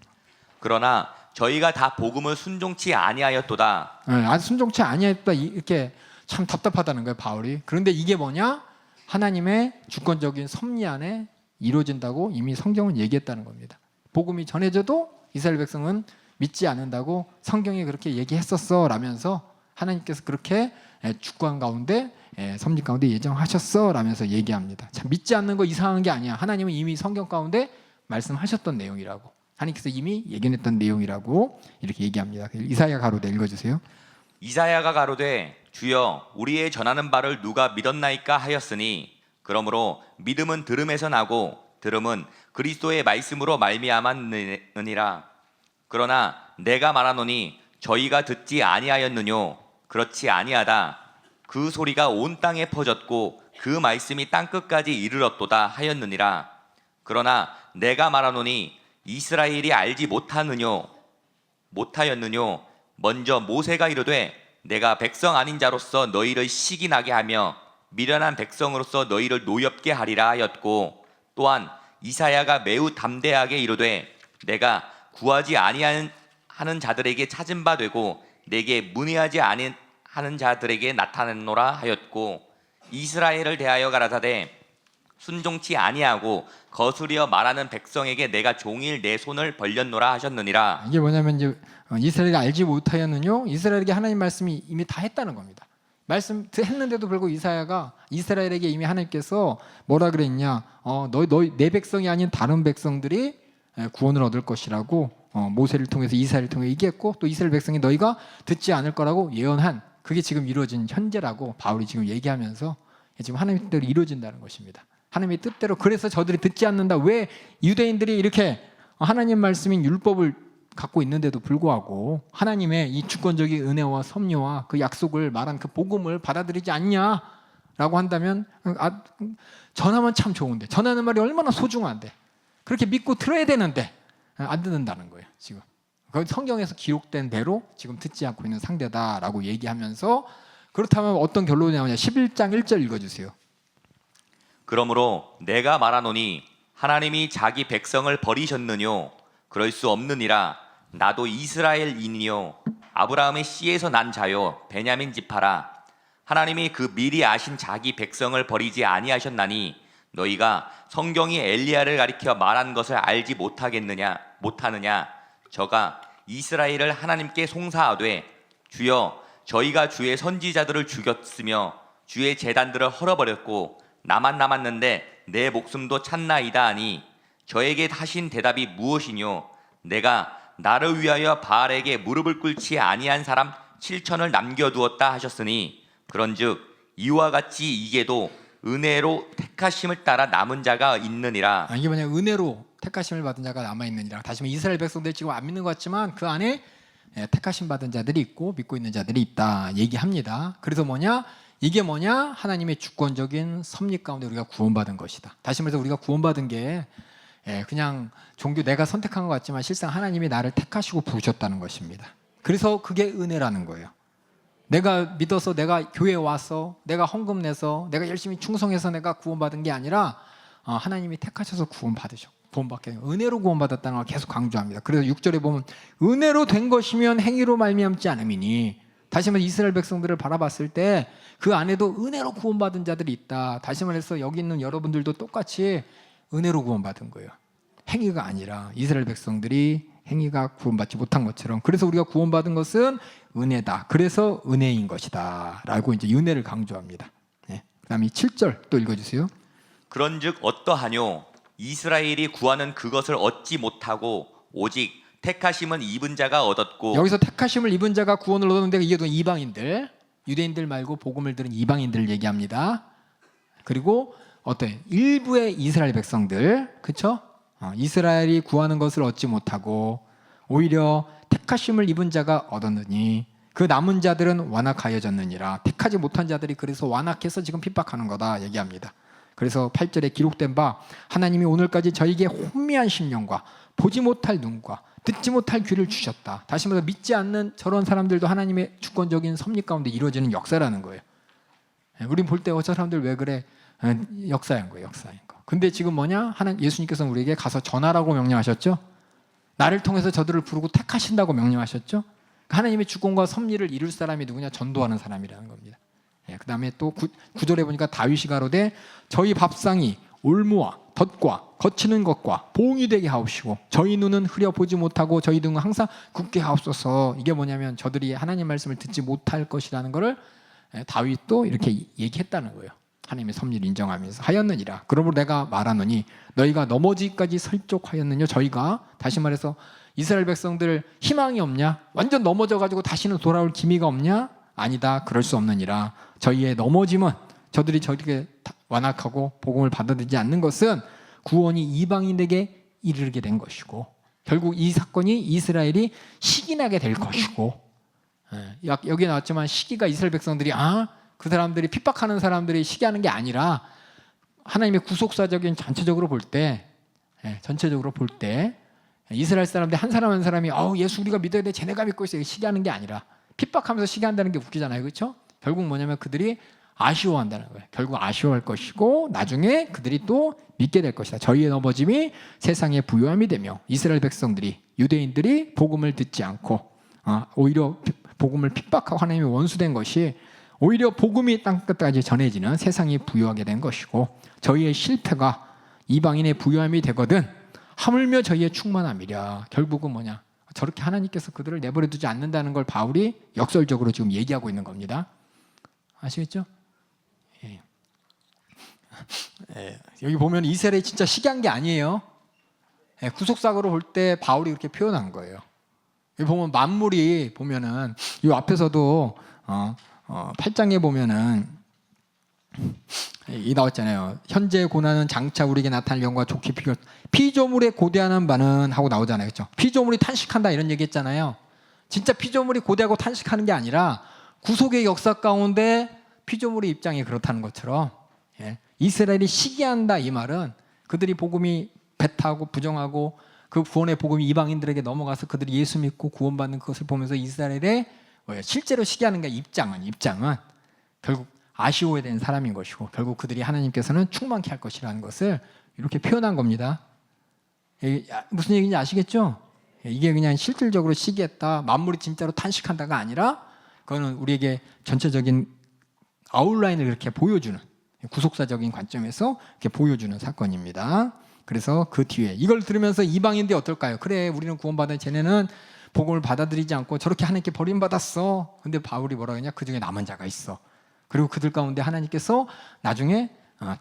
그러나 저희가 다 복음을 순종치 아니하였도다. 아주 순종치 아니했다 이렇게 참 답답하다는 거예요 바울이. 그런데 이게 뭐냐? 하나님의 주권적인 섭리 안에 이루어진다고 이미 성경은 얘기했다는 겁니다. 복음이 전해져도 이스라엘 백성은 믿지 않는다고 성경이 그렇게 얘기했었어 라면서 하나님께서 그렇게 주권 가운데 섭리 가운데 예정하셨어 라면서 얘기합니다. 참 믿지 않는 거 이상한 게 아니야. 하나님은 이미 성경 가운데 말씀하셨던 내용이라고 하나님께서 이미 예견했던 내용이라고 이렇게 얘기합니다. 이사야 가로되 읽어주세요. 이사야가 가로되 주여 우리의 전하는 바를 누가 믿었나이까 하였으니 그러므로 믿음은 들음에서 나고 들음은 그리스도의 말씀으로 말미암았느니라. 그러나 내가 말하노니 저희가 듣지 아니하였느뇨? 그렇지 아니하다. 그 소리가 온 땅에 퍼졌고 그 말씀이 땅끝까지 이르렀도다 하였느니라. 그러나 내가 말하노니 이스라엘이 알지 못하였느뇨? 먼저 모세가 이르되 내가 백성 아닌 자로서 너희를 시기나게 하며 미련한 백성으로서 너희를 노엽게 하리라 하였고 또한 이사야가 매우 담대하게 이르되 내가 구하지 아니하는 자들에게 찾은 바 되고 내게 문의하지 아니하는 자들에게 나타냈노라 하였고 이스라엘을 대하여 가라사대 순종치 아니하고 거스려 말하는 백성에게 내가 종일 내 손을 벌렸노라 하셨느니라. 이게 뭐냐면 이제 이스라엘이 알지 못하였느뇨? 이스라엘에게 하나님 말씀이 이미 다 했다는 겁니다. 말씀 했는데도 불구하고 이사야가 이스라엘에게 이미 하나님께서 뭐라 그랬냐? 너 내 백성이 아닌 다른 백성들이 구원을 얻을 것이라고 모세를 통해서 이스라엘을 통해 얘기했고 또 이스라엘 백성이 너희가 듣지 않을 거라고 예언한 그게 지금 이루어진 현재라고 바울이 지금 얘기하면서 지금 하나님의 뜻대로 이루어진다는 것입니다. 하나님의 뜻대로. 그래서 저들이 듣지 않는다. 왜 유대인들이 이렇게 하나님 말씀인 율법을 갖고 있는데도 불구하고 하나님의 이 주권적인 은혜와 섭리와 그 약속을 말한 그 복음을 받아들이지 않냐라고 한다면 전하면 참 좋은데 전하는 말이 얼마나 소중한데 그렇게 믿고 들어야 되는데 안 듣는다는 거예요. 지금 성경에서 기록된 대로 지금 듣지 않고 있는 상대다라고 얘기하면서 그렇다면 어떤 결론이 나오냐. 11장 1절 읽어주세요. 그러므로 내가 말하노니 하나님이 자기 백성을 버리셨느뇨 그럴 수 없느니라. 나도 이스라엘인이요 아브라함의 씨에서 난 자요 베냐민 지파라. 하나님이 그 미리 아신 자기 백성을 버리지 아니하셨나니 너희가 성경이 엘리야를 가리켜 말한 것을 알지 못하느냐. 저가 이스라엘을 하나님께 송사하되 주여 저희가 주의 선지자들을 죽였으며 주의 제단들을 헐어버렸고 나만 남았는데 내 목숨도 찼나이다 하니 저에게 하신 대답이 무엇이뇨. 내가 나를 위하여 바알에게 무릎을 꿇지 아니한 사람 7천을 남겨두었다 하셨으니 그런즉 이와 같이 이게도 은혜로 택하심을 따라 남은 자가 있느니라. 이게 뭐냐. 은혜로 택하심을 받은 자가 남아있느니라. 다시 말해 이스라엘 백성들이 지금 안 믿는 것 같지만 그 안에 택하심 받은 자들이 있고 믿고 있는 자들이 있다 얘기합니다. 그래서 뭐냐. 이게 뭐냐. 하나님의 주권적인 섭리 가운데 우리가 구원받은 것이다. 다시 말해서 우리가 구원받은 게 그냥 종교 내가 선택한 것 같지만 실상 하나님이 나를 택하시고 부르셨다는 것입니다. 그래서 그게 은혜라는 거예요. 내가 믿어서 내가 교회에 와서 내가 헌금 내서 내가 열심히 충성해서 내가 구원받은 게 아니라 하나님이 택하셔서 구원받게 된 은혜로 구원받았다는 걸 계속 강조합니다. 그래서 6절에 보면 은혜로 된 것이면 행위로 말미암지 않음이니 다시 말해 이스라엘 백성들을 바라봤을 때 그 안에도 은혜로 구원받은 자들이 있다. 다시 말해서 여기 있는 여러분들도 똑같이 은혜로 구원받은 거예요. 행위가 아니라 이스라엘 백성들이 행위가 구원받지 못한 것처럼. 그래서 우리가 구원받은 것은 은혜다. 그래서 은혜인 것이다 라고 이제 은혜를 강조합니다. 그다음에 7절 또 읽어주세요. 그런즉 어떠하뇨. 이스라엘이 구하는 그것을 얻지 못하고 오직 택하심은 입은 자가 얻었고. 여기서 택하심을 입은 자가 구원을 얻었는데 이게 또 이방인들, 유대인들 말고 복음을 들은 이방인들을 얘기합니다. 그리고 어때? 일부의 이스라엘 백성들, 그렇죠? 이스라엘이 구하는 것을 얻지 못하고 오히려 택하심을 입은 자가 얻었느니 그 남은 자들은 완악하여졌느니라. 택하지 못한 자들이 그래서 완악해서 지금 핍박하는 거다 얘기합니다. 그래서 8절에 기록된 바 하나님이 오늘까지 저에게 혼미한 심령과 보지 못할 눈과 듣지 못할 귀를 주셨다. 다시 말해서 믿지 않는 저런 사람들도 하나님의 주권적인 섭리 가운데 이루어지는 역사라는 거예요. 우린 볼 때 저 사람들 왜 그래? 역사인 거예요. 역사인 거. 근데 지금 뭐냐? 예수님께서 우리에게 가서 전하라고 명령하셨죠. 나를 통해서 저들을 부르고 택하신다고 명령하셨죠. 하나님의 주권과 섭리를 이룰 사람이 누구냐? 전도하는 사람이라는 겁니다. 그 다음에 또 9절에 보니까 다윗이 가로되 저희 밥상이 올무와 덫과 거치는 것과 보응이 되게 하옵시고 저희 눈은 흐려 보지 못하고 저희 등은 항상 굳게 하옵소서. 이게 뭐냐면 저들이 하나님 말씀을 듣지 못할 것이라는 것을 다윗도 이렇게 얘기했다는 거예요. 하나님의 섭리를 인정하면서 하였느니라. 그러므로 내가 말하노니 너희가 넘어지기까지 설족하였느냐. 저희가 다시 말해서 이스라엘 백성들 희망이 없냐? 완전 넘어져가지고 다시는 돌아올 기미가 없냐? 아니다. 그럴 수 없느니라. 저희의 넘어짐은 저들이 저렇게 완악하고 복음을 받아들이지 않는 것은 구원이 이방인에게 이르게 된 것이고 결국 이 사건이 이스라엘이 시기나게 될 것이고 여기 나왔지만 시기가 이스라엘 백성들이 그 사람들이 핍박하는 사람들이 시기하는 게 아니라 하나님의 구속사적인 전체적으로 볼 때 이스라엘 사람들 한 사람 한 사람이 예수 우리가 믿어야 돼 쟤네가 믿고 있어 시기하는 게 아니라 핍박하면서 시기한다는 게 웃기잖아요. 그렇죠? 결국 뭐냐면 그들이 아쉬워한다는 거예요. 결국 아쉬워할 것이고 나중에 그들이 또 믿게 될 것이다. 저희의 넘어짐이 세상의 부요함이 되며 이스라엘 백성들이 유대인들이 복음을 듣지 않고 오히려 복음을 핍박하고 하나님의 원수된 것이 오히려 복음이 땅끝까지 전해지는 세상이 부요하게 된 것이고 저희의 실패가 이방인의 부요함이 되거든 하물며 저희의 충만함이랴. 결국은 뭐냐? 저렇게 하나님께서 그들을 내버려 두지 않는다는 걸 바울이 역설적으로 지금 얘기하고 있는 겁니다. 아시겠죠? 여기 보면 이스라엘이 진짜 시기한 게 아니에요. 구속사고로 볼 때 바울이 그렇게 표현한 거예요. 여기 보면 만물이 보면은 이 앞에서도 8장에 보면은 이 나왔잖아요. 현재 고난은 장차 우리에게 나타날 영광과 좋게 비교 피조물에 고대하는 바는 하고 나오잖아요. 그렇죠? 피조물이 탄식한다 이런 얘기했잖아요. 진짜 피조물이 고대하고 탄식하는 게 아니라 구속의 역사 가운데 피조물의 입장이 그렇다는 것처럼 이스라엘이 시기한다 이 말은 그들이 복음이 배타고 부정하고 그 구원의 복음이 이방인들에게 넘어가서 그들이 예수 믿고 구원받는 그것을 보면서 이스라엘의 실제로 시기하는 게 입장은 결국 아쉬워야 되는 사람인 것이고 결국 그들이 하나님께서는 충만케 할 것이라는 것을 이렇게 표현한 겁니다. 무슨 얘기인지 아시겠죠? 이게 그냥 실질적으로 시기했다 만물이 진짜로 탄식한다가 아니라 그거는 우리에게 전체적인 아웃라인을 이렇게 보여주는 구속사적인 관점에서 이렇게 보여주는 사건입니다. 그래서 그 뒤에 이걸 들으면서 이방인들이 어떨까요? 그래 우리는 구원받은 쟤네는 복음을 받아들이지 않고 저렇게 하나님께 버림받았어. 근데 바울이 뭐라 그러냐? 그 중에 남은 자가 있어. 그리고 그들 가운데 하나님께서 나중에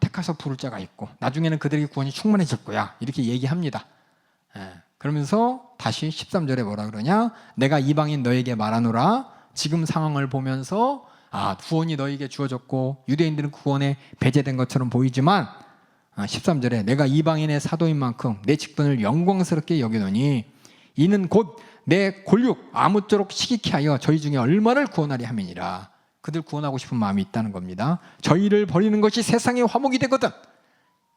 택하셔 부를 자가 있고 나중에는 그들에게 구원이 충만해질 거야. 이렇게 얘기합니다. 그러면서 다시 13절에 뭐라 그러냐? 내가 이방인 너에게 말하노라. 지금 상황을 보면서 구원이 너에게 주어졌고 유대인들은 구원에 배제된 것처럼 보이지만 13절에 내가 이방인의 사도인 만큼 내 직분을 영광스럽게 여기노니 이는 곧 내 골육 아무쪼록 시기케 하여 저희 중에 얼마를 구원하리 함이니라. 그들 구원하고 싶은 마음이 있다는 겁니다. 저희를 버리는 것이 세상의 화목이 되거든.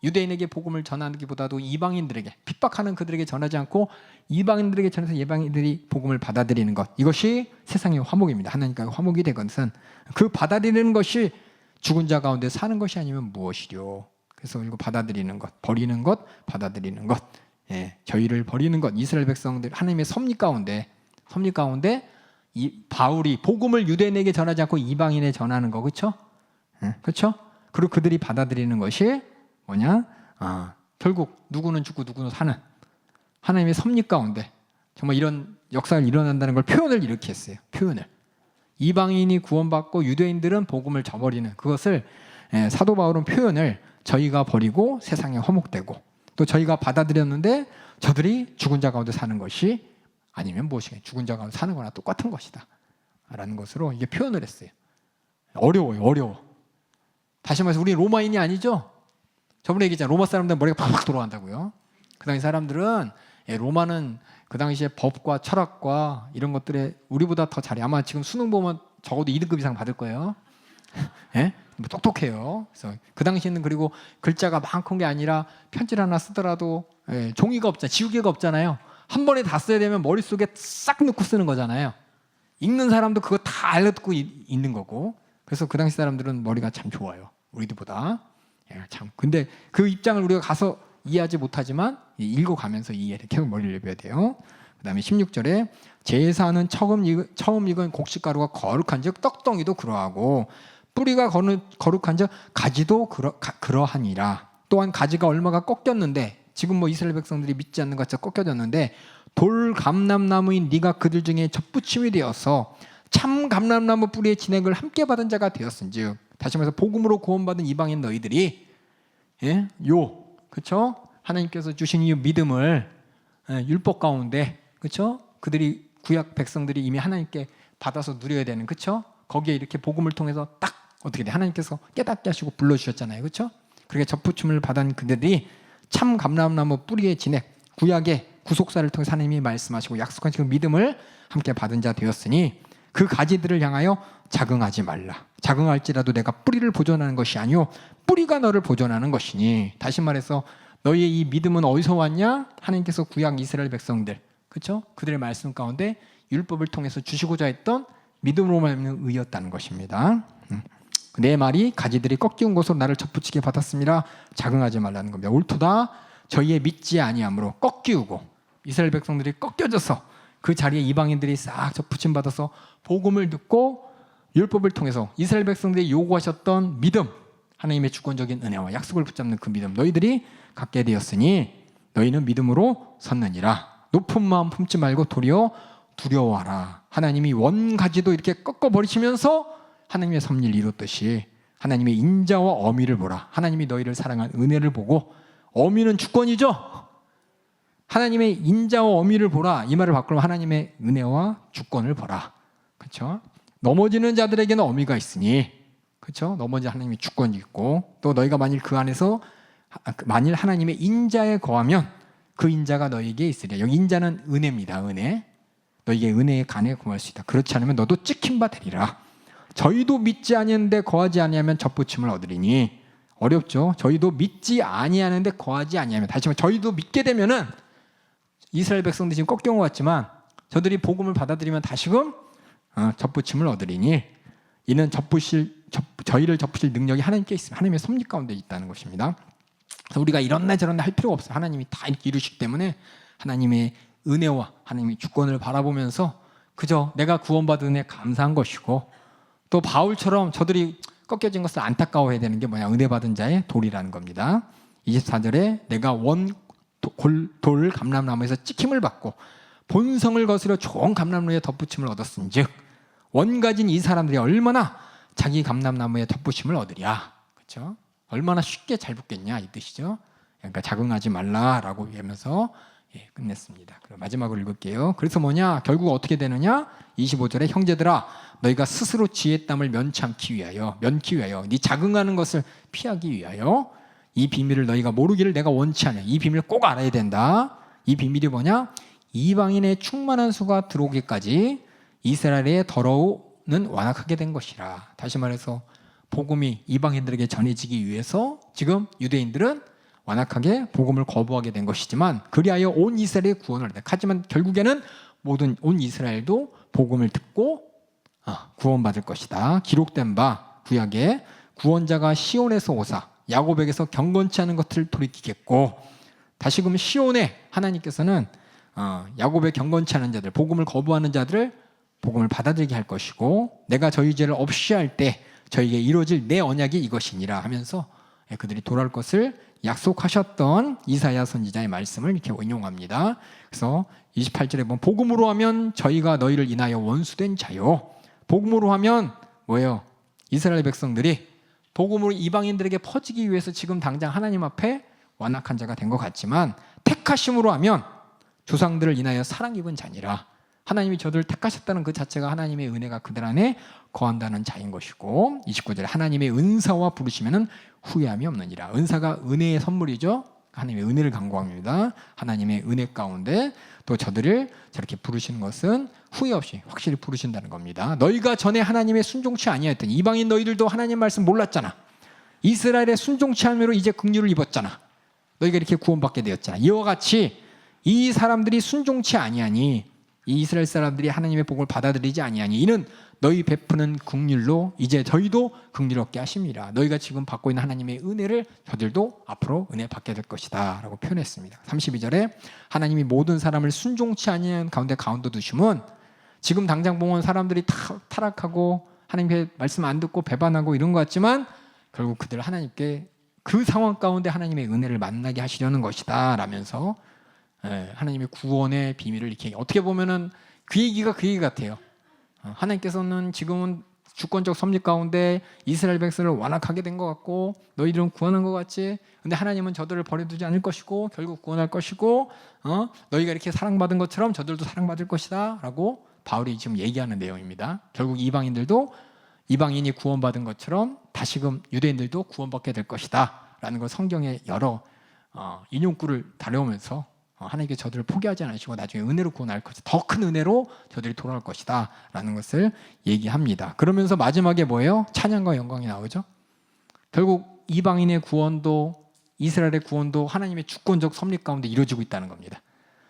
유대인에게 복음을 전하기보다도 이방인들에게 핍박하는 그들에게 전하지 않고 이방인들에게 전해서 이방인들이 복음을 받아들이는 것 이것이 세상의 화목입니다. 하나님과 화목이 된 것은 그 받아들이는 것이 죽은 자 가운데 사는 것이 아니면 무엇이뇨. 그래서 이거 받아들이는 것, 버리는 것, 받아들이는 것, 저희를 버리는 것. 이스라엘 백성들 하나님의 섭리 가운데 이 바울이 복음을 유대인에게 전하지 않고 이방인에 전하는 거, 그렇죠? 그렇죠? 그리고 그들이 받아들이는 것이 뭐냐? 결국 누구는 죽고 누구는 사는 하나님의 섭리 가운데 정말 이런 역사가 일어난다는 걸 표현을 이렇게 했어요. 표현을 이방인이 구원받고 유대인들은 복음을 저버리는 그것을 사도 바울은 표현을 저희가 버리고 세상에 허목되고 또 저희가 받아들였는데 저들이 죽은 자 가운데 사는 것이 아니면 무엇이냐 죽은 자 가운데 사는 거나 똑같은 것이다 라는 것으로 이게 표현을 했어요. 어려워. 다시 말해서 우리 로마인이 아니죠. 저번에 얘기했잖아요. 로마 사람들은 머리가 팍팍 돌아간다고요. 그 당시 사람들은 로마는 그 당시에 법과 철학과 이런 것들에 우리보다 더 잘해. 아마 지금 수능 보면 적어도 2등급 이상 받을 거예요. 뭐 똑똑해요. 그래서 그 당시에는 그리고 글자가 많은 게 아니라 편지를 하나 쓰더라도 종이가 없잖아요. 지우개가 없잖아요. 한 번에 다 써야 되면 머릿속에 싹 넣고 쓰는 거잖아요. 읽는 사람도 그거 다 알아듣고 있는 거고. 그래서 그 당시 사람들은 머리가 참 좋아요. 우리들보다. 참. 근데 그 입장을 우리가 가서 이해하지 못하지만 읽어가면서 이해를 계속 머리를 내줘야 돼요. 그 다음에 16절에 제사는 처음 익은 곡식가루가 거룩한 즉 떡덩이도 그러하고 뿌리가 거룩한 즉 가지도 그러하니라. 또한 가지가 얼마가 꺾였는데 지금 뭐 이스라엘 백성들이 믿지 않는 것처럼 꺾여졌는데 돌 감람나무인 네가 그들 중에 접붙임이 되어서 참 감람나무 뿌리의 진액을 함께 받은 자가 되었은즉 다시 말해서 복음으로 구원받은 이방인 너희들이 그렇죠? 하나님께서 주신 이 믿음을 율법 가운데 그렇죠? 그들이 구약 백성들이 이미 하나님께 받아서 누려야 되는 그렇죠? 거기에 이렇게 복음을 통해서 딱 어떻게 돼? 하나님께서 깨닫게 하시고 불러주셨잖아요. 그렇죠? 그렇게 접붙임을 받은 그들이 참 감람나무 뿌리의 진액 구약의 구속사를 통해 하나님이 말씀하시고 약속하신 그 믿음을 함께 받은 자 되었으니 그 가지들을 향하여 자긍하지 말라. 자긍할지라도 내가 뿌리를 보존하는 것이 아니요 뿌리가 너를 보존하는 것이니. 다시 말해서 너희의 이 믿음은 어디서 왔냐? 하나님께서 구약 이스라엘 백성들 그렇죠? 그들의 말씀 가운데 율법을 통해서 주시고자 했던 믿음으로 말미암는 의였다는 것입니다. 내 말이 가지들이 꺾인 곳으로 나를 접붙이게 받았습니다. 자긍하지 말라는 겁니다. 옳도다. 저희의 믿지 아니함으로 꺾이우고 이스라엘 백성들이 꺾여져서 그 자리에 이방인들이 싹 접붙임 받아서 복음을 듣고 율법을 통해서 이스라엘 백성들이 요구하셨던 믿음 하나님의 주권적인 은혜와 약속을 붙잡는 그 믿음 너희들이 갖게 되었으니 너희는 믿음으로 섰느니라. 높은 마음 품지 말고 도리어 두려워하라. 하나님이 원가지도 이렇게 꺾어버리시면서 하나님의 섭리를 이뤘듯이 하나님의 인자와 어미를 보라. 하나님이 너희를 사랑한 은혜를 보고 어미는 주권이죠. 하나님의 인자와 어미를 보라. 이 말을 바꾸면 하나님의 은혜와 주권을 보라. 그렇죠? 넘어지는 자들에게는 어미가 있으니, 그렇죠? 넘어진 하나님의 주권이 있고, 또 너희가 만일 그 안에서 만일 하나님의 인자에 거하면 그 인자가 너희에게 있으리라. 여기 인자는 은혜입니다. 은혜. 너희에게 은혜의 간에 거할 수 있다. 그렇지 않으면 너도 찍힌 바 되리라. 저희도 믿지 아니하는데 거하지 아니하면 접붙임을 얻으리니. 어렵죠? 저희도 믿지 아니하는데 거하지 아니하면, 다시 말해 저희도 믿게 되면은, 이스라엘 백성들이 지금 꺾여온 것 같지만 저들이 복음을 받아들이면 다시금 접붙임을 얻으리니, 이는 저희를 접으실 능력이 하나님께 있습니다. 하나님의 섭리 가운데 있다는 것입니다. 그래서 우리가 이런 날 저런 날 할 필요가 없어요. 하나님이 다 이렇게 이루시기 때문에 하나님의 은혜와 하나님의 주권을 바라보면서 그저 내가 구원받은 은혜 감사한 것이고, 또 바울처럼 저들이 꺾여진 것을 안타까워해야 되는 게 뭐냐? 은혜 받은 자의 도리라는 겁니다. 24절에 내가 돌 감람나무에서 찍힘을 받고 본성을 거스려 좋은 감람나무에 덧붙임을 얻었은즉 원 가진 이 사람들이 얼마나 자기 감람나무에 덧붙임을 얻으랴. 그렇죠? 얼마나 쉽게 잘 붙겠냐 이 뜻이죠. 그러니까 자긍하지 말라라고 하면서 끝냈습니다. 그럼 마지막으로 읽을게요. 그래서 뭐냐? 결국 어떻게 되느냐? 25절에 형제들아 너희가 스스로 지혜 땀을 면치 위하여 네 자긍하는 것을 피하기 위하여 이 비밀을 너희가 모르기를 내가 원치 않냐. 이 비밀을 꼭 알아야 된다. 이 비밀이 뭐냐? 이방인의 충만한 수가 들어오기까지 이스라엘의 더러움은 완악하게 된 것이라. 다시 말해서 복음이 이방인들에게 전해지기 위해서 지금 유대인들은 완악하게 복음을 거부하게 된 것이지만 그리하여 온 이스라엘의 구원을 얻었다. 하지만 결국에는 모든 온 이스라엘도 복음을 듣고 구원받을 것이다. 기록된 바 구약에 구원자가 시온에서 오사 야곱에게서 경건치 않은 것들을 돌이키겠고, 다시금 시온에 하나님께서는 야곱의 경건치 않은 자들, 복음을 거부하는 자들을 복음을 받아들이게 할 것이고, 내가 저희 죄를 없이 할 때 저희에게 이루어질 내 언약이 이것이니라 하면서 그들이 돌아올 것을 약속하셨던 이사야 선지자의 말씀을 이렇게 인용합니다. 그래서 28절에 보면 복음으로 하면 저희가 너희를 인하여 원수된 자요. 복음으로 하면 뭐예요? 이스라엘 백성들이 복음으로 이방인들에게 퍼지기 위해서 지금 당장 하나님 앞에 완악한 자가 된 것 같지만, 택하심으로 하면 조상들을 인하여 사랑 입은 자니라. 하나님이 저들을 택하셨다는 그 자체가 하나님의 은혜가 그들 안에 거한다는 자인 것이고, 29절에 하나님의 은사와 부르시면은 후회함이 없느니라. 은사가 은혜의 선물이죠. 하나님의 은혜를 간구합니다. 하나님의 은혜 가운데 또 저들을 저렇게 부르시는 것은 후회 없이 확실히 부르신다는 겁니다. 너희가 전에 하나님의 순종치 아니하였더니 이방인 너희들도 하나님 말씀 몰랐잖아. 이스라엘의 순종치 않음으로 이제 긍휼을 입었잖아. 너희가 이렇게 구원받게 되었잖아. 이와 같이 이 사람들이 순종치 아니하니, 이 이스라엘 사람들이 하나님의 복을 받아들이지 아니하니 이는 너희 베푸는 긍휼로 이제 저희도 긍휼 얻게 하심이라. 너희가 지금 받고 있는 하나님의 은혜를 저들도 앞으로 은혜 받게 될 것이다 라고 표현했습니다. 32절에 하나님이 모든 사람을 순종치 아니한 가운데 두심은, 지금 당장 보면 사람들이 타락하고 하나님의 말씀 안 듣고 배반하고 이런 것 같지만 결국 그들 하나님께 그 상황 가운데 하나님의 은혜를 만나게 하시려는 것이다 라면서 하나님의 구원의 비밀을 이렇게, 어떻게 보면은 그 얘기가 그 얘기 같아요. 하나님께서는 지금은 주권적 섭리 가운데 이스라엘 백성을 완악하게 된 것 같고 너희들은 구원한 것 같지, 근데 하나님은 저들을 버려두지 않을 것이고 결국 구원할 것이고 너희가 이렇게 사랑받은 것처럼 저들도 사랑받을 것이다 라고 바울이 지금 얘기하는 내용입니다. 결국 이방인들도 이방인이 구원받은 것처럼 다시금 유대인들도 구원받게 될 것이다 라는 걸 성경의 여러 인용구를 다뤄오면서 하나님께 저들을 포기하지 않으시고 나중에 은혜로 구원할 것이다, 더 큰 은혜로 저들이 돌아올 것이다 라는 것을 얘기합니다. 그러면서 마지막에 뭐예요? 찬양과 영광이 나오죠. 결국 이방인의 구원도 이스라엘의 구원도 하나님의 주권적 섭리 가운데 이루어지고 있다는 겁니다.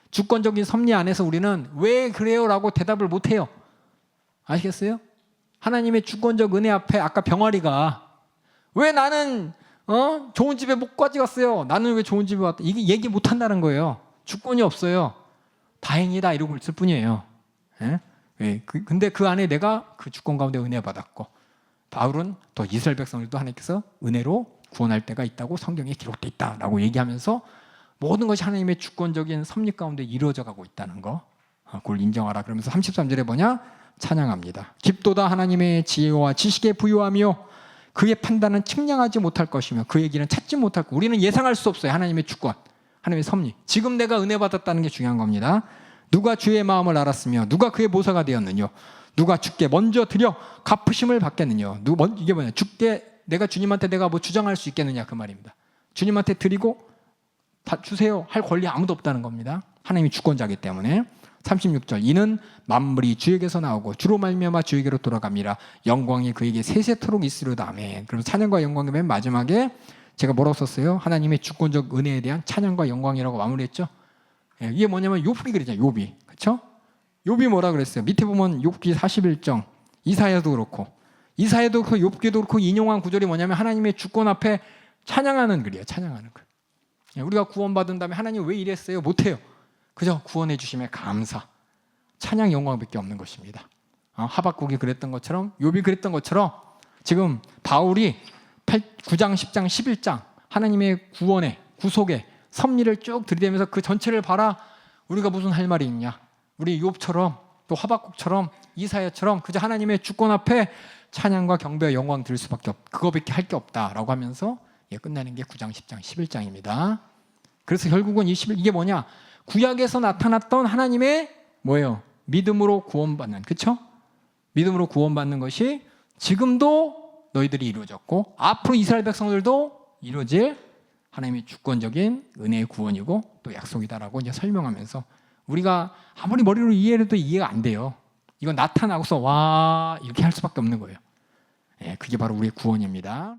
주권적인 섭리 안에서 우리는 왜 그래요? 라고 대답을 못해요. 아시겠어요? 하나님의 주권적 은혜 앞에 아까 병아리가 왜 나는 좋은 집에 못 가져갔어요, 나는 왜 좋은 집에 왔다, 이게 얘기 못한다는 거예요. 주권이 없어요. 다행이다 이러고 있을 뿐이에요. 근데 그 안에 내가 그 주권 가운데 은혜 받았고, 바울은 또 이스라엘 백성들도 하나님께서 은혜로 구원할 때가 있다고 성경에 기록되어 있다라고 얘기하면서 모든 것이 하나님의 주권적인 섭리 가운데 이루어져 가고 있다는 거, 그걸 인정하라. 그러면서 33절에 뭐냐? 찬양합니다. 깊도다 하나님의 지혜와 지식에 부유하며 그의 판단은 측량하지 못할 것이며 그의 길은 찾지 못할 것. 우리는 예상할 수 없어요. 하나님의 주권, 하나님의 섭리. 지금 내가 은혜 받았다는 게 중요한 겁니다. 누가 주의 마음을 알았으며 누가 그의 모사가 되었느냐. 누가 주께 먼저 드려 갚으심을 받겠느냐. 이게 뭐냐. 내가 주님한테 내가 뭐 주장할 수 있겠느냐 그 말입니다. 주님한테 드리고 다 주세요 할 권리 아무도 없다는 겁니다. 하나님이 주권자이기 때문에. 36절 이는 만물이 주에게서 나오고 주로 말미암아 주에게로 돌아갑니다. 영광이 그에게 세세토록 있으리로다. 아멘. 그럼 찬양과 영광의 맨 마지막에 제가 뭐라고 썼어요? 하나님의 주권적 은혜에 대한 찬양과 영광이라고 마무리했죠. 예, 이게 뭐냐면 욥이 그러잖아요. 욥이. 그렇죠? 욥이 뭐라 그랬어요? 밑에 보면 욥기 41장 이사야도 그렇고 이사야도 그 욥기도 그렇고 인용한 구절이 뭐냐면 하나님의 주권 앞에 찬양하는 글이에요. 찬양하는 글. 예, 우리가 구원받은 다음에 하나님 왜 이랬어요? 못해요. 그저 구원해 주심에 감사, 찬양 영광밖에 없는 것입니다. 하박국이 그랬던 것처럼 욥이 그랬던 것처럼 지금 바울이 9장, 10장, 11장 하나님의 구원의 구속의 섭리를 쭉 들이대면서 그 전체를 봐라. 우리가 무슨 할 말이 있냐. 우리 욥처럼 또 하박국처럼 이사야처럼 그저 하나님의 주권 앞에 찬양과 경배와 영광 드릴 수밖에 그거밖에 할 게 없다라고 하면서 끝나는 게 9장, 10장, 11장입니다. 그래서 결국은 이게 뭐냐? 구약에서 나타났던 하나님의 뭐예요? 믿음으로 구원받는, 그렇죠? 믿음으로 구원받는 것이 지금도 너희들이 이루어졌고 앞으로 이스라엘 백성들도 이루어질 하나님의 주권적인 은혜의 구원이고 또 약속이다라고 이제 설명하면서 우리가 아무리 머리로 이해해도 이해가 안 돼요. 이건 나타나고서 와 이렇게 할 수밖에 없는 거예요. 그게 바로 우리의 구원입니다.